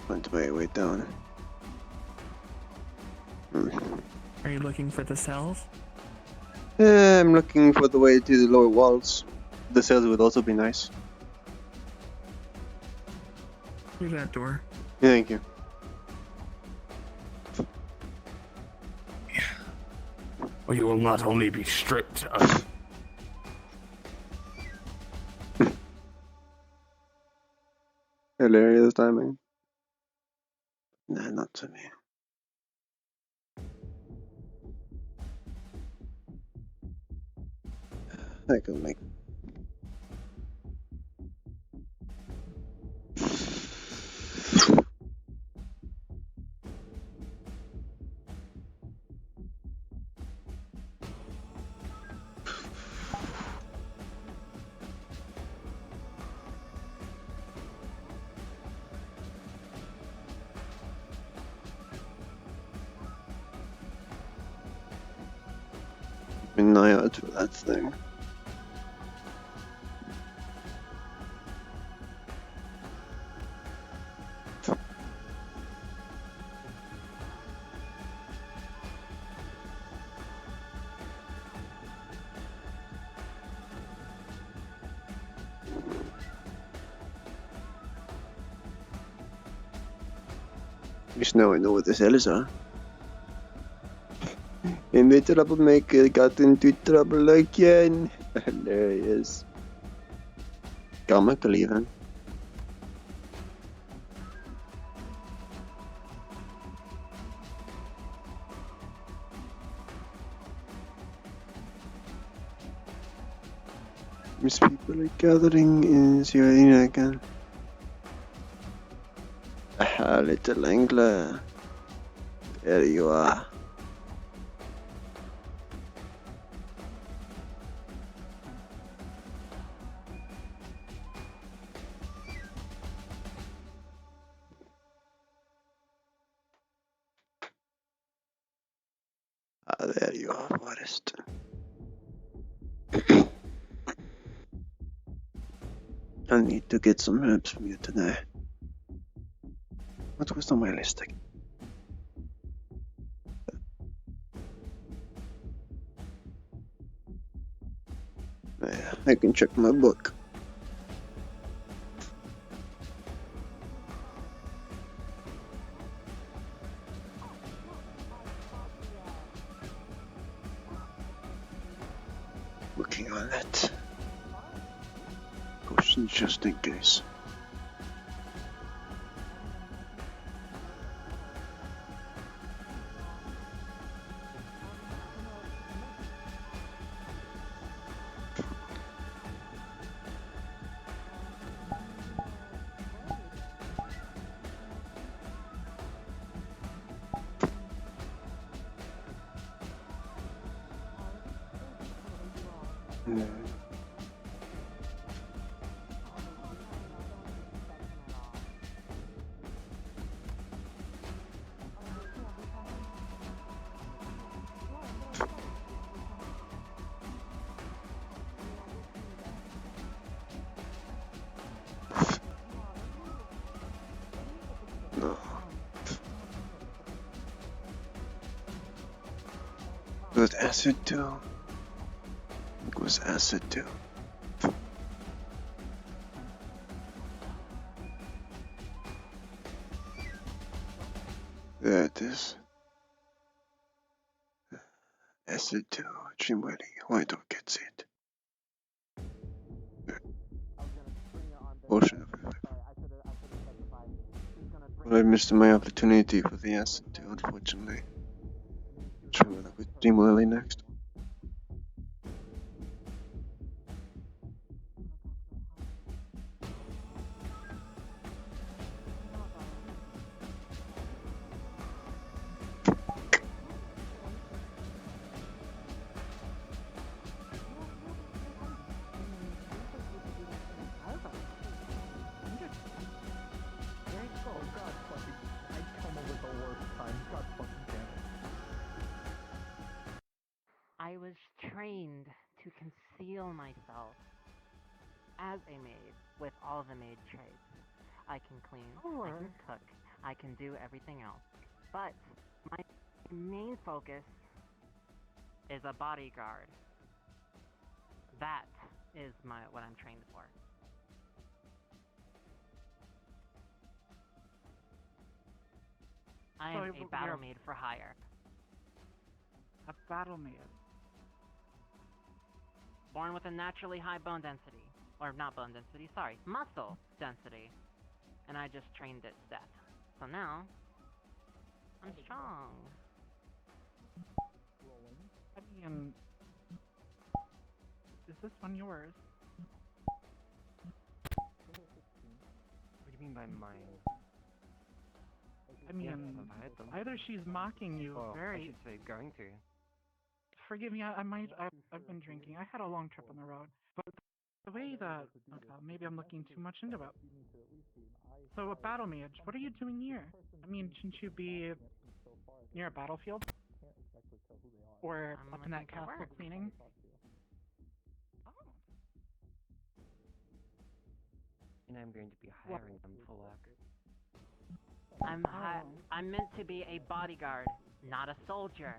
Find my way down. Are you looking for the cells? I'm looking for the way to the lower walls. The cells would also be nice. Through that door. Yeah, thank you. Or you will not only be stripped of... Hilarious timing. Nah, not to me. I can make. Keep an eye out for that thing. At least now I know what the cells are. And the troublemaker got into trouble again. Hilarious. Comical even. These people are gathering in the arena again. Aha, little angler. There you are. Ah, there you are, Forrest. I need to get some herbs from you today. What was on my list again? Yeah, I can check my book. Working on that. Potions just in case. With acid too. It was acid too. There it is. Acid too. Dream wedding. Why don't get it? Portion of it. Well, I missed my opportunity for the acid too, unfortunately. Try with Dream Lily next. I was trained to conceal myself as a maid with all the maid trades. I can clean, I can cook, I can do everything else. But my main focus is a bodyguard. That is what I'm trained for. I am a battle maid for hire. A battle maid. Born with a naturally high bone density. Or not bone density, sorry, muscle density. And I just trained it to death. So now, I'm strong. I mean, is this one yours? What do you mean by mine? I mean, I've had them. either she's mocking you Well, I very... should say going to. Forgive me, I've been drinking. I had a long trip on the road. But the way that... maybe I'm looking too much into it. So, a battle mage, what are you doing here? I mean, shouldn't you be near a battlefield? Or up in that castle cleaning? And I'm going to be hiring them for work. I'm meant to be a bodyguard, not a soldier.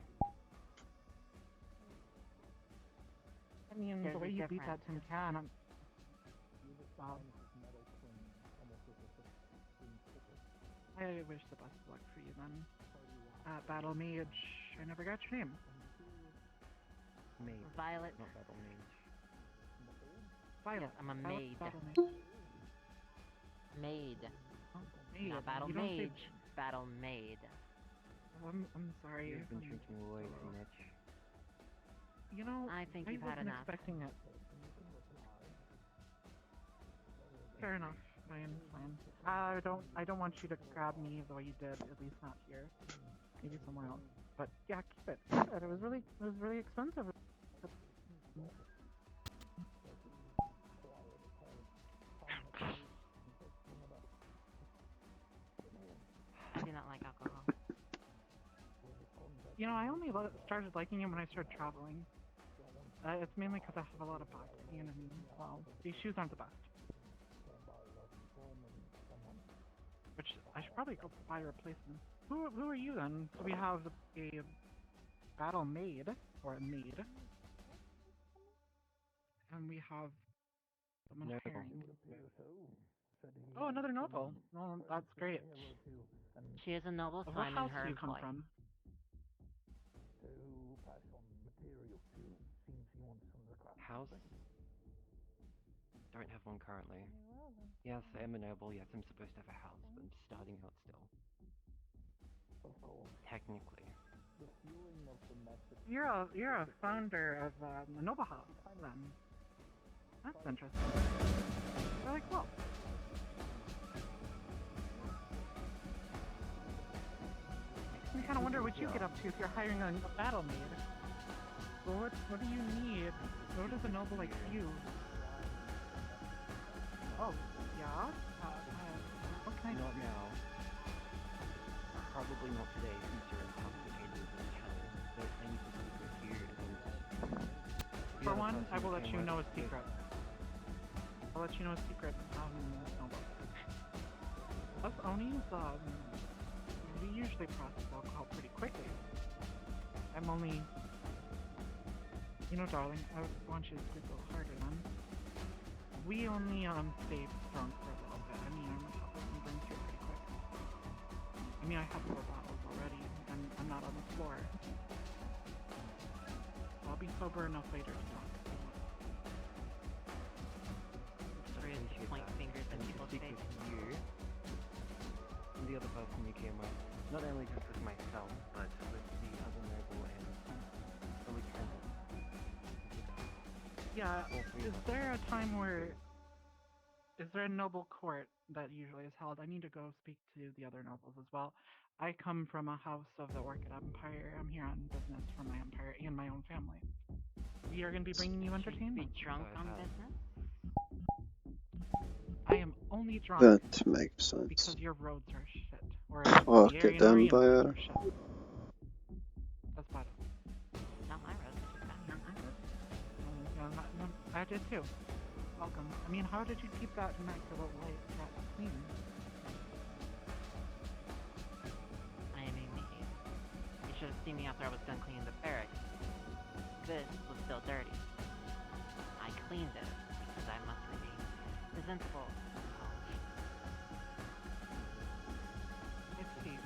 I mean, the way you beat that tin can, I wish the best of luck for you then. Battle mage, I never got your name. Maid. Violet. Not battle mage. Violet. Yes, I'm a Violet, maid. battle mage. Maid. Maid. Not battle You don't say- mage. Battle maid. Oh, I'm sorry. You've been drinking way too much. You know, I think you've had wasn't enough. expecting it. Fair enough. I understand. I don't want you to grab me the way you did. At least not here. Maybe somewhere else. But yeah, keep it. It was really expensive. I do not like alcohol. You know, I only started liking it when I started traveling. It's mainly because I have a lot of back pain and, well, these shoes aren't the best. Which, I should probably go buy a replacement. Who are you then? So we have a battle maid, or a maid. And we have someone hiring. Oh, another noble. Well, that's great. She is a noble, so What I'm in house her do you come employ. from? House? Don't have one currently. Yes, I am a noble. Yes, I'm supposed to have a house, but I'm starting out still. Technically. You're a founder of a noble house, then. That's interesting. Really cool. I kind of wonder what you get up to if you're hiring a battle maid. Well, what do you need? What does a noble like you? Oh, yeah? What can I do? Not now. Probably not today, since you're as complicated as hell. But I need to go here and... For one, I will let you know a secret. I'll let you know a secret. Us Onis, we usually process alcohol pretty quickly. I'm only You know, darling, I want you to sleep a little harder then. We only stay drunk for a little bit. I mean, our metabolism burns through pretty quick. I mean, I have 4 bottles already, and I'm not on the floor. I'll be sober enough later to talk. Sorry, to point fingers at people's faces. You and the other person you came with, not only just with myself, but with the other noble and the lieutenant. Yeah, is there a time where... Is there a noble court that usually is held? I need to go speak to the other nobles as well. I come from a house of the Orchid Empire. I'm here on business for my empire and my own family. We are going to be bringing you entertainment. Be drunk on business? I am only drunk That makes sense. because your roads are shit. Or Orchid the Aryan Empire. roads are shit. That's bad. Not my roads, which is fine. I did too. Welcome. I mean, how did you keep that immaculate white that clean? I mean, you should have seen me after I was done cleaning the barracks. This was still dirty. I cleaned it because I must remain presentable. Let's see.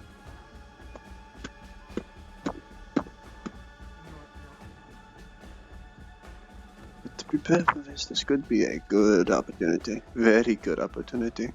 To prepare for this could be a good opportunity. Very good opportunity.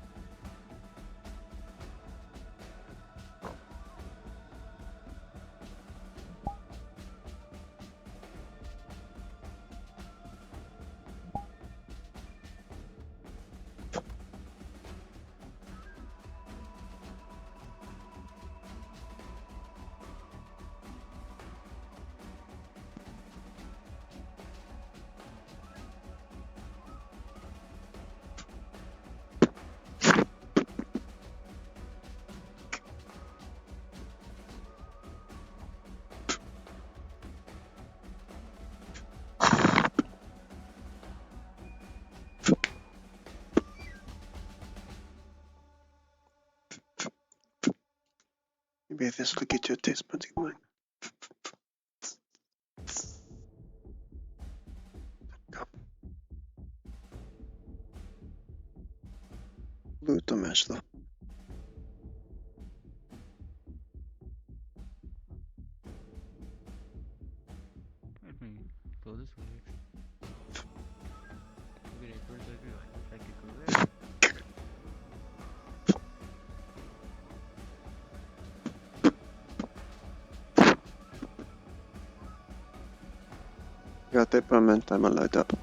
Maybe this will get your taste buds going. Loot the match though. Let me go this way. Look at it, where's that girl? I could go there. Got the permanent timer light up.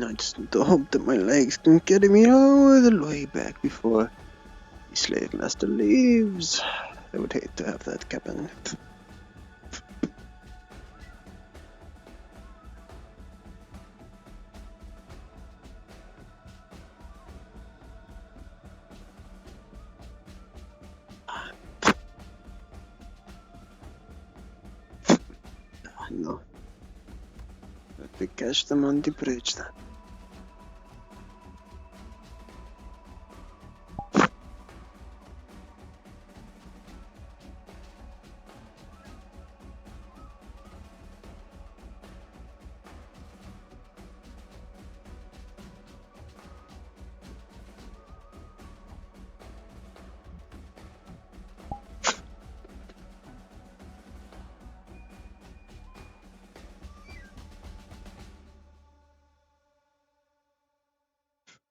I just need to hope that my legs can carry me all the way back before the slave master leaves. I would hate to have that happen. No. Let me catch them on the bridge then.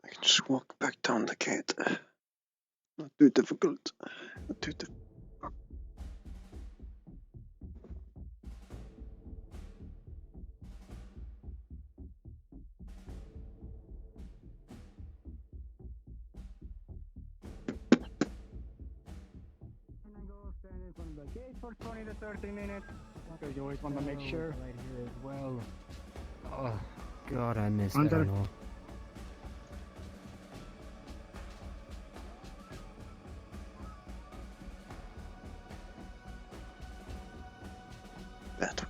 I can just walk back down the gate. Not too difficult. Not too difficult. Standing from the gate for 20 to 30 minutes. Because you always want to make sure. Right here as well. Oh, God, I missed Under- that all. That.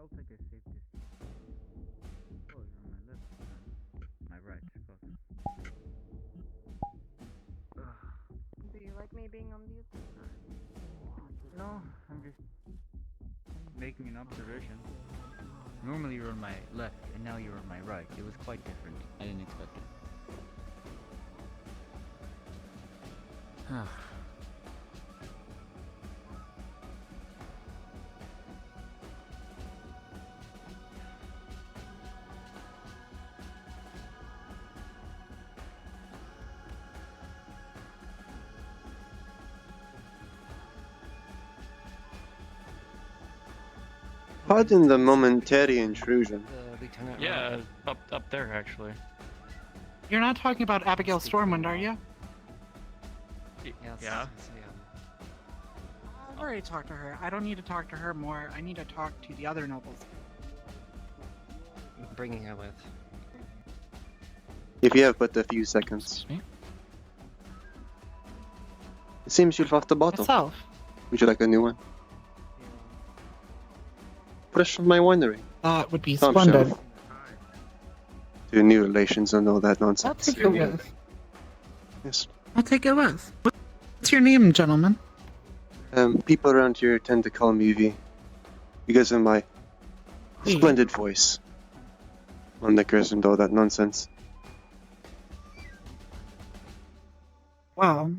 felt like I saved this. Oh, you're on my left. My right, of course. Do you like me being on mute? No, I'm just making an observation. Normally you're on my left, and now you're on my right. It was quite different. I didn't expect it. Pardon the momentary intrusion. Yeah, up there actually. You're not talking about Abigail Stormwind, are you? Yeah. I've already talked to her. I don't need to talk to her more. I need to talk to the other nobles. I'm bringing her with. If you have but a few seconds. It seems you've lost the bottle. Myself. Would you like a new one? Fresh from my winery. That would be Top splendid. shelf. To new relations and all that I'll nonsense. take it with. Yes. I'll take it with. What's your name, gentlemen? People around here tend to call me V. Because of my splendid voice. On liquors and all that nonsense. Well,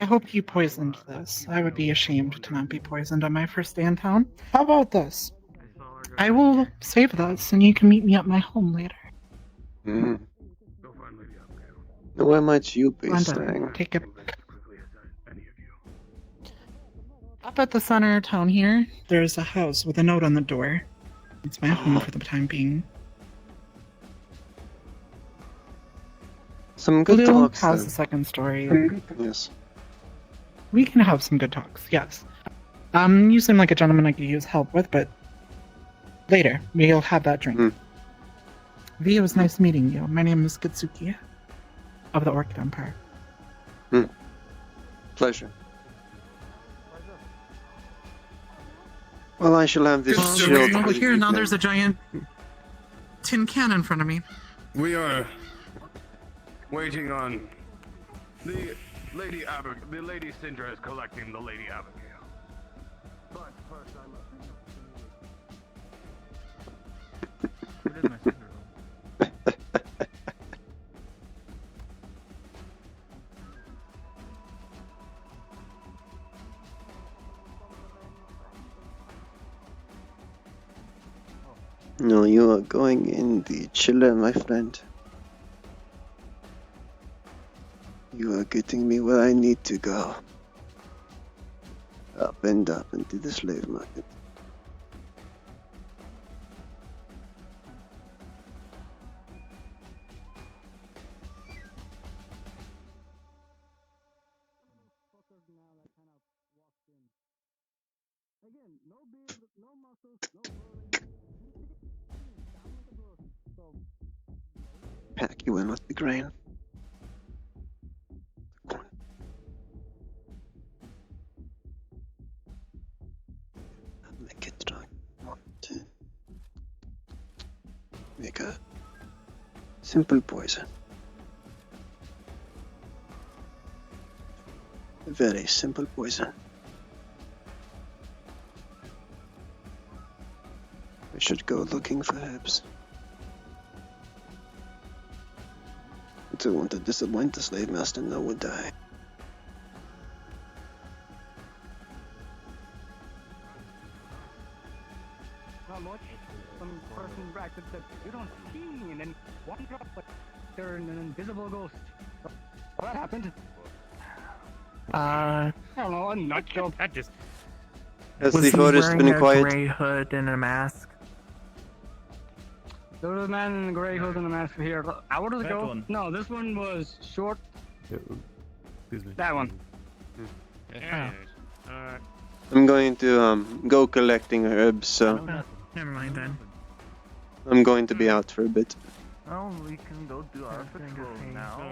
I hope you poisoned this. I would be ashamed to not be poisoned on my first day in town. How about this? I will save this, and you can meet me at my home later. Mm. Where might you be Glenda, staying? take it. Up at the center of town here, there's a house with a note on the door. It's my home for the time being. Some good Blue talks has then. the second story. Yes. We can have some good talks, yes. You seem like a gentleman I could use help with, but later, we'll have that drink. V, it was nice meeting you. My name is Kitsuki of the Orchid Empire. Pleasure. Well, I shall have this shield. Over here, now there's a giant tin can in front of me. We are waiting on the Lady Abigail. The Lady Syndra is collecting the Lady Abigail. But first I must. No, you are going in the chiller, my friend. You are getting me where I need to go. Up and up into the slave market. Pack you in with the grain. Make it strong. Want to make a simple poison. A very simple poison. I should go looking for herbs. I don't want to disappoint the slave master, no would die. Not much. Some person bracket that you don't see me, and then one drop, but they're an invisible ghost. So, well, that happened. I don't know, a nut job. That just. Has Was the he forest wearing been a quiet? gray hood and a mask? There was a man in a gray hood and a mask here hours That ago. one. No, this one was short. Excuse me. That one. Yeah. Alright. I'm going to go collecting herbs, so Never mind then. I'm going to be out for a bit. Oh, we can go do our patrol now.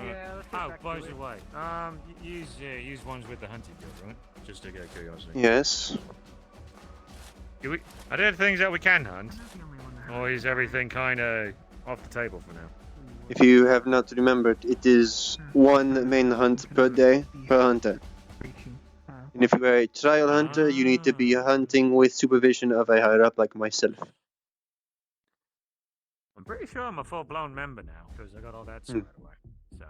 Oh, by the way, use ones with the hunting gun, right? Just to get curiosity. Yes. Are there things that we can hunt? Or is everything kind of off the table for now? If you have not remembered, it is one main hunt per day per hunter. And if you are a trial hunter, you need to be hunting with supervision of a higher up like myself. I'm pretty sure I'm a full-blown member now, because I got all that squared away. So.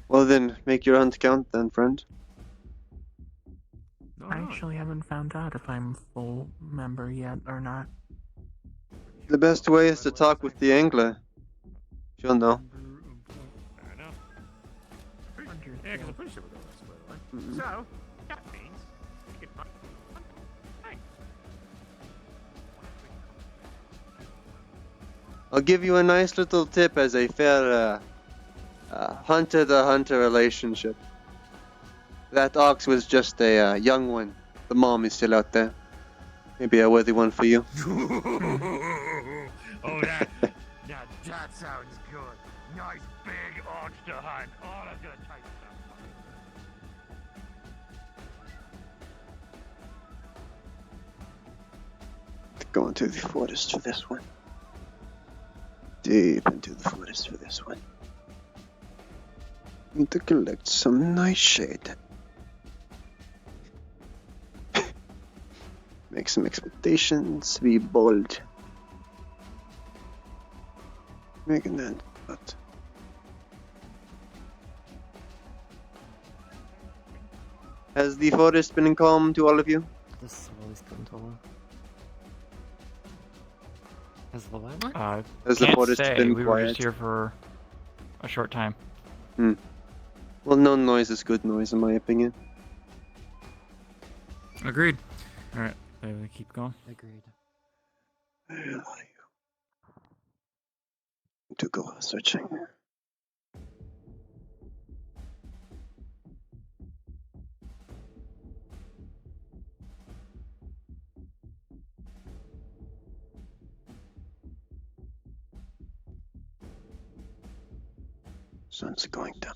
Well then, make your hunt count then, friend. I actually haven't found out if I'm full member yet or not. The best way is to talk with the angler. She'll know. Fair enough. Yeah, because I'm pretty sure we got that squared away. So, that means we can hunt. Thanks. I'll give you a nice little tip as a fair hunter-to-hunter relationship. That ox was just a young one. The mom is still out there. Maybe a worthy one for you. Oh, that sounds good. Nice big ox to hunt. Oh, that's gonna taste so Go into the forest for this one. Deep into the forest for this one. Need to collect some nice shade. Make some expectations, be bold. Making that, but has the forest been calm to all of you? This is always controller. Has the what? Has the Can't forest say. been We were quiet? just here for a short time. Well, no noise is good noise, in my opinion. Agreed. All right, we keep going. Agreed. Where are you? To go searching. Sun's going down.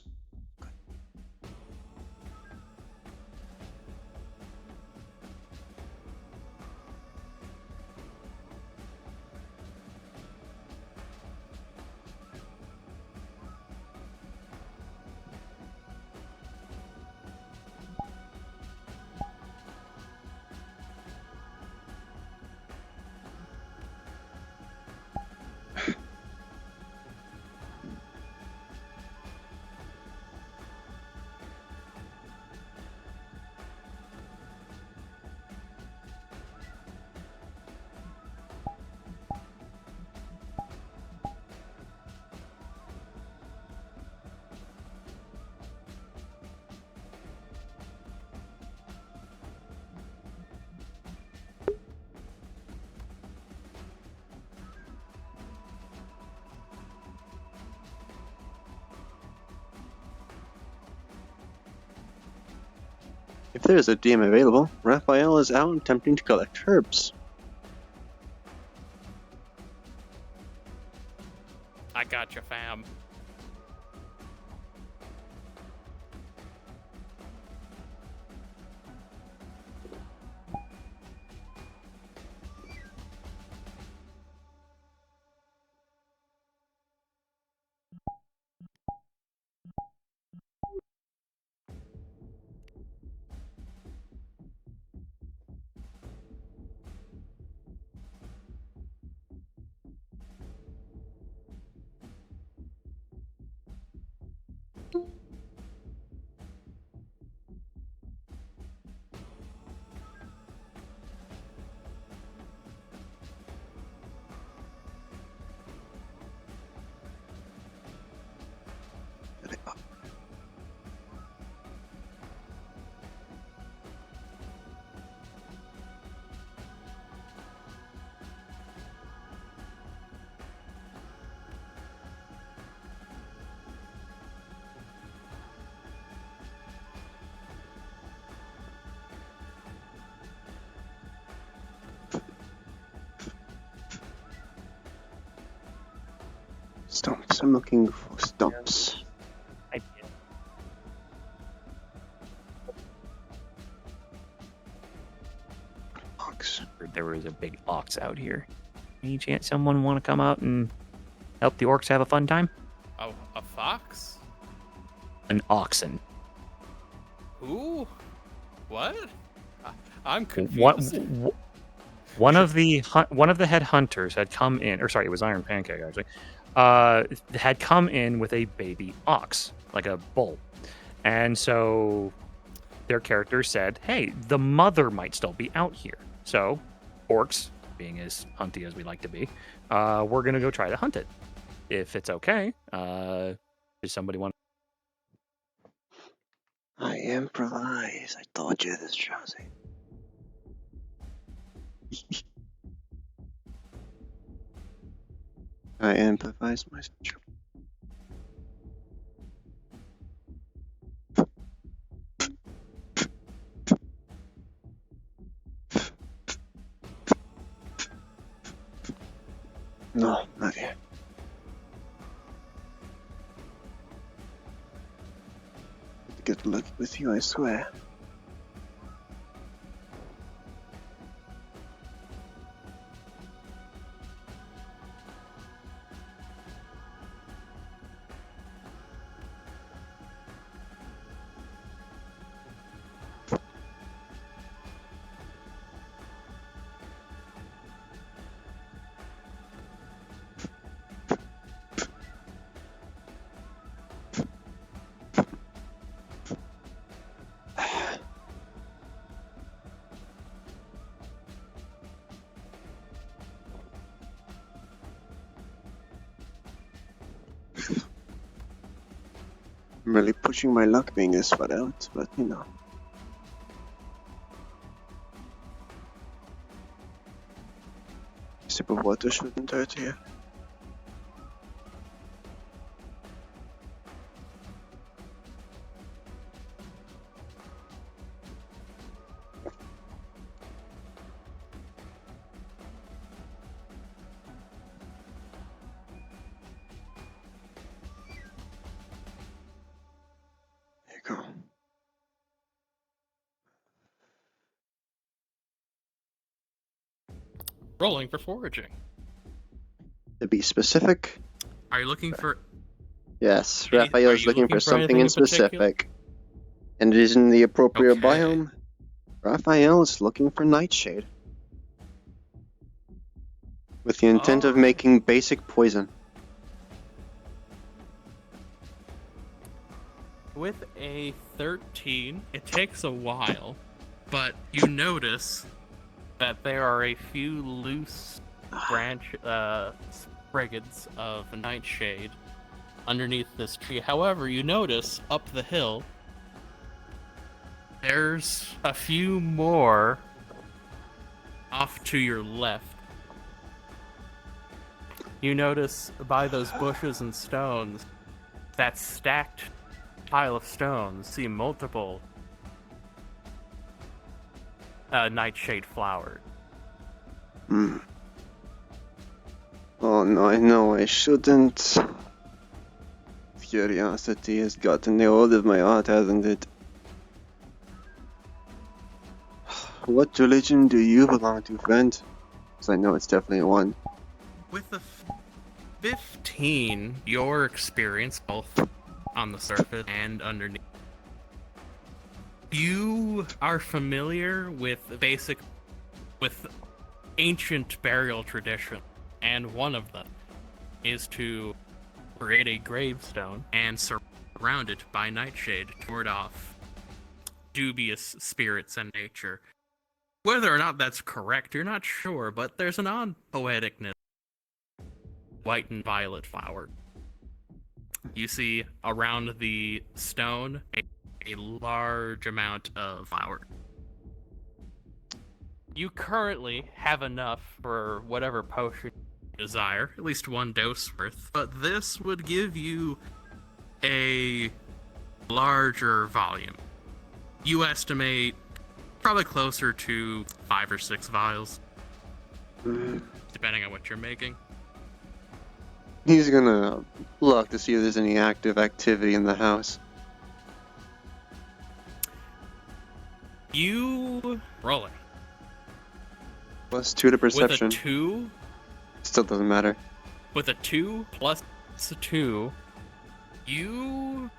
If there is a DM available, Raphael is out attempting to collect herbs. I got you, fam. Stumps. I'm looking for stumps. There were is a big ox out here. Any chance someone want to come out and help the orcs have a fun time? Oh, a fox? An oxen. Who? What? I'm What? confused. One of the head hunters had come in, or sorry, it was Iron Pancake actually. Had come in with a baby ox, like a bull, and so their character said, "Hey, the mother might still be out here." So, orcs, being as hunty as we like to be, we're gonna go try to hunt it. If it's okay, does somebody want? I improvise. I told you this, Josie. I improvise my special. No, not yet. Get lucky with you, I swear. I'm really pushing my luck being this far out, but you know. A sip of water shouldn't hurt here. There you go. Rolling for foraging. To be specific, Are you looking for? yes, Are Raphael is you looking looking for for something anything in in particular? specific. And it is in the appropriate Okay. biome. Raphael is looking for nightshade. With the intent of Alright. making basic poison. With a 13, it takes a while, but you notice that there are a few loose spriggans of nightshade underneath this tree. However, you notice up the hill, there's a few more off to your left. You notice by those bushes and stones, that stacked pile of stones, see multiple nightshade flowers. Oh no, I know I shouldn't. Curiosity has gotten the hold of my heart, hasn't it? What religion do you belong to, friend? Because I know it's definitely one. With the 15, your experience, both on the surface and underneath, you are familiar with ancient burial tradition, and one of them is to create a gravestone and surround it by nightshade to ward off dubious spirits and nature. Whether or not that's correct, you're not sure, but there's an odd poeticness. White and violet flower. You see around the stone a large amount of flower. You currently have enough for whatever potion you desire, at least one dose worth, but this would give you a larger volume. You estimate probably closer to 5 or 6 vials, depending on what you're making. He's gonna look to see if there's any active activity in the house. You rolling. Plus 2 to perception. With a 2? Still doesn't matter. With a 2 plus a 2, you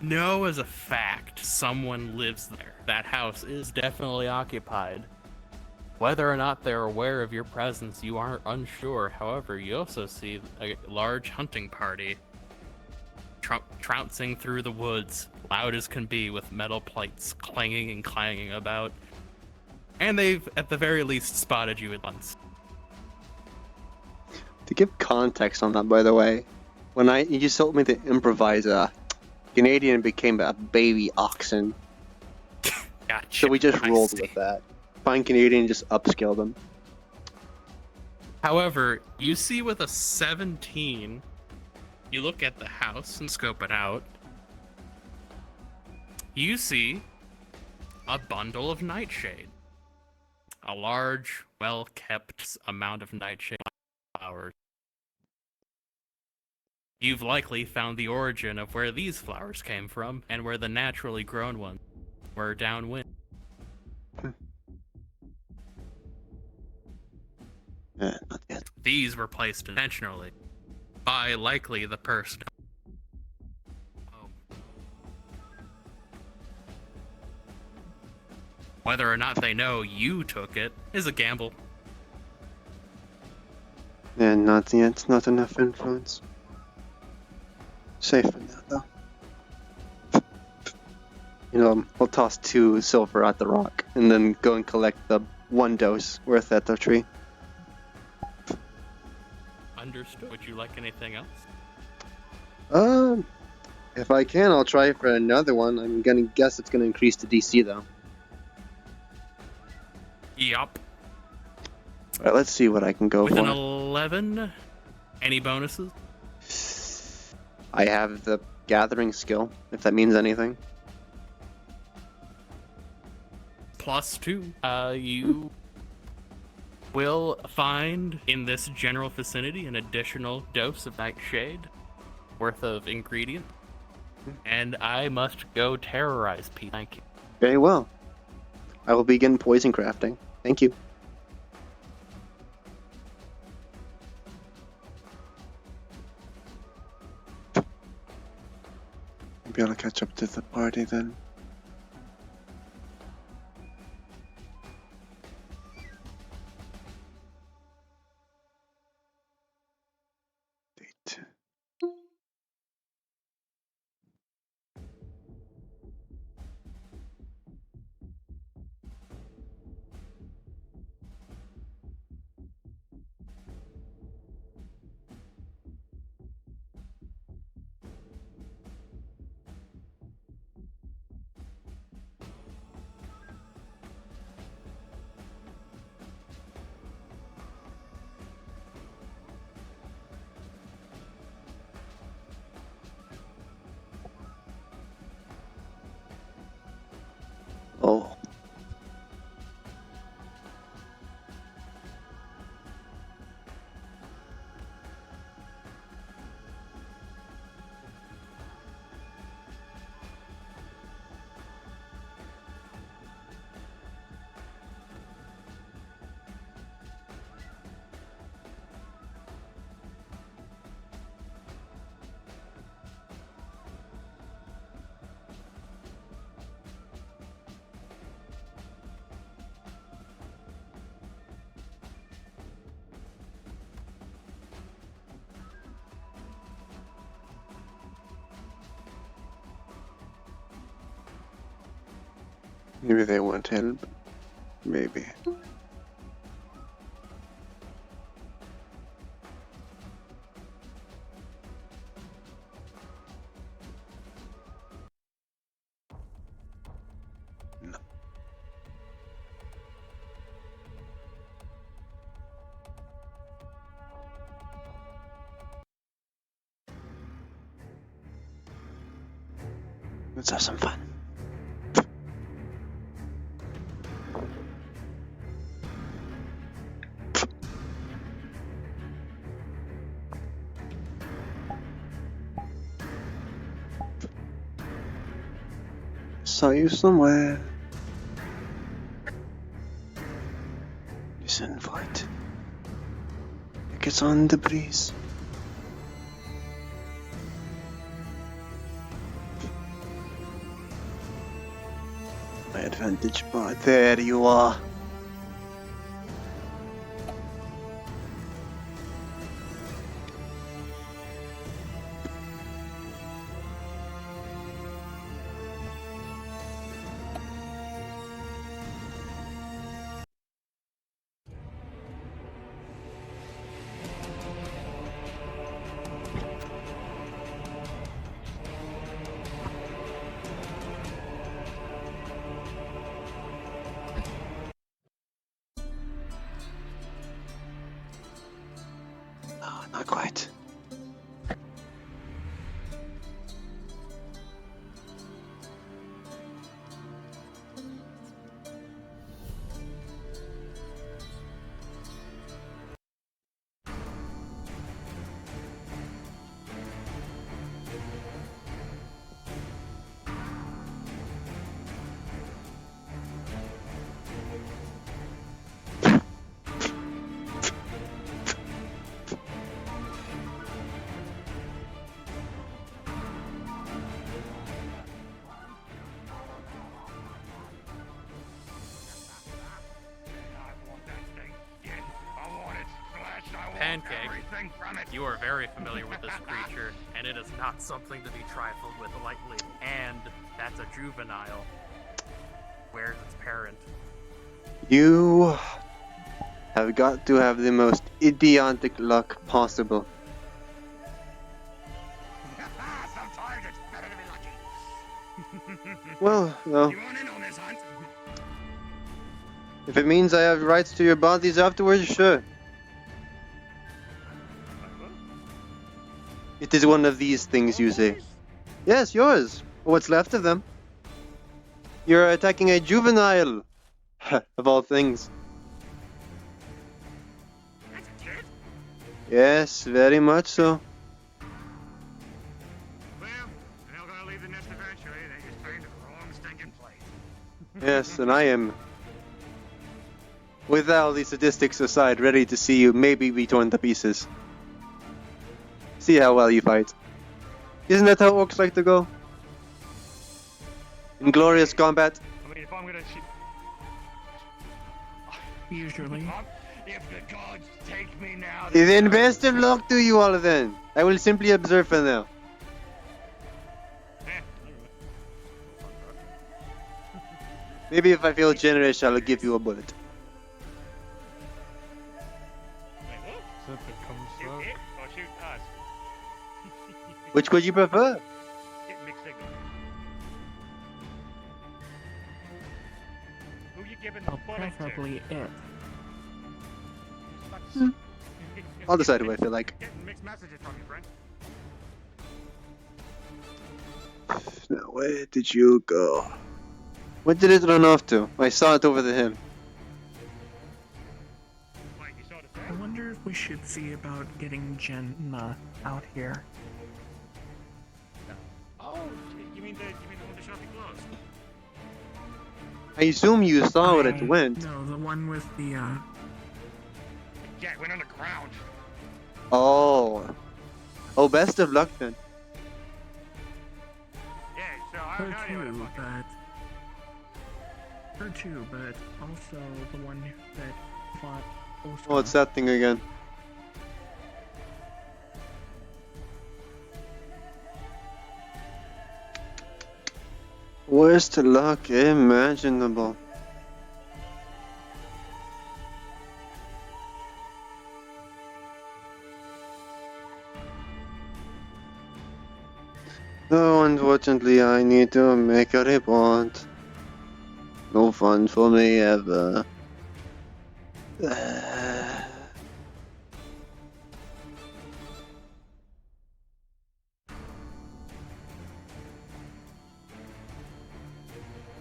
know as a fact someone lives there. That house is definitely occupied. Whether or not they're aware of your presence, you are unsure. However, you also see a large hunting party trouncing through the woods, loud as can be, with metal plates clanging and clanging about. And they've, at the very least, spotted you at once. To give context on that, by the way, when you just told me to improvise a Canadian became a baby oxen. Gotcha. So we just rolled with that. Fine Canadian just upscaled them. However, you see with a 17, you look at the house and scope it out. You see a bundle of nightshade. A large, well-kept amount of nightshade flowers. You've likely found the origin of where these flowers came from and where the naturally grown ones were downwind. Not yet. These were placed intentionally by likely the person. Whether or not they know you took it is a gamble. Yeah, not yet. Not enough influence. Safe for now, though. You know, I'll toss 2 silver at the rock and then go and collect the 1 dose worth at the tree. Understood. Would you like anything else? If I can, I'll try for another one. I'm gonna guess it's gonna increase the DC though. Yup. Alright, let's see what I can go With for. an 11, any bonuses? I have the gathering skill, if that means anything. Plus 2. You will find in this general vicinity an additional dose of nightshade worth of ingredient. And I must go terrorize Pete. Thank you. Very well. I will begin poison crafting. Thank you. Maybe I'll catch up to the party then. Date. Oh. Maybe they want help. Maybe. No. Let's have some fun. Saw you somewhere. Focus on the breeze. My advantage bar. There you are. No, not quite. Pancake, you are very familiar with this creature, and it is not something to be trifled with lightly. And that's a juvenile. Where's its parent? You have got to have the most idiotic luck possible. Some target. Better to be lucky. Well, no. You want in on this hunt? If it means I have rights to your bodies afterwards, sure. It is one of these things, you say. Yes, yours. Or what's left of them. You're attacking a juvenile. Of all things. That's a kid? Yes, very much so. Well, they're not gonna leave the nest eventually. They just turned to the wrong stinking place. Yes, and I am, with all the statistics aside, ready to see you maybe be torn to pieces. See how well you fight. Isn't that how orcs like to go? In glorious combat. I mean, if I'm gonna shoot... Usually. If the gods take me now... Then best of luck to you all then. I will simply observe for now. Maybe if I feel generous, I'll give you a bullet. Something comes shoot it or shoot us? Which would you prefer? Get mixed signal. Who you giving the bullet Preferably it. to? I'll decide what I feel like. Getting mixed messages from your friend. Now, where did you go? Where did it run off to? I saw it over the hill. I wonder if we should see about getting Jenna out here. Oh, you mean the one that shot the clothes? I assume you saw where it went. No, the one with the Yeah, it went on the ground. Oh. Oh, best of luck then. Yeah, so I her don't know anywhere to too, fucking... but her too, but also the one that fought Oscar. Oh, it's that thing again. Worst luck imaginable. No, unfortunately, I need to make a report. No fun for me ever.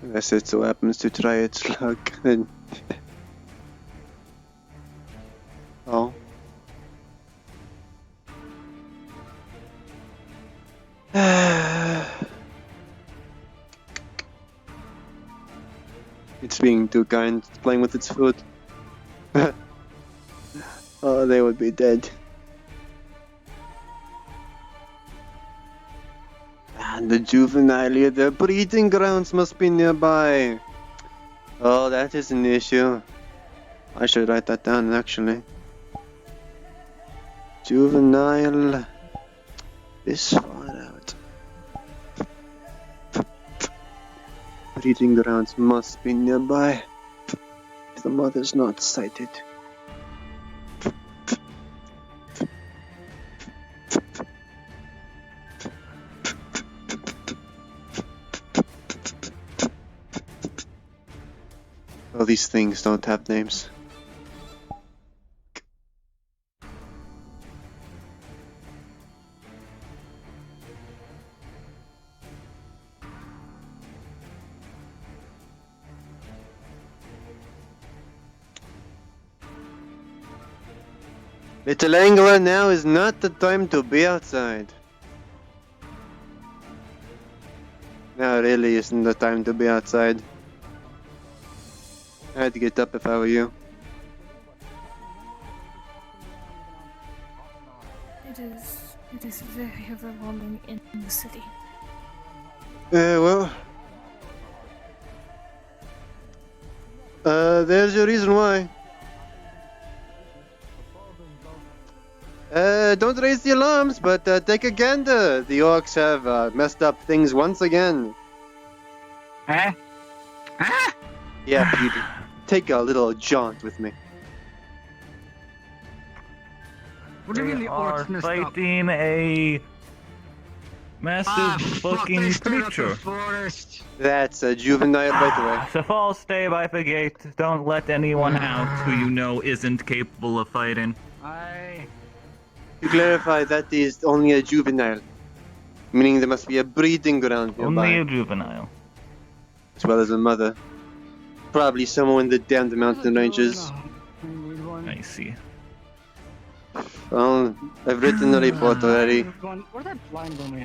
Unless it so happens to try its luck, then... Oh. It's being too kind, playing with its food. Oh, Oh, they would be dead. And the juvenile, their breeding grounds must be nearby. Oh, that is an issue. I should write that down, actually. Juvenile. This far out. Breeding grounds must be nearby. If the mother's not sighted. Oh, these things don't have names. Little Angler, now is not the time to be outside. Now really isn't the time to be outside. I'd get up if I were you. It is very overwhelming in the city. Well. There's your reason why. Don't raise the alarms, but take a gander. The orcs have messed up things once again. Huh? Huh? Yeah, Peter. Take a little jaunt with me. What do you mean the orcs messed up? fighting a massive fucking creature. That's a juvenile, by the way. So fall, stay by the gate. Don't let anyone out who you know isn't capable of fighting. To clarify, that is only a juvenile. Meaning there must be a breeding ground nearby. Only a juvenile. As well as a mother. Probably somewhere in the damned mountain ranges. I see. Well, I've written a report already. Where's that blind one we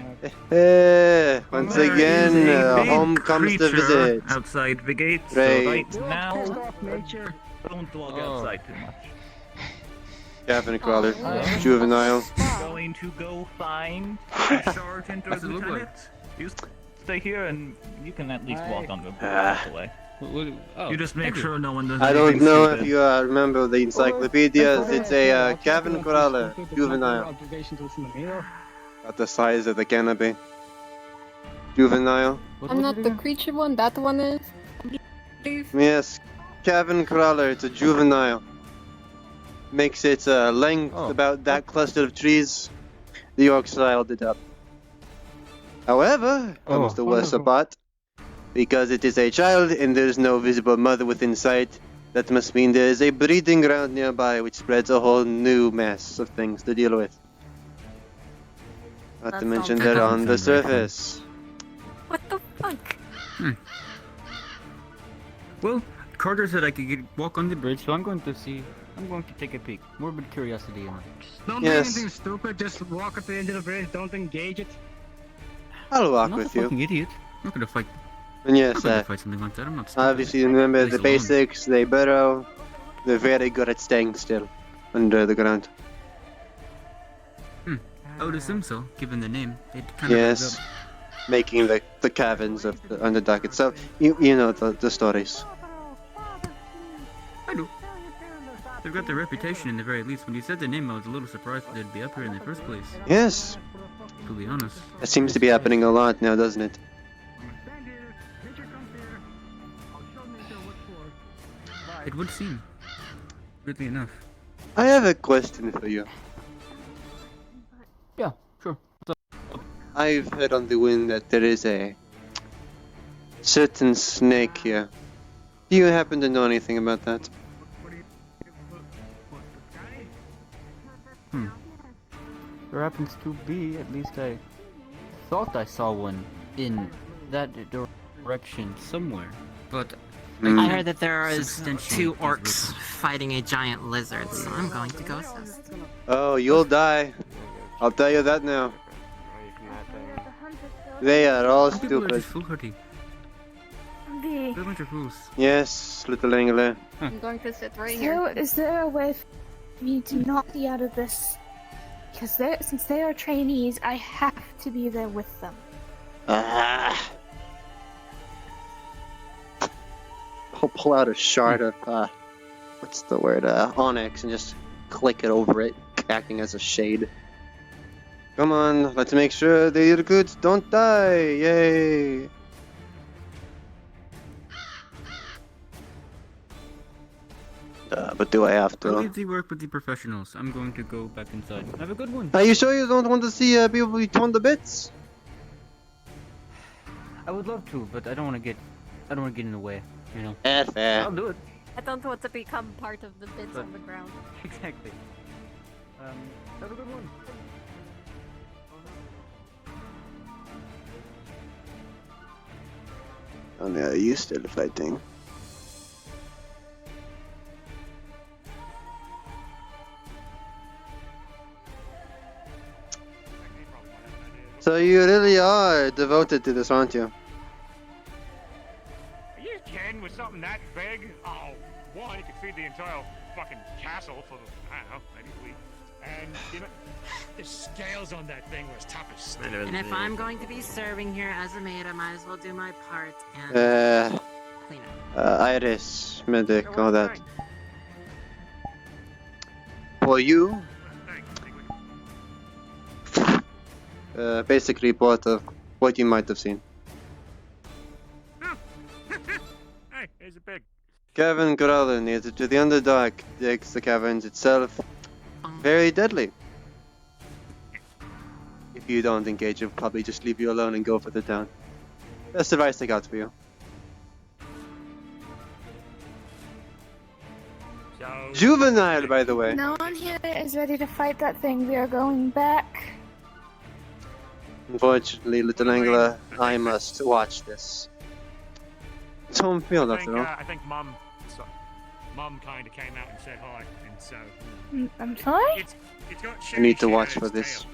have? Once again, home comes the visit. Outside the gate, Right. so right now, don't walk outside too much. Cabin crawler, juvenile. Going to go find a sergeant or lieutenant. You stay here and you can at least walk on the way. You just make sure no one does I don't anything know stupid. if you remember the encyclopedias. It's a cabin crawler, juvenile. About the size of the canopy. Juvenile. I'm not the creature one, that one is. Yes, cabin crawler, it's a juvenile. Makes its length about that cluster of trees. The orcs styled it up. However, comes the worst part. Because it is a child and there is no visible mother within sight, that must mean there is a breeding ground nearby which spreads a whole new mess of things to deal with. Not to mention they're on the surface. What the fuck? Well, Carter said I could walk on the bridge, so I'm going to see. I'm going to take a peek. Morbid curiosity. Don't do anything stupid, just walk up the end of the bridge, don't engage it. I'll walk I'm not with a you. fucking idiot. I'm not gonna fight. And yes, I'm not gonna fight something like that. I'm not stupid. obviously remember At the least alone. basics, they burrow. They're very good at staying still under the ground. I would assume so, given the name. It kind of adds Yes, up. making the caverns of the Underdark itself. You know the stories. I know. They've got their reputation in the very least. When you said the name, I was a little surprised that they'd be up here in the first place. Yes, To be honest. that seems to be happening a lot now, doesn't it? It would seem. Weirdly enough. I have a question for you. Yeah, sure. I've heard on the wind that there is a certain snake here. Do you happen to know anything about that? There happens to be, at least I thought I saw one in that direction somewhere. But Hmm. I heard that there is substantially two is orcs fighting a giant lizard, so I'm going to go assist. Oh, you'll die. I'll tell you that now. They are all Some people are stupid. just foolhardy. The... They're a bunch of fools. Yes, little angler. I'm going to sit right So, here. is there a way We need to knock the out of this. Because since they are trainees, I have to be there with them. I'll pull out a shard of, what's the word, onyx, and just click it over it, acting as a shade. Come on, let's make sure the Irkuts don't die! Yay! But do I have I'll to? leave the work with the professionals. I'm going to go back inside. Have a good one. Are you sure you don't want to see people be torn to bits? I would love to, but I don't want to get in the way. You know. Fair. I'll do it. I don't want to become part of the bits on the ground. Exactly. Have a good one. Oh no, you still fighting. So you really are devoted to this, aren't you? Are you kidding with something that big? Oh, one, you could feed the entire fucking castle for, I don't know, maybe a week. And, you know, the scales on that thing were as tough as steel. And if I'm going to be serving here as a maid, I might as well do my part and clean up. Iris, medic, all that. For you, basic report of what you might have seen. Hey, here's a pig. Cavern crawler near to the Underdark digs the caverns itself. Very deadly. If you don't engage, it'll probably just leave you alone and go for the town. That's the advice I got for you. So, Juvenile, by the way. No one here is ready to fight that thing. We are going back. Unfortunately, Little Angela, I must watch this. It's home field, after all. I think Mum kind of came out and said hi, and so... I'm sorry? It's got I need to shitty watch shit for in its this. tail.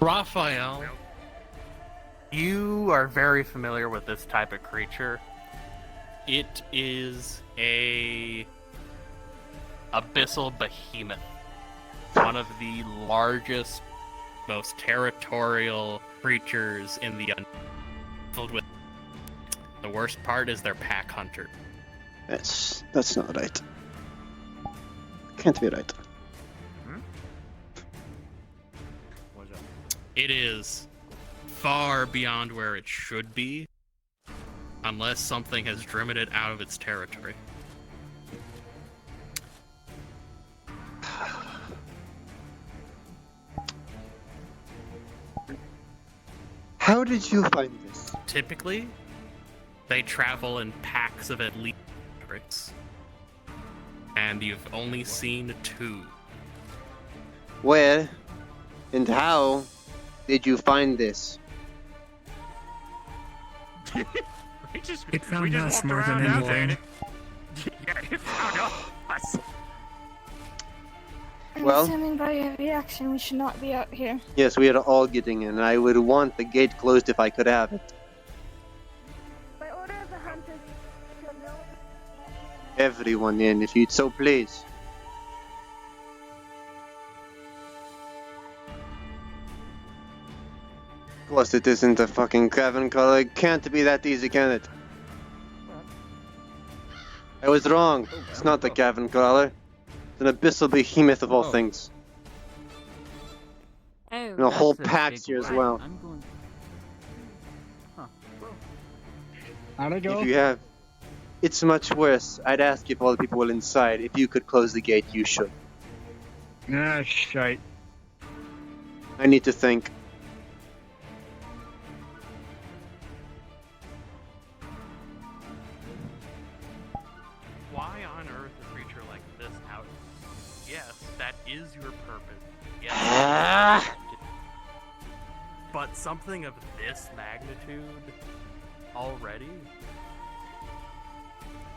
Raphael, you are very familiar with this type of creature. It is a abyssal behemoth, one of the largest, most territorial creatures in the filled with. The worst part is their pack hunter. That's not right. Can't be right. It is far beyond where it should be, unless something has driven it out of its territory. How did you find this? Typically, they travel in packs of at least 6, and you've only seen 2. Where and how did you find this? It found us more than anything. Yeah, it found us. I'm Well- assuming by your reaction we should not be out here. Yes, we are all getting in, and I would want the gate closed if I could have it. By order of the hunters, Everyone in, if you'd so please. Of course, it isn't a fucking cavern crawler. It can't be that easy, can it? I was wrong. It's not the cavern crawler. It's an abyssal behemoth of all things. Oh, And a whole That's a pack's big here as one. well. I'm going. How'd it go? If you have... It's much worse. I'd ask if all the people were inside. If you could close the gate, you should. Ah, shite. I need to think. Why on earth a creature like this out? Yes, that is your purpose. Yes. But something of this magnitude already?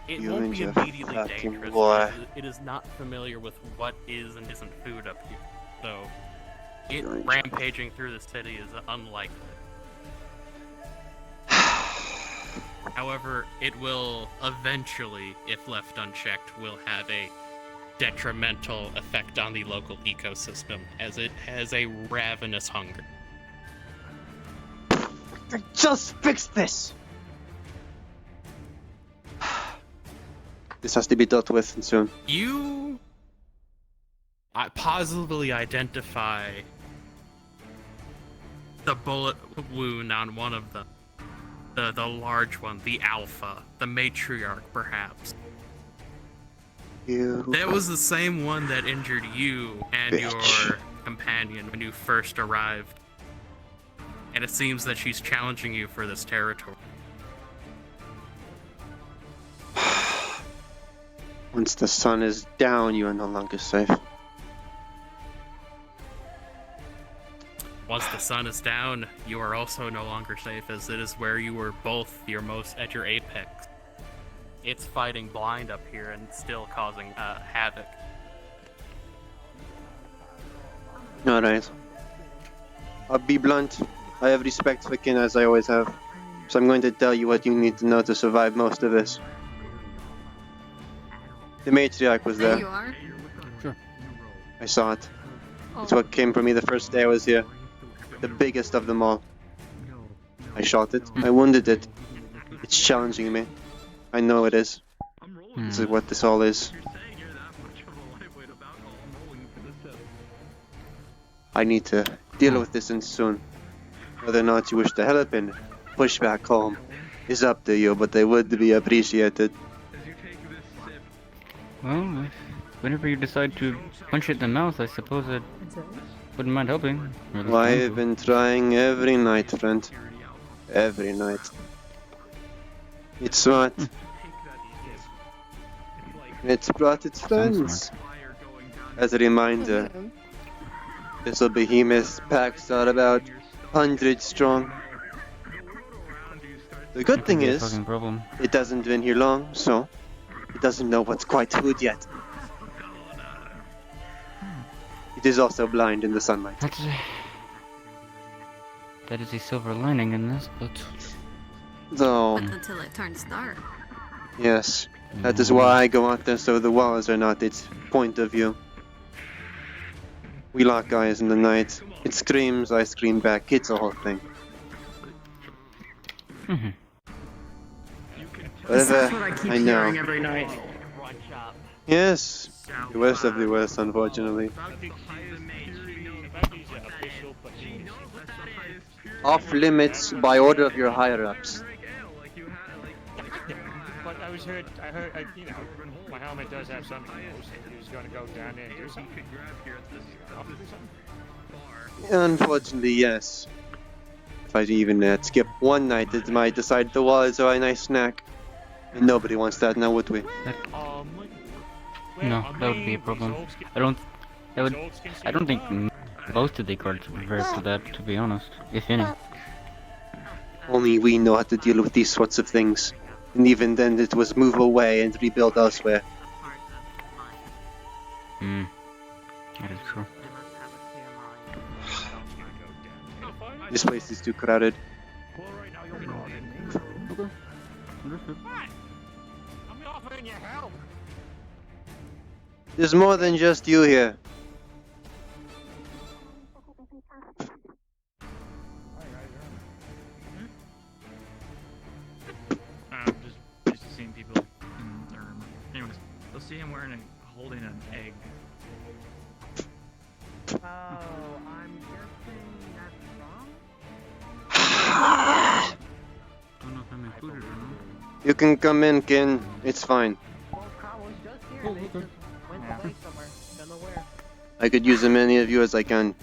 It You won't and be your immediately fucking dangerous. war. Because it is not familiar with what is and isn't food up here. So, it You and your- rampaging through the city is unlikely. However, it will eventually, if left unchecked, will have a detrimental effect on the local ecosystem, as it has a ravenous hunger. Just fix this! This has to be dealt with soon. You positively identify the bullet wound on one of them. The large one, the alpha, the matriarch, perhaps. That was the same one that injured you and your companion when you first arrived. And it seems that she's challenging you for this territory. Once the sun is down, you are no longer safe. Once the sun is down, you are also no longer safe, as it is where you were both at your apex. It's fighting blind up here and still causing havoc. Alright. I'll be blunt. I have respect for Kin, as I always have. So I'm going to tell you what you need to know to survive most of this. The matriarch was there. There you are. Sure. I saw it. It's what came for me the first day I was here. The biggest of them all. I shot it. I wounded it. It's challenging me. I know it is. This is what this all is. I need to deal with this and soon. Whether or not you wish to help and push back home is up to you, but they would be appreciated. Well, whenever you decide to punch it in the mouth, I suppose I wouldn't mind helping. Well, I've been trying every night, friend. Every night. It's what? It's brought its friends. As a reminder, this little behemoth packs out about 100 strong. The good thing is, it hasn't been here long, so it doesn't know what's quite food yet. It is also blind in the sunlight. That is a silver lining in this, but... Though, But until it turns dark. yes, that is why I go out there so the walls are not its point of view. We lock eyes in the night. It screams, I scream back. It's a whole thing. This Whatever, is what I keep I know. hearing every night. Yes, the worst of the worst, unfortunately. Off limits by order of your higher ups. But I heard, you know, my helmet does have something else. He was going to go down there and do something. Unfortunately, yes. If I even skip one night, it might decide the walls are a nice snack. And nobody wants that now, would we? No, that would be a problem. I don't think most of the cards revert to that, to be honest, if any. Only we know how to deal with these sorts of things. And even then it was move away and rebuild elsewhere. That is true. This place is too crowded. Okay. Understood. I'm offering you help. There's more than just you here. Just seeing people in their room. Anyways, they'll see him holding an egg. Oh, I'm guessing that's wrong? Don't know if I'm included or not. You can come in, Kin. It's fine. Well, Carl was just here. They just went away somewhere. Don't know where. I could use as many of you as I can.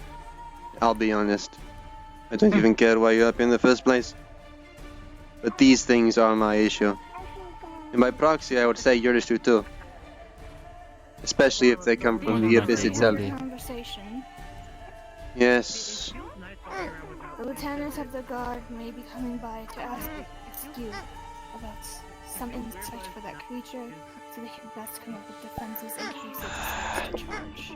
I'll be honest. I don't even care why you're up in the first place. But these things are my issue. And by proxy, I would say your issue too. Especially if they come from the abyss itself. Conversation. Yes. The lieutenant of the guard may be coming by to ask excuse about some insight for that creature, so they can best come up with defenses in case it decides to charge.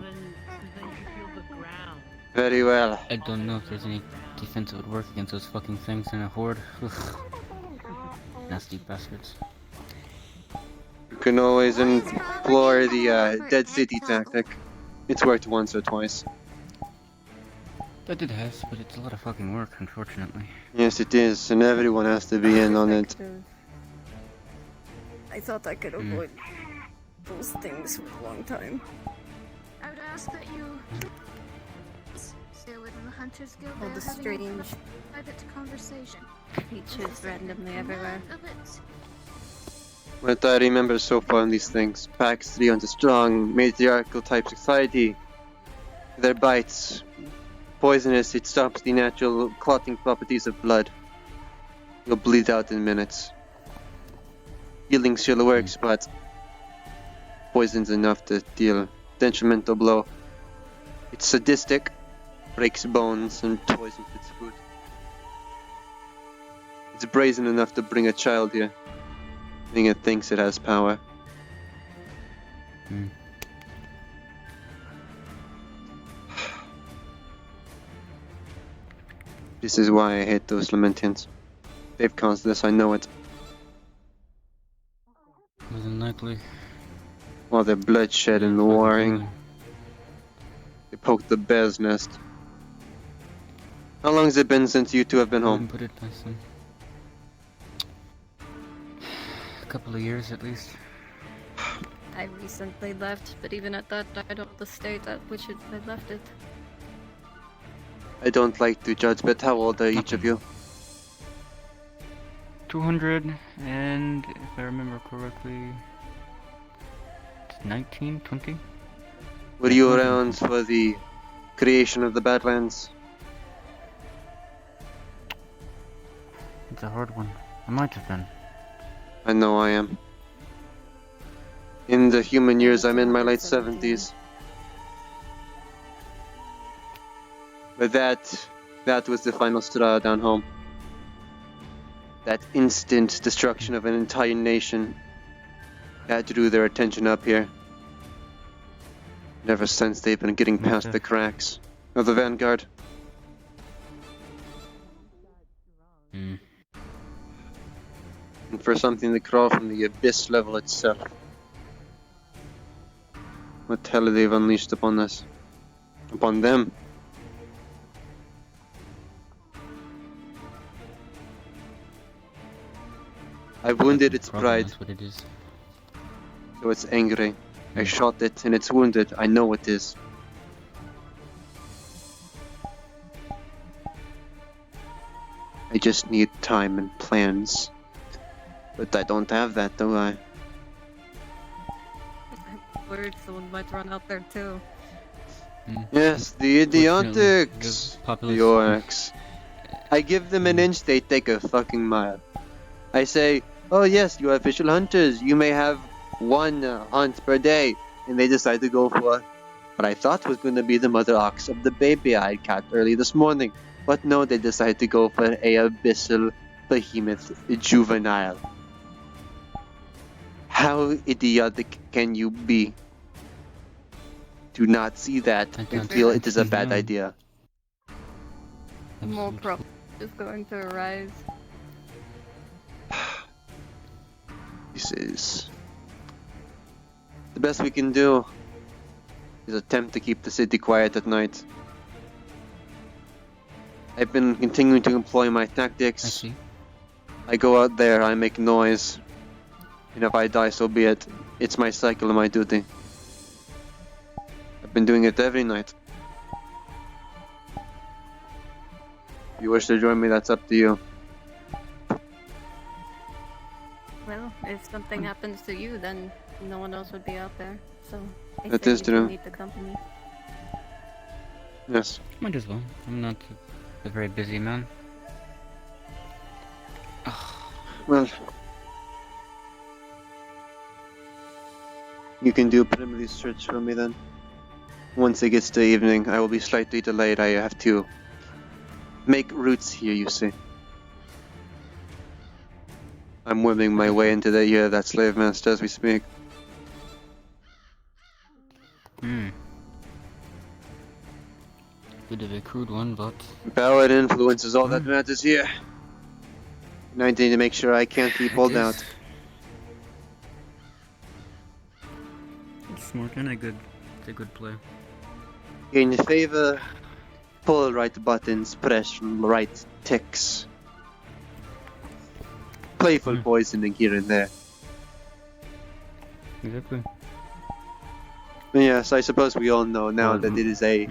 Then you feel the ground. Very well. I don't know if there's any defense that would work against those fucking things in a horde. Ugh. Nasty bastards. can always employ the dead city tactic. It's worked once or twice. That it has, but it's a lot of fucking work, unfortunately. Yes, it is, and everyone has to be in on it. I thought I could avoid those things for a long time. I would ask that you stay away from the Hunters Guild. All They're the having strange a private conversation. creatures randomly everywhere. None of it. What I remember so far in these things, packs 300 strong, matriarchal type society. Their bites, poisonous, it stops the natural clotting properties of blood. You'll bleed out in minutes. Healing still works, but poison's enough to deal detrimental blow. It's sadistic, breaks bones, and poisons its food. It's brazen enough to bring a child here. I think it thinks it has power. This is why I hate those Lamentians. They've caused this, I know it. More than likely. All the bloodshed and the warring. They poked the bear's nest. How long has it been since you two have been home? Put it nice and... A couple of years at least. I recently left, but even at that, I don't know the state at which I left it. I don't like to judge, but how old are each of you? 200, and if I remember correctly, it's 19, 20? Were you around for the creation of the Badlands? It's a hard one. I might have been. I know I am. In the human years, I'm in my late 70s. But that was the final straw down home. That instant destruction of an entire nation that drew their attention up here. And ever since, they've been getting past the cracks of the Vanguard. And for something to crawl from the abyss level itself. What hell have they unleashed upon us? Upon them? I wounded its pride. That's what it is. So it's angry. I shot it and it's wounded. I know it is. I just need time and plans. But I don't have that, do I? I'm worried someone might run out there too. Yes, the idiotics. The orcs. I give them an inch, they take a fucking mile. I say, oh yes, you are official hunters. You may have one hunt per day. And they decide to go for what I thought was going to be the mother ox of the baby I caught early this morning. But no, they decide to go for a abyssal behemoth juvenile. How idiotic can you be? Do not see that and feel it is a bad idea. More problems is going to arise. This is... The best we can do is attempt to keep the city quiet at night. I've been continuing to employ my tactics. I go out there, I make noise. And if I die, so be it. It's my cycle and my duty. I've been doing it every night. If you wish to join me, that's up to you. Well, if something happens to you, then no one else would be out there. So I That say is you true. need the company. Yes. Might as well. I'm not a very busy man. Well, you can do a preliminary search for me then. Once it gets to evening, I will be slightly delayed. I have to make routes here, you see. I'm worming my way into that slave master as we speak. Bit of a crude one, but... Power and influence is all that matters here. And I need to make sure I can't be pulled out. Kinda good. It's a good play. In favor, pull right buttons, press right ticks. Playful poisoning here and there. Exactly. Yes, I suppose we all know now that it is a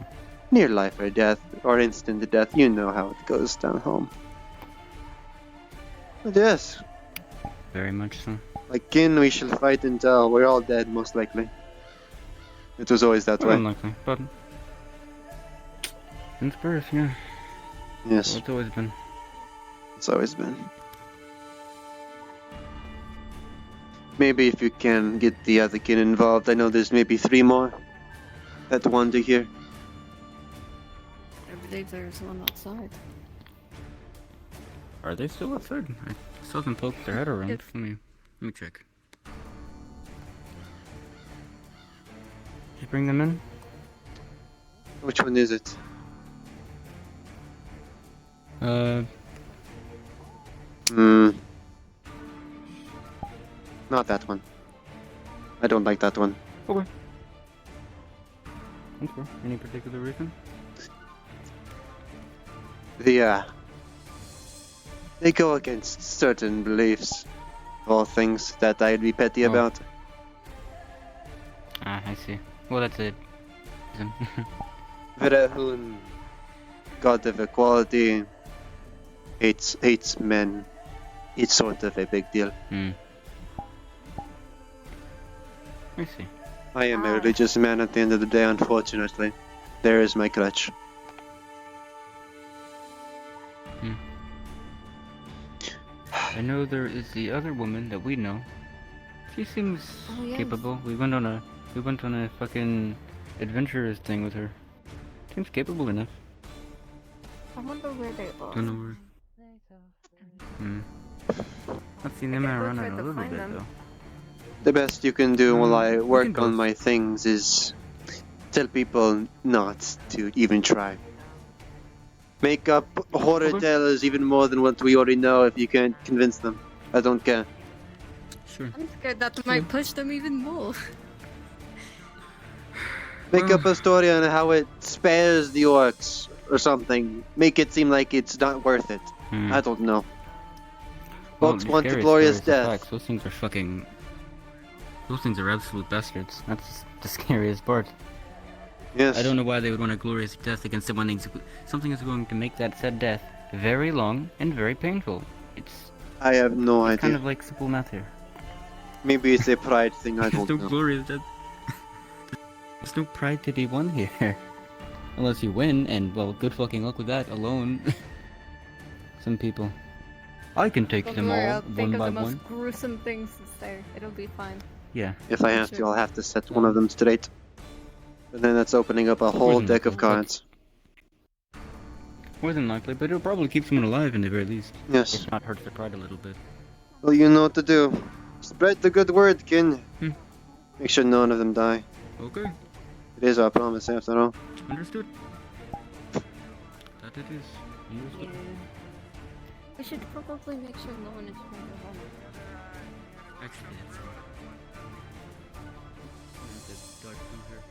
near life or death, or instant death. You know how it goes down home. But yes, Very much so. again we shall fight until we're all dead, most likely. It was always that way. Unlikely, but since birth, yeah. Yes. So it's always been. It's always been. Maybe if you can get the other kid involved. I know there's maybe 3 more that wander here. I believe there's one outside. Are they still outside? I saw them poke their head around. Let me check. Did you bring them in? Which one is it? Not that one. I don't like that one. Okay. Okay. Any particular reason? They go against certain beliefs, or things that I'd be petty about. Ah, I see. Well, that's it. Virahun, god of equality, hates men. It's sort of a big deal. I see. I am a religious man at the end of the day, unfortunately. There is my crutch. I know there is the other woman that we know. She seems capable. We went on a fucking adventurous thing with her. Seems capable enough. I wonder where they are. Don't know where. I've seen them around a little bit though. The best you can do while I work on my things is tell people not to even try. Make up horror tales even more than what we already know if you can't convince them. I don't care. Sure. I'm scared that might push them even more. Make up a story on how it spares the orcs or something. Make it seem like it's not worth it. I don't know. Folks want a glorious death. Those things are fucking... Those things are absolute bastards. That's the scariest part. Yes. I don't know why they would want a glorious death against something is going to make that said death very long and very painful. I have no idea. Kind of like simple math here. Maybe it's a pride thing, I don't There's no know. glorious death. There's no pride to be won here. Unless you win, and well, good fucking luck with that alone. Some people. I can take them all, I'll think one of by the most one. gruesome things to say. It'll be fine. Yeah. If I have to, I'll have to set one of them straight. But then that's opening up a whole deck of cards. More than likely, but it'll probably keep someone alive in the very least. Yes. If not hurt their pride a little bit. Well, you know what to do. Spread the good word, kin. Make sure none of them die. Okay. It is our promise, after all. Understood. That it is. Understood. We should probably make sure no one is trying to harm us. Actually, that's fine. Dark through here.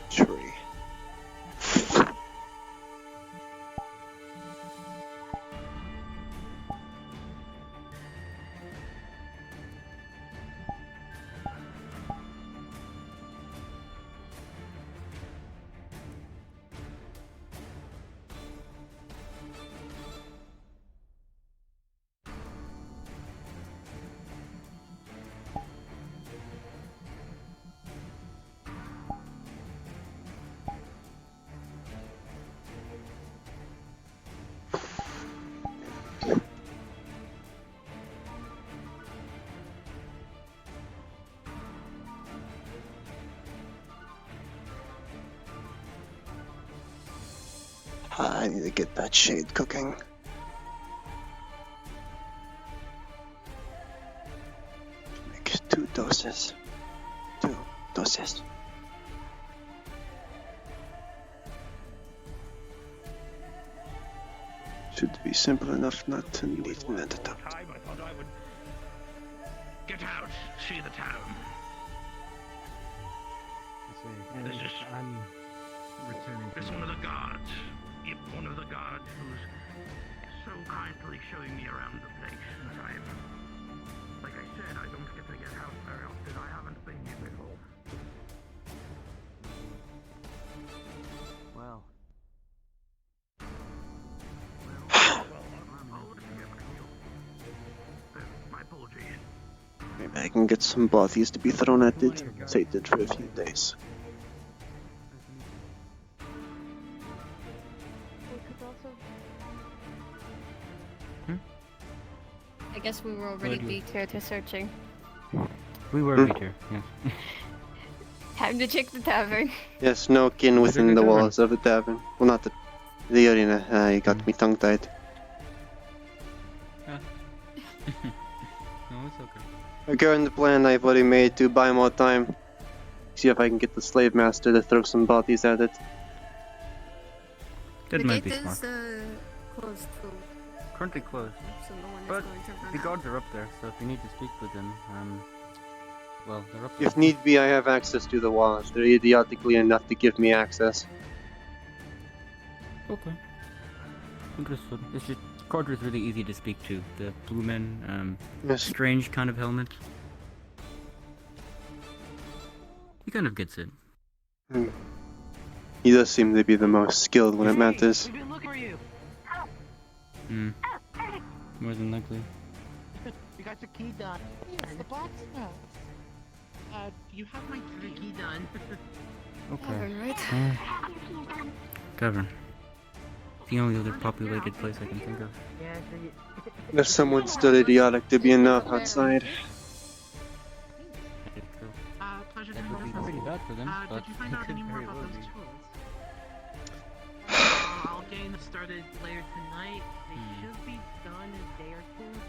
Tree. I need to get that shade cooking. 2 doses. 2 doses. Should be simple enough not to need an antidote. Time I thought I would get out, see the town. This is I'm returning. This one of the guards. Yep, one of the guards who's so kindly showing me around the place. And like I said, I don't get to get out very often. I haven't been here before. Well. My apologies. Maybe I can get some bodies to be thrown at it. Save it for a few days. I guess we were already beat here to searching. We were beat here, yeah. Time to check the tavern. Yes, no kin within the walls of the tavern. Well, not the arena. You got me tongue-tied. No, it's okay. Regarding the plan I've already made to buy more time, see if I can get the slave master to throw some bodies at it. That the might gate be smart. is closed too. Currently closed. So no one is But going to run the out. guards are up there, so if you need to speak with them, well, they're up there. If need be, I have access to the walls. They're idiotically enough to give me access. Okay. Understood. It's just Carter's really easy to speak to. The blue men, Yes. strange kind of helmet. He kind of gets it. He does seem to be the most skilled when it matters. We've been looking for you. Hmm. More than likely. You got your key done. It's the blacksmith. You have my key done. Okay. Tavern, right? Tavern. The only other populated place I can think of. Yeah, If someone's still idiotic to be enough outside. Pleasure That would be pretty bad for them, but did you find out could any more very about well those be. tools? I'll gain them started later tonight. They should be done in a day or two.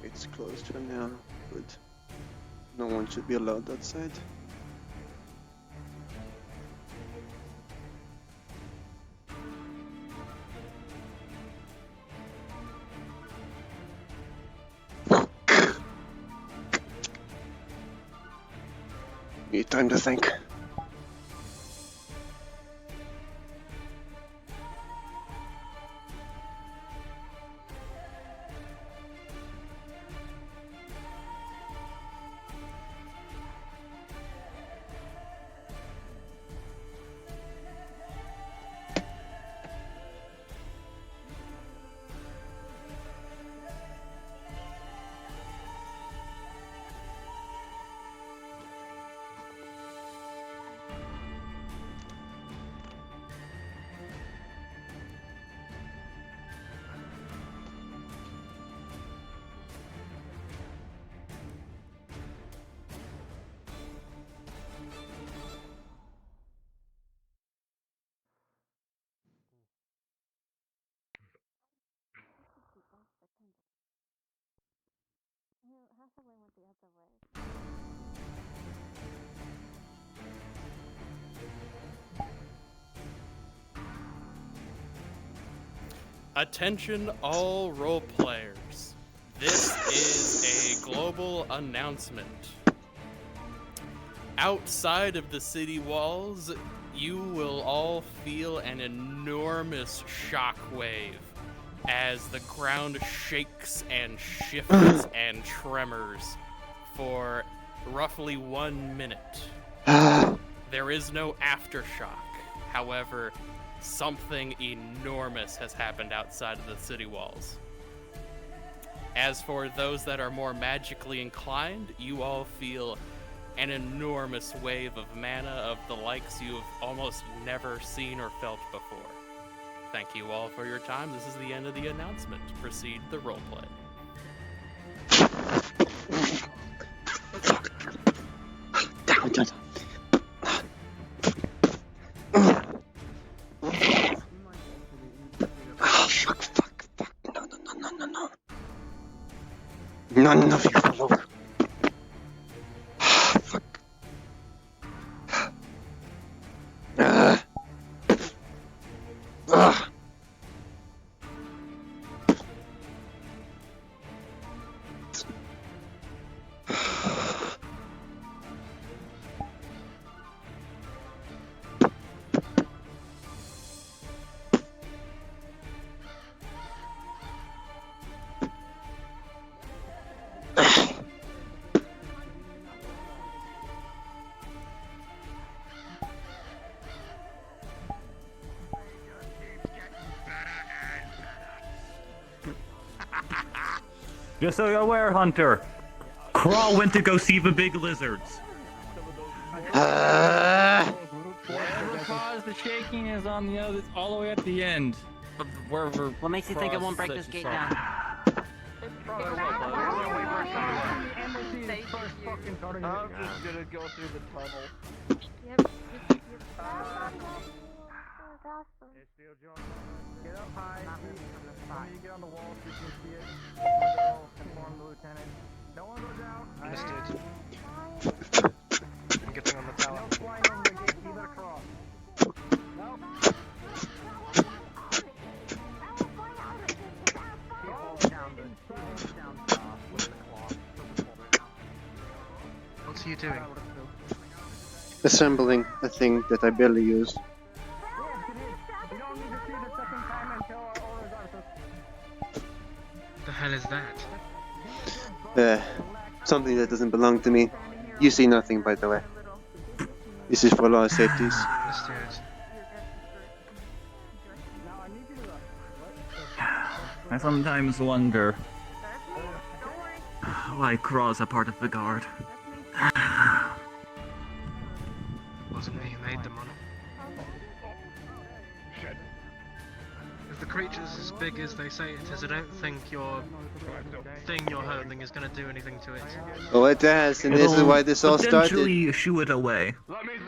It's closed for now, but no one should be allowed outside. Need time to think. Attention all role players. This is a global announcement. Outside of the city walls, you will all feel an enormous shockwave as the ground shakes and shifts and tremors for roughly 1 minute. There is no aftershock. However, something enormous has happened outside of the city walls. As for those that are more magically inclined, you all feel an enormous wave of mana of the likes you have almost never seen or felt before. Thank you all for your time. This is the end of the announcement. Proceed the roleplay. Down. Oh, fuck. No. None of you follow. Fuck. Just so you're aware, Hunter, Crawl went to go see the big lizards. Whatever caused the shaking is on the other, all the way at the end. Of wherever. What makes you think it won't break this gate down? I'm just gonna go through the tunnel. Get up high. When you get on the wall so you can see it, inform the lieutenant. No one goes out. Understood. I'm getting on the tower. No flying over the gate, you better cross. No. He holds down the with the claw. What's he doing? Assembling a thing that I barely use. The hell is that? Something that doesn't belong to me. You see nothing, by the way. This is for law safeties. I sometimes wonder why Craw's a part of the guard. Wasn't me who made them on it. If the creature's as big as they say it is, I don't think your thing you're holding is going to do anything to it. Oh, it has, and this is why this all started. Potentially shoo it away.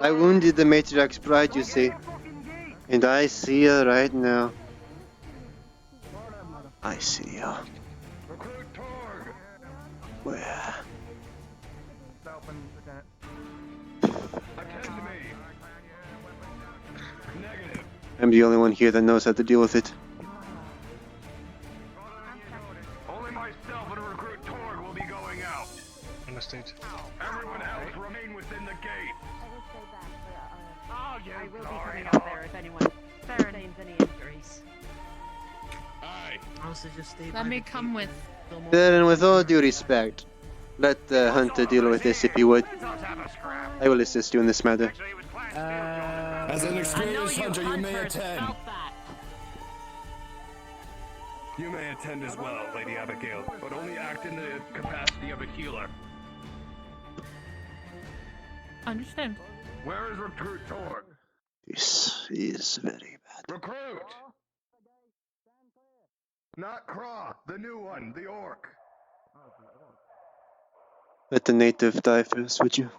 I wounded the Matriarch's pride, you see. And I see you right now. I see you. Where? I'm the only one here that knows how to deal with it. Only myself and Recruit Torg will be going out. Understood. Everyone else remain within the gate. Oh, I will be coming out there if anyone sustains any injuries. Aye. Also, just stay Let me come with. Then, with all due respect, let the hunter deal with this if he would. I will assist you in this matter. As an experienced hunter, you may attend. You may attend as well, Lady Abigail, but only act in the capacity of a healer. Understand. Where is Recruit Torg? This is very bad. Recruit! Not Craw, the new one, the orc. Let the native die first, would you?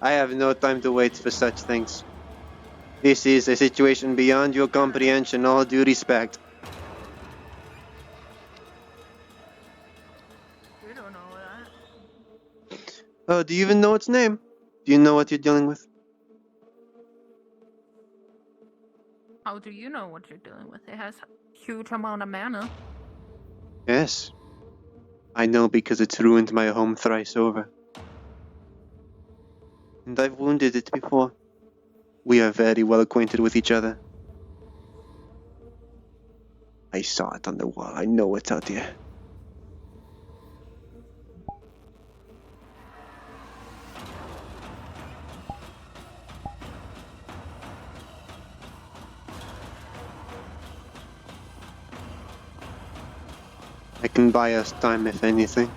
I have no time to wait for such things. This is a situation beyond your comprehension, all due respect. We don't know that. Oh, do you even know its name? Do you know what you're dealing with? How do you know what you're dealing with? It has a huge amount of mana. Yes. I know because it's ruined my home thrice over. And I've wounded it before. We are very well acquainted with each other. I saw it on the wall. I know it's out there. I can buy us time if anything.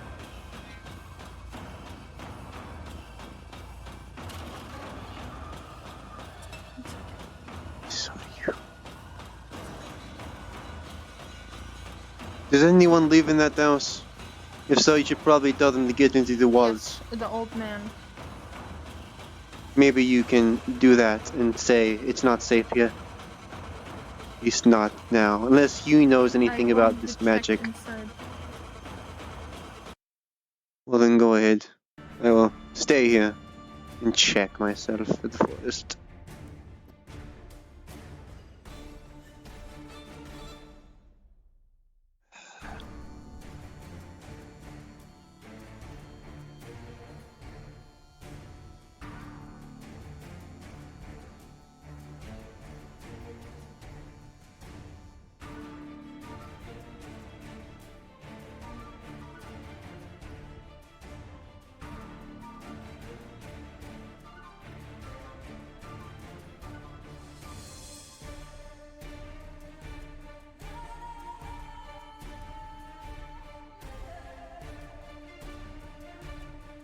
Does anyone live in that house? If so, you should probably tell them to get into the walls. The old man. Maybe you can do that and say it's not safe here. At least not now. Unless you knows anything about this magic. Well then go ahead. I will stay here and check myself at the forest.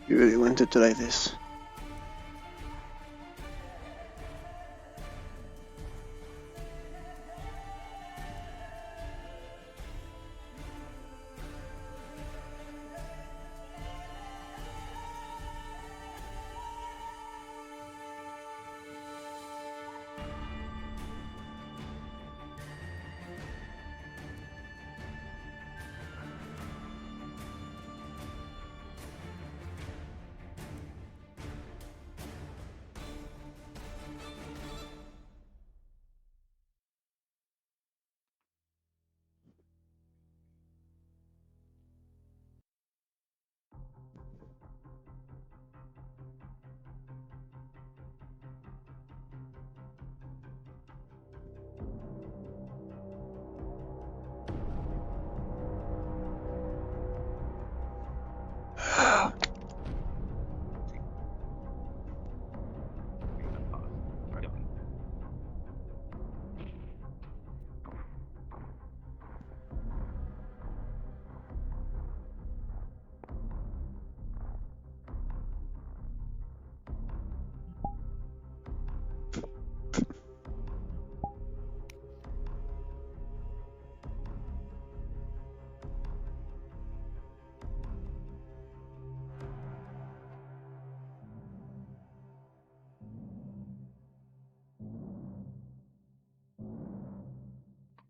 You really want to try this?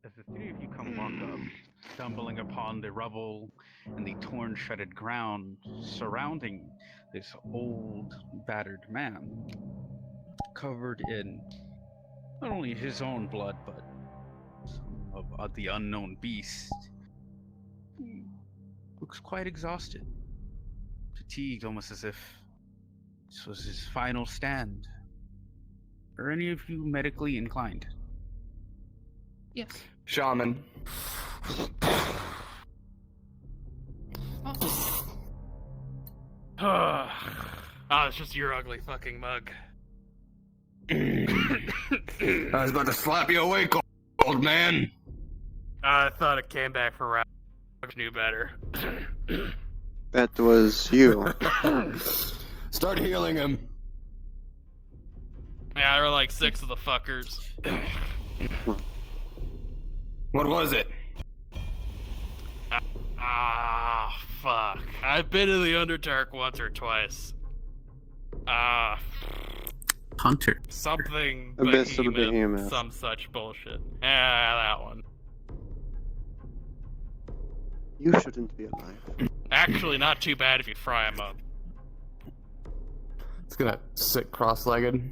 As the three of you come walk up, stumbling upon the rubble and the torn, shredded ground surrounding this old, battered man, covered in not only his own blood, but some of the unknown beast, he looks quite exhausted, fatigued, almost as if this was his final stand. Are any of you medically inclined? Yes. Shaman. It's just your ugly fucking mug. I was about to slap you awake, old man. I thought it came back for round. Knew better. That was you. Start healing him. Yeah, there were like 6 of the fuckers. What was it? Fuck. I've been to the Underdark once or twice. Hunter. Something Abyss of the behemoth, Behemoth. some such bullshit. Yeah, that one. You shouldn't be alive. Actually, not too bad if you fry them up. It's gonna sit cross-legged.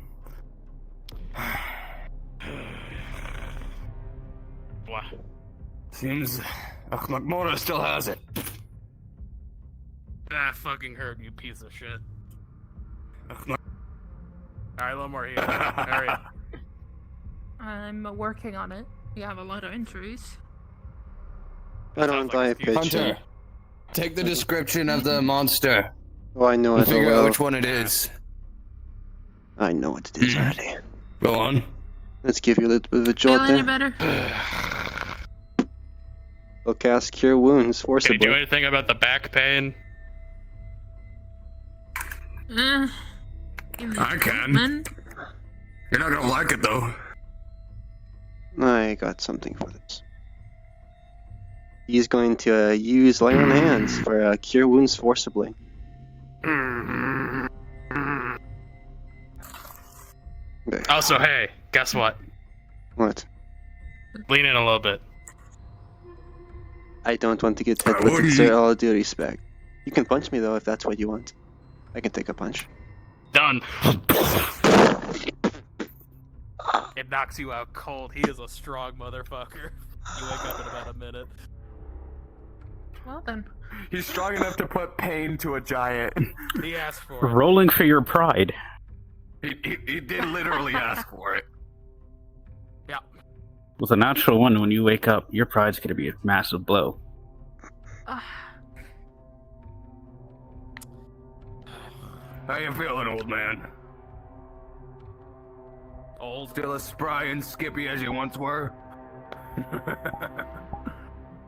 What? Seems Mora still has it. Ah, fucking heard, you piece of shit. Alright, a little more healing. Alright. I'm working on it. You have a lot of injuries. Why don't I pitch in? Hunter, take the description of the monster. Oh, I know and it so figure out well. which one it is. I know what it is already. Go on. Let's give you a little bit of a Feel jolt any there. better? We'll cast Cure Wounds Can you forcibly. do anything about the back pain? I can. You're not gonna like it though. I got something for this. He's going to use Lay on Hands for Cure Wounds forcibly. Okay. Also, hey, guess what? What? Lean in a little bit. I don't want to get hit with it, sir. All due respect. You can punch me though if that's what you want. I can take a punch. Done. It knocks you out cold. He is a strong motherfucker. You wake up in about a minute. Well then. He's strong enough to put pain to a giant. He asked for it. Rolling for your pride. He did literally ask for it. Yeah. With a natural one, when you wake up, your pride's gonna be a massive blow. How you feeling, old man? Old? Still as spry and skippy as you once were?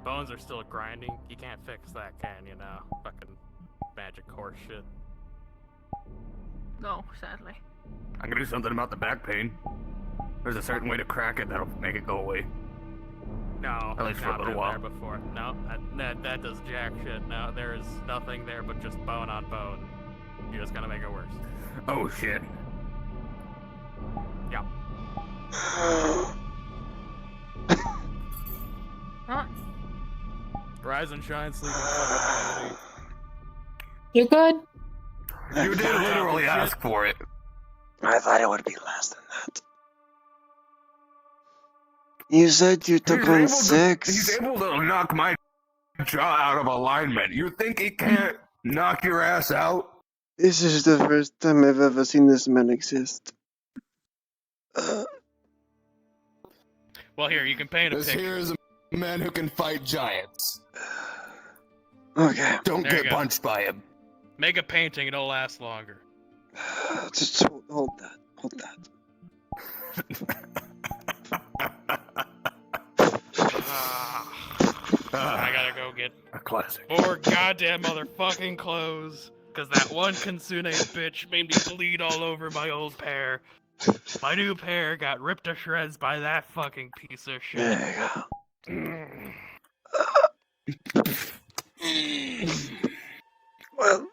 Bones are still grinding. You can't fix that, can you now? Fucking magic horse shit. No, sadly. I can do something about the back pain. There's a certain way to crack it that'll make it go away. No, At least for a not little been while. there before. No, that does jack shit. No, there is nothing there but just bone on bone. You just gotta make it worse. Oh shit. Yeah. Huh? Rise and shine, sleep and fucking You good? You did literally ask for it. I thought it would be less than that. You said you took on 6. He's able to knock my jaw out of alignment. You think he can't knock your ass out? This is the first time I've ever seen this man exist. Well, here, you can paint a This picture. here is a man who can fight giants. Okay. Don't There you get go. punched by him. Make a painting, it'll last longer. Just hold that. Hold I gotta go get a classic. more goddamn motherfucking clothes. Cause that one Kitsune bitch made me bleed all over my old pair. My new pair got ripped to shreds by that fucking piece of shit. There you go. Well,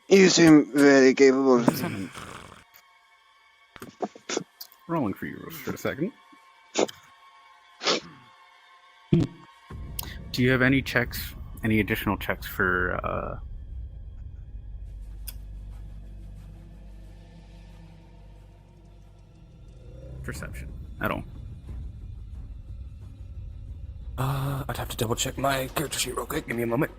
you seem very capable. Rolling for you for a second. Do you have any checks, any additional checks for perception at all? I'd have to double check my character sheet real quick. Give me a moment.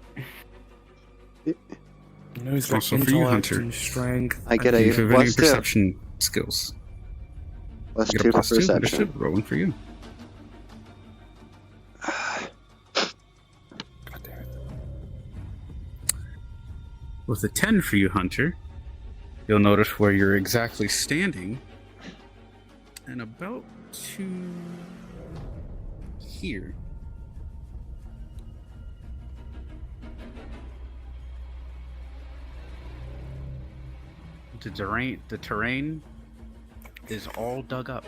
No, he's got Also for you, intellect Hunter. and strength. I get Do you a have any +2. perception skills? +2 You get a for +2? perception. Understood. Rolling for you. With a 10 for you, Hunter, you'll notice where you're exactly standing, and about to here. The terrain is all dug up.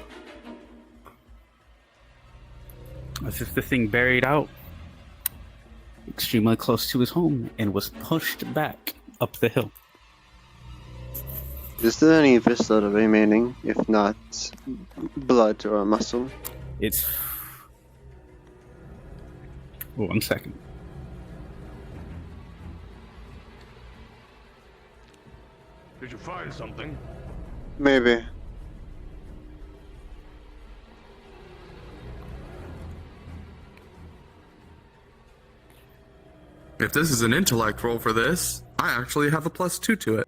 As if the thing buried out extremely close to his home and was pushed back up the hill. Is there any viscera remaining? If not, blood or muscle? It's... Oh, 1 second. Did you find something? Maybe. If this is an intellect roll for this, I actually have a +2 to it.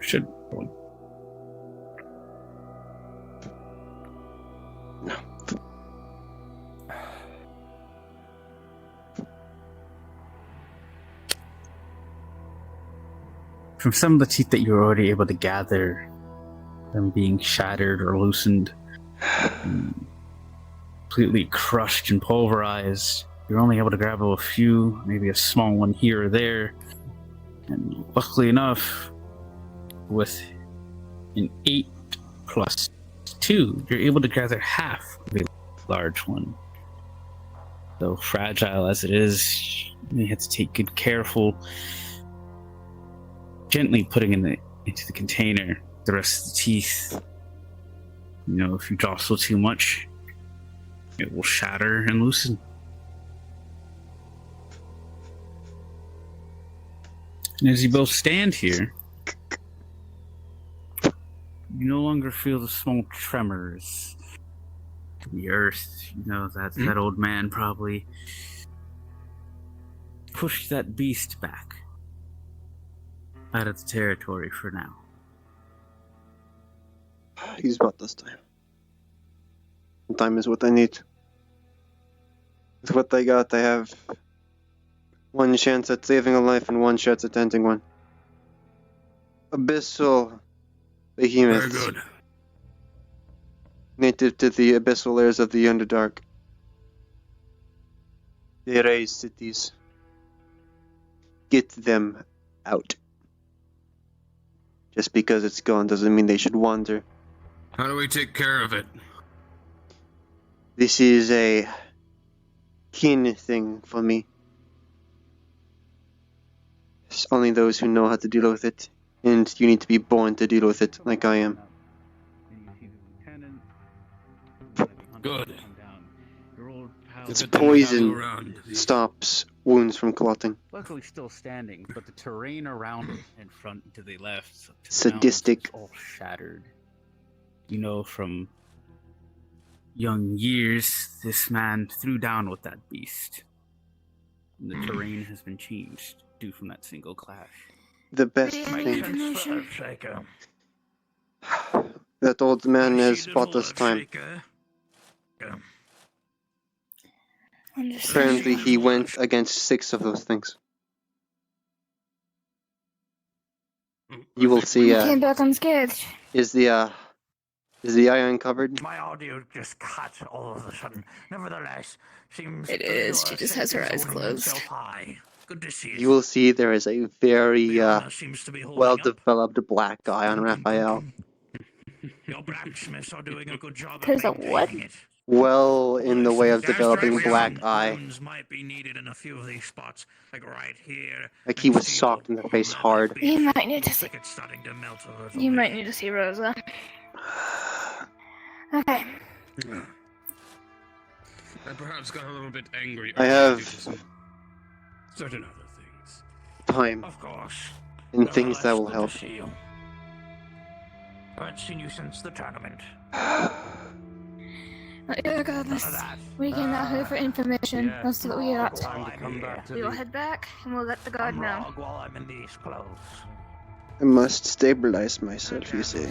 Should. From some of the teeth that you're already able to gather, them being shattered or loosened, completely crushed and pulverized, you're only able to grab a few, maybe a small one here or there. And luckily enough, with an 8 plus 2, you're able to gather half of a large one. Though fragile as it is, you may have to take good careful, gently putting into the container the rest of the teeth. You know, if you jostle too much, it will shatter and loosen. And as you both stand here, you no longer feel the small tremors. The earth, you know, that old man probably pushed that beast back out of the territory for now. He's about this time. Time is what I need. With what I got, I have one chance at saving a life and one chance at ending one. Abyssal behemoths. Very good. Native to the abyssal layers of the Underdark. They raise cities. Get them out. Just because it's gone doesn't mean they should wander. How do we take care of it? This is a kin thing for me. It's only those who know how to deal with it, and you need to be born to deal with it, like I am. Good. Its poison stops wounds from clotting. Luckily still standing, but the terrain around it and front to the left, to the Sadistic. mountains, is all shattered. You know, from young years, this man threw down with that beast. And the terrain has been changed due from that single clash. The best thing that old man has bought us time. Apparently he went against 6 of those things. You will see, He came back unscathed. is the eye uncovered? My audio just cut all of a sudden. Nevertheless, seems It is. She just has her eyes closed. Good to see You will see there is a very well-developed black eye on Raphael. Your blacksmiths are doing a good job There's a what? Well in the way of developing black eye. Wounds might be needed in a few of these spots, like right here. Like he was socked in the face hard. You might need to see. It's starting to melt a little. You might need to see Rosa. Okay. I perhaps got a little bit angry. I have certain other things. time Of course. and things that will help. I haven't seen you since the tournament. Regardless, we cannot hope for information. Yeah. That's what we got. Time to come back to We will head back and we'll let the guard know. While I'm in these clothes. I must stabilize myself, you see.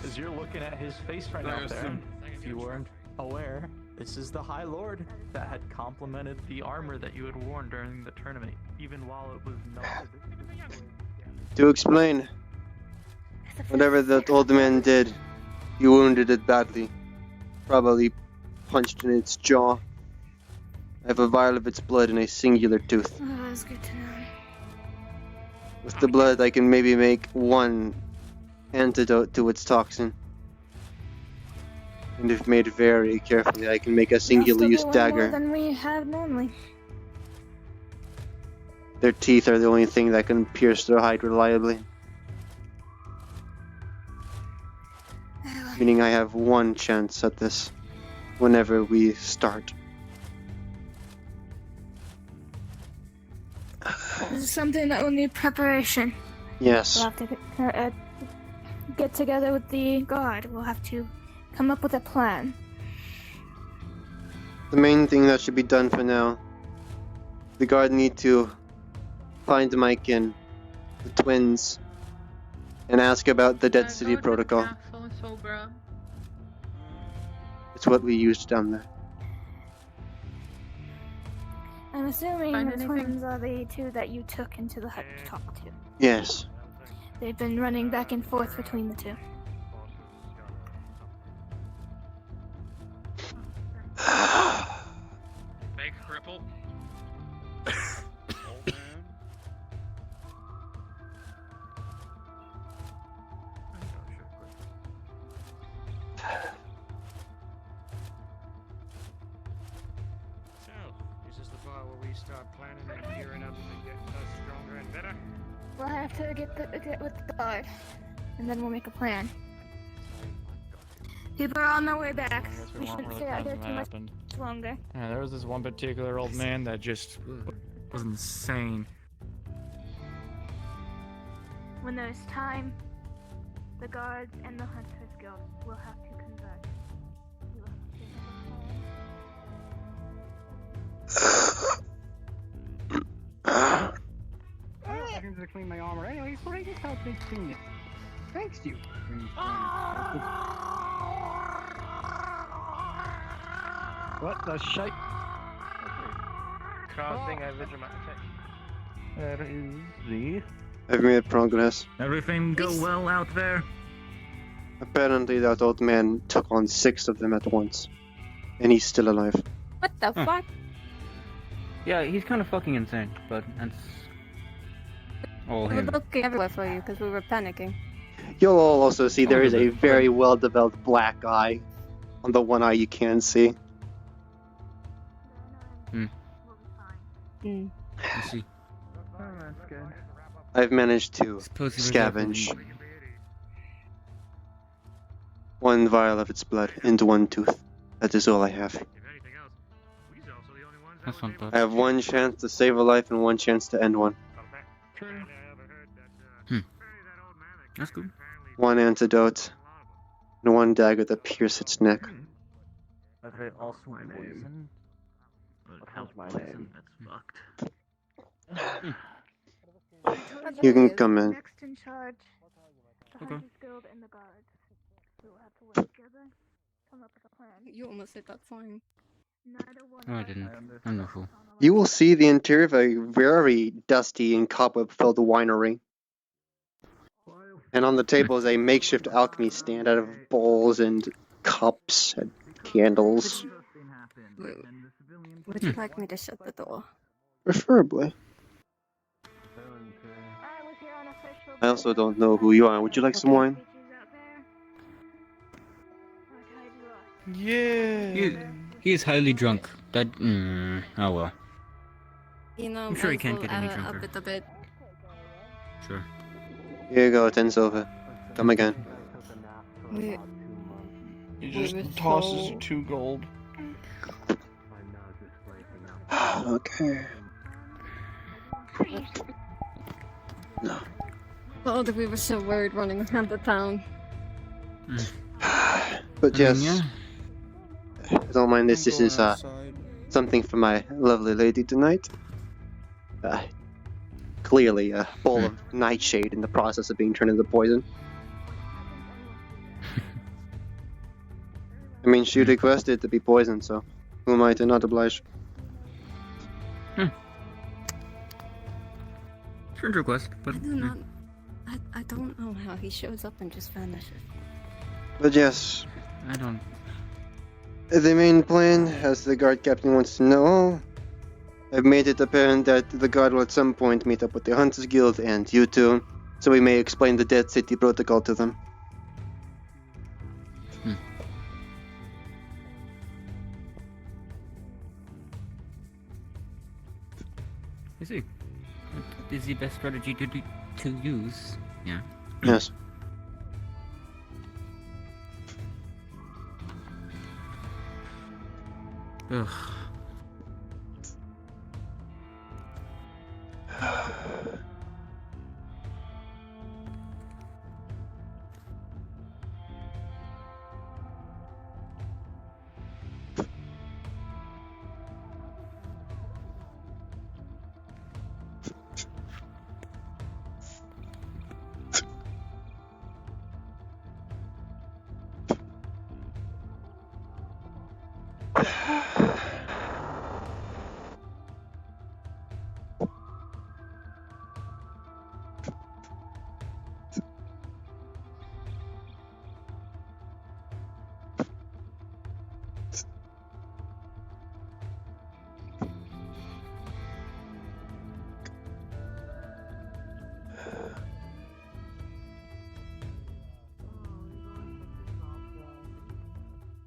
As you're looking at his face right now there, if you weren't aware, this is the High Lord that had complimented the armor that you had worn during the tournament, even while it was melted. To explain, whatever that old man did, he wounded it badly. Probably punched in its jaw. I have a vial of its blood and a singular tooth. Oh, that's good to know. With the blood, I can maybe make one antidote to its toxin. And if made very carefully, I can make a singular-use dagger. More than we have normally. Their teeth are the only thing that can pierce their hide reliably. Meaning I have one chance at this whenever we start. This is something that will need preparation. Yes. We'll have to get together with the guard. We'll have to come up with a plan. The main thing that should be done for now, the guard need to find my kin, the twins, and ask about the Dead City Go to the Protocol. castle, Sobra. It's what we used down there. I'm assuming Find the anything? twins are the two that you took into the hut to talk to. Yes. They've been running back and forth between the two. Fake cripple. Old man. So, is this the part where we start planning and gearing up and getting us stronger and better? We'll have to get with the guard, and then we'll make a plan. People are on their way back. I guess we We weren't shouldn't really stay out there friends too when that much happened. longer. Yeah, there was this one particular old man that just was insane. When there's time, the guards and the Hunters Guild will have to converge. We will have to I can just clean my armor. Anyways, what I just helped me clean it. Thanks to you. What the shite? Casting a vigil attack. There is the... I've made progress. Everything go well out there? Apparently that old man took on 6 of them at once. And he's still alive. What the Huh. fuck? Yeah, he's kind of fucking insane, but that's all We were him. looking everywhere for you because we were panicking. You'll all also see there is a little bit, very well developed black eye on the one eye you can see. Hmm. I see. Oh, that's good. I've managed to Suppose he was scavenge 1 vial of its blood into 1 tooth. That is all I have. That's not bad. I have 1 chance to save a life and 1 chance to end one. That's good. 1 antidote and 1 dagger to pierce its neck. I've heard also poison. How's my name? That's fucked. You can come in. Next in charge, the Okay. Hunters Guild and the guards. We will have to work together, come up with a plan. You almost hit that sign. Neither one No, I of us didn't. I'm no fool. You will see the interior of a very dusty and cobweb-filled winery. And on the table is a makeshift alchemy stand out of bowls and cups and candles. Would you like me to shut the door? Preferably. I also don't know who you are. Would you like some wine? Yeah. He is highly drunk. That. Oh well. You know, I'm sure he might can't as get well any add drunker. a bit. Sure. Here you go, 10 silver. Come again. We, He we just were tosses so- you 2 gold. Okay. No. Oh, that we were so worried running around the town. But yes, yeah. I don't mind this. This is something for my lovely lady tonight. Clearly a bowl of nightshade in the process of being turned into poison. I mean, she requested it to be poisoned, so who am I to not oblige? Strange request, but. I do not. I don't know how he shows up and just vanishes. But yes, I don't. the main plan, as the guard captain wants to know, I've made it apparent that the guard will at some point meet up with the Hunters Guild and you two, so we may explain the Dead City Protocol to them. I see. What is the best strategy to use? Yeah. Yes. Ugh.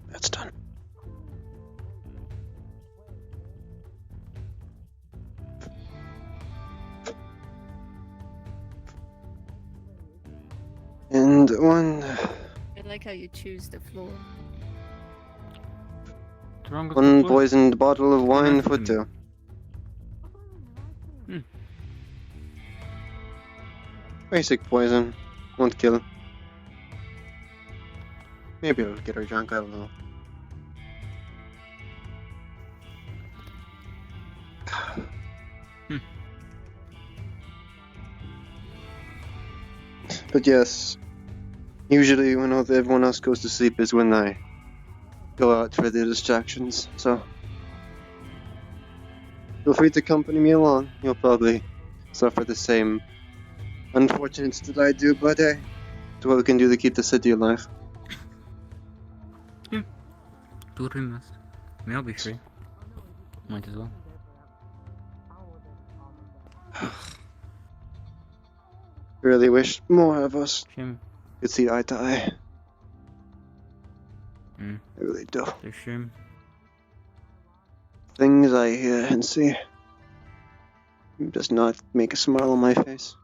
That's done. And one. I like how you choose the floor. One poisoned bottle of wine for two. Basic poison. Won't kill. Maybe it'll get her drunk, I don't know. But yes, usually when everyone else goes to sleep is when I go out for the distractions, so feel free to accompany me along. You'll probably suffer the same unfortunates that I do, but hey, it's what we can do to keep the city alive. Do what we must. I mean, I'll be free. Might as well. Really wish more of us Shame. could see eye to eye. I really do. It's a shame. Things I hear and see does not make a smile on my face.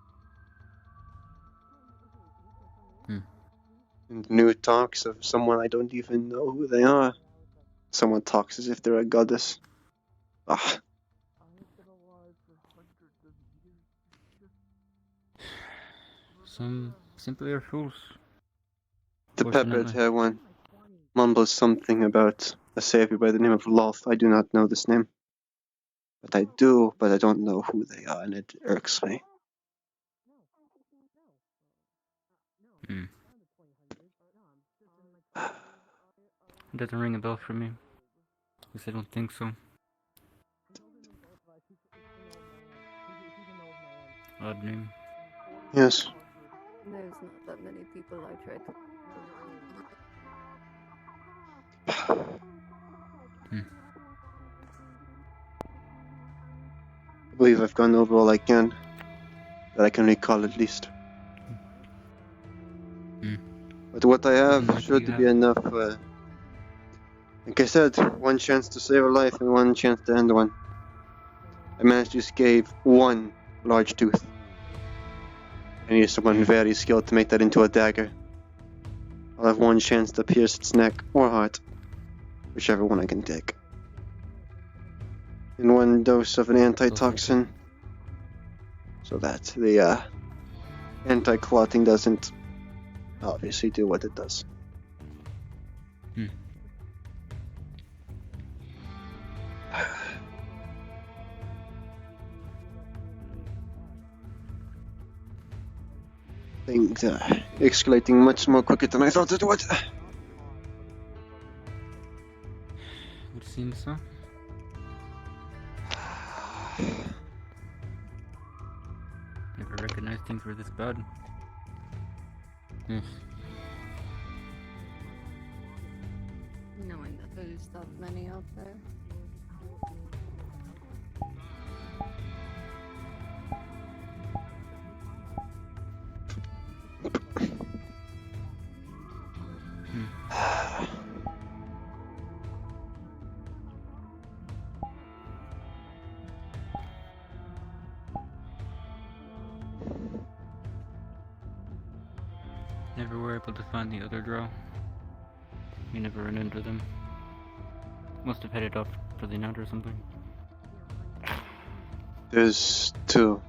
And new talks of someone I don't even know who they are. Someone talks as if they're a goddess. Ah. Some simply are fools. The peppered Fortunately. hair one mumbles something about a savior by the name of Loth. I do not know this name. But I don't know who they are, and it irks me. It doesn't ring a bell for me. At least I don't think so. Odd name. Yes. There's not that many people I tried. I believe I've gone over all I can. That I can recall at least. But what I have should be enough. Like I said, one chance to save a life and one chance to end one. I managed to escape one large tooth. I need someone very skilled to make that into a dagger. I'll have one chance to pierce its neck or heart, whichever one I can take. And one dose of an antitoxin, so that the anti-clotting doesn't obviously do what it does. Things are escalating much more quicker than I thought it would. It seems so. Never recognized things were this bad. Knowing that there's that many out there. Never were able to find the other drow. We never ran into them. Must have headed off for the night or something. There's two,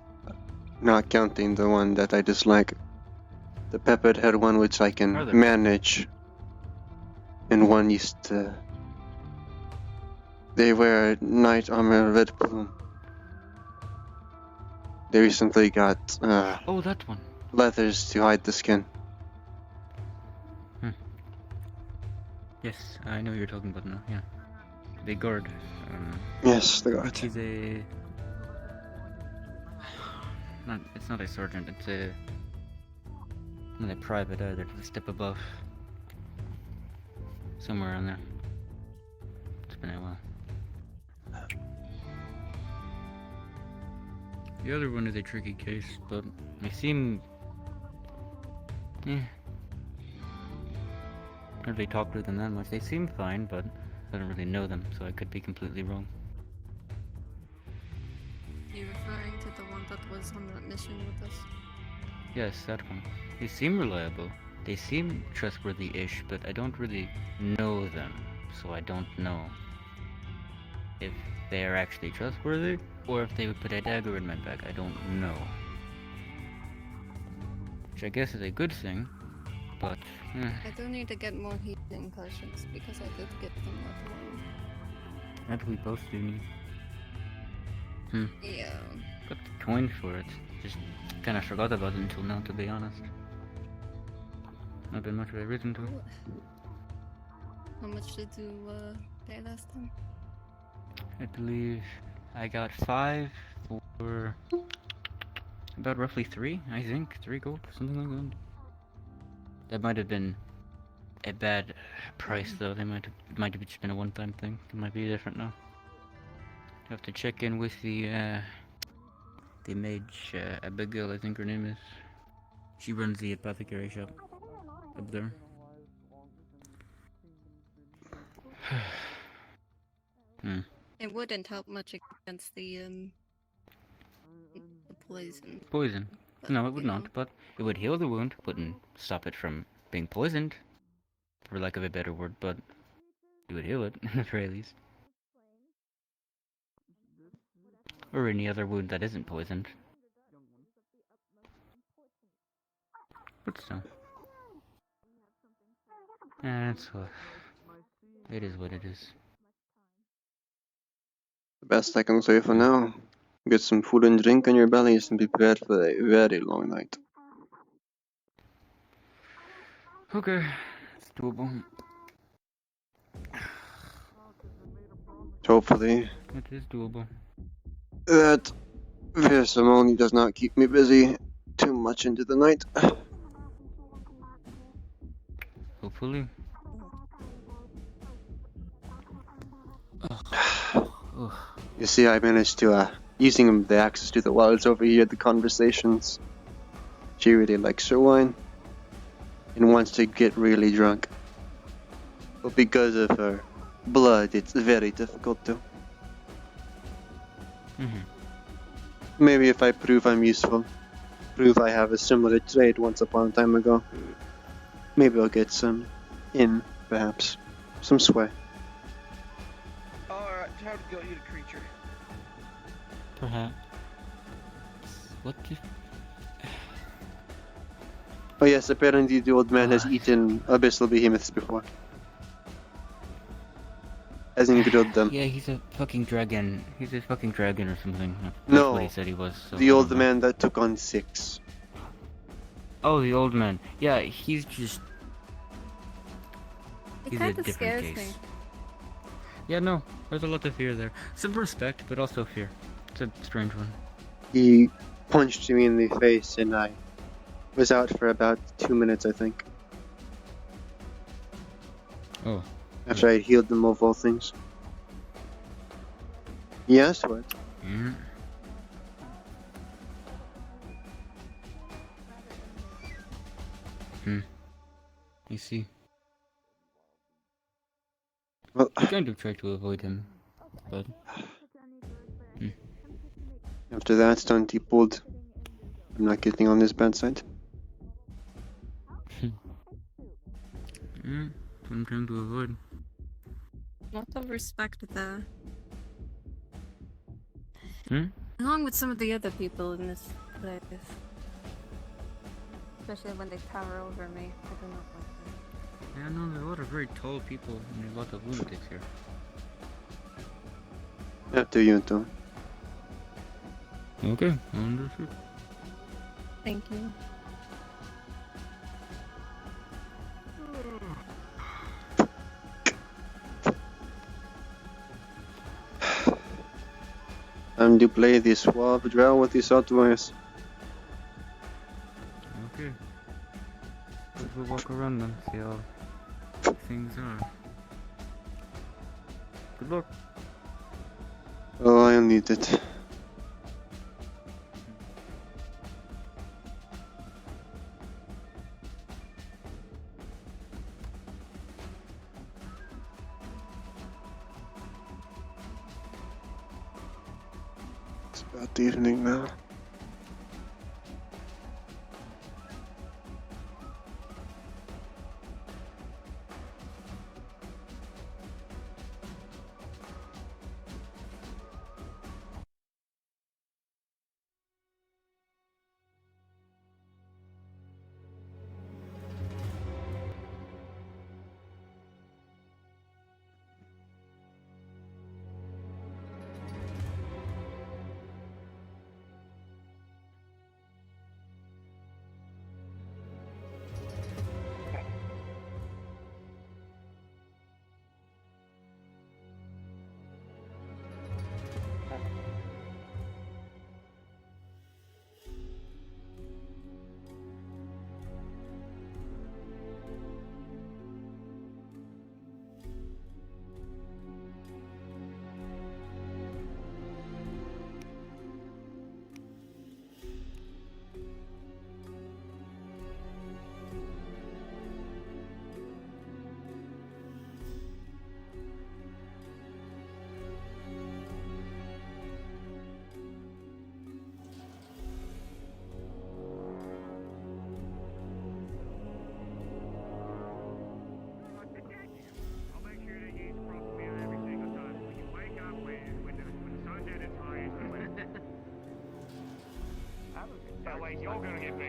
not counting the one that I dislike. The peppered head one, which I can manage, and one used to. They wear knight armor, red plume. They recently got oh, that one. Leathers to hide the skin. Yes, I know what you're talking about now. Yeah. the guard. Yes, the guard. He's a... It's not a sergeant, it's a... not a private either, it's a step above. Somewhere around there. It's been a while. The other one is a tricky case, but they seem... I don't really talk to them that much. They seem fine, but I don't really know them, so I could be completely wrong. You referring to the one that was on that mission with us? Yes, that one. They seem reliable. They seem trustworthy-ish, but I don't really know them, so I don't know if they are actually trustworthy, or if they would put a dagger in my back. I don't know. Which I guess is a good thing, but... I do need to get more healing potions because I did get them that one. That we both do need. Yeah. Got the coin for it. Just kinda forgot about it until now, to be honest. Not been much of a reason to. How much did you pay last time? I believe I got 5 for about roughly 3, I think. 3 gold, something like that. That might have been a bad price though. It might have just been a one-time thing. It might be different now. Have to check in with the mage, Abigail, I think her name is. She runs the apothecary shop up there. It wouldn't help much against the poison. Poison. But, No, it would you not, know. but it would heal the wound, wouldn't stop it from being poisoned, for lack of a better word, but it would heal it, at the very least. Or any other wound that isn't poisoned. But still. That's what... It is what it is. The best I can say for now. Get some food and drink in your bellies and be prepared for a very long night. Okay, it's doable. Hopefully, It is doable. that ceremony does not keep me busy too much into the night. Hopefully. You see, I managed to, using the access to the wilds over here, the conversations. She really likes her wine and wants to get really drunk. But because of her blood, it's very difficult to. Maybe if I prove I'm useful, prove I have a similar trade once upon a time ago, maybe I'll get some in, perhaps. Some sway. Alright, time to go eat a creature. Perhaps. What the... Oh yes, apparently the old man has eaten abyssal behemoths before. Hasn't grilled them. Yeah, he's a fucking dragon. He's a fucking dragon or something. That's No, what he said he was. So the old man that took on 6. Oh, the old man. Yeah, he's just... It He's a kinda different scares case. me. Yeah, no, there's a lot of fear there. Some respect, but also fear. It's a strange one. He punched me in the face and I was out for about 2 minutes, I think. Oh. After I healed them of all things. Yes, what? Yeah. You see. Well, I kind of tried to avoid him, but... after that stunt he pulled, I'm not getting on this bad side. I'm trying to avoid. Lot of respect there. Hmm? Along with some of the other people in this place. Especially when they tower over me. I do not like that. Yeah, no, there are a lot of very tall people and there's a lot of lunatics here. Up to you, Tom. Okay, understood. Thank you. Time to play the suave drow with the soft voice. Okay. We'll walk around and see how things are. Good luck. Oh, I'll need it. It's about evening now.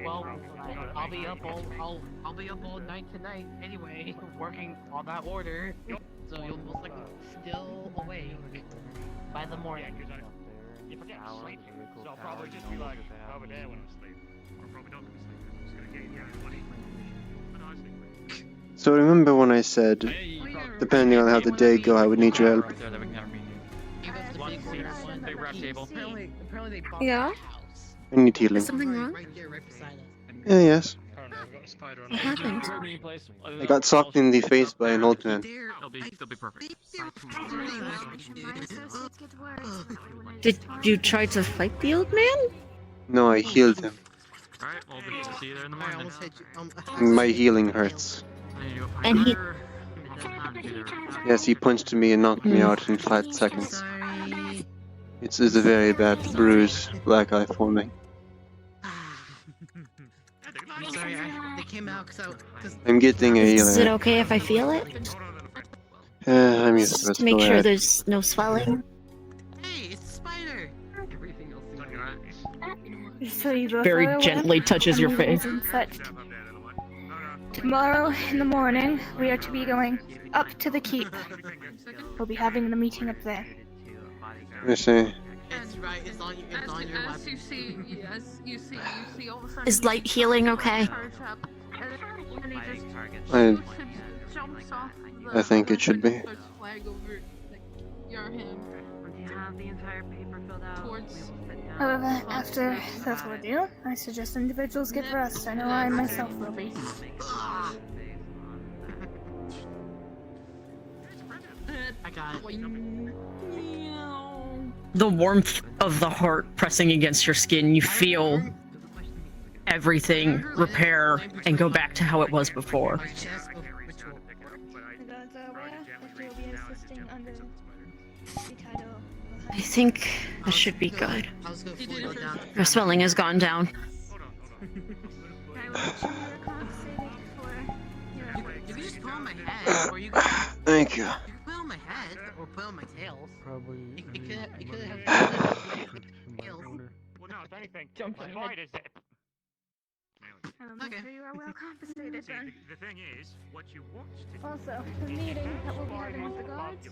Well, I'll be up all night tonight anyway, working on that order. So you'll most likely still awake by the morning. You forget to sleep, so I'll probably just be like over there when I'm asleep. Or probably not gonna be sleeping. I'm just gonna get in here and money. But I sleep. So remember when I said, depending on how the day go, I would need your help. Big rap table. Apparently they bought Yeah? I need healing. Is something wrong? right there, right beside us. Yeah, yes. What happened? I got socked in the face by an old man. They'll be perfect. Did you try to fight the old man? No, I healed him. Alright, well, we'll see you there in the morning. My healing hurts. And he. Yes, he punched me and knocked me out in 5 seconds. It's a very bad bruise, black eye forming. I'm sorry, they came out because I'm getting a Is it healing. okay if I feel it? I'm used to Just it. to make Go sure ahead. there's no swelling. hey, it's a spider. Everything else is So you both Very are aware, gently touches your Amelia is face. infected. Tomorrow in the morning, we are to be going up to the keep. We'll be having the meeting up there. Let me see. It's right. It's on your As you see, you see all of a sudden. Is light healing okay? And he just jumps off I think it should be. starts flying over, like, you're him. Once you have the entire paper filled out, Towards. we will sit down. However, after that ordeal, I suggest individuals get rest. I know I myself will be. I got it. The warmth of the heart pressing against your skin, you feel everything repair and go back to how it was before. The gods are aware that you will be assisting under the title. I think this should be good. I was going to go down. Your swelling has gone down. You can just put on my head, or you can Thank you. put on my head, or put on my tails. Probably. You could have tails. Well, no, if anything, Jump my ahead. spiders that. Okay. You are well compensated See, then. the thing is, what you want to do Also, the meeting that we'll be having with the gods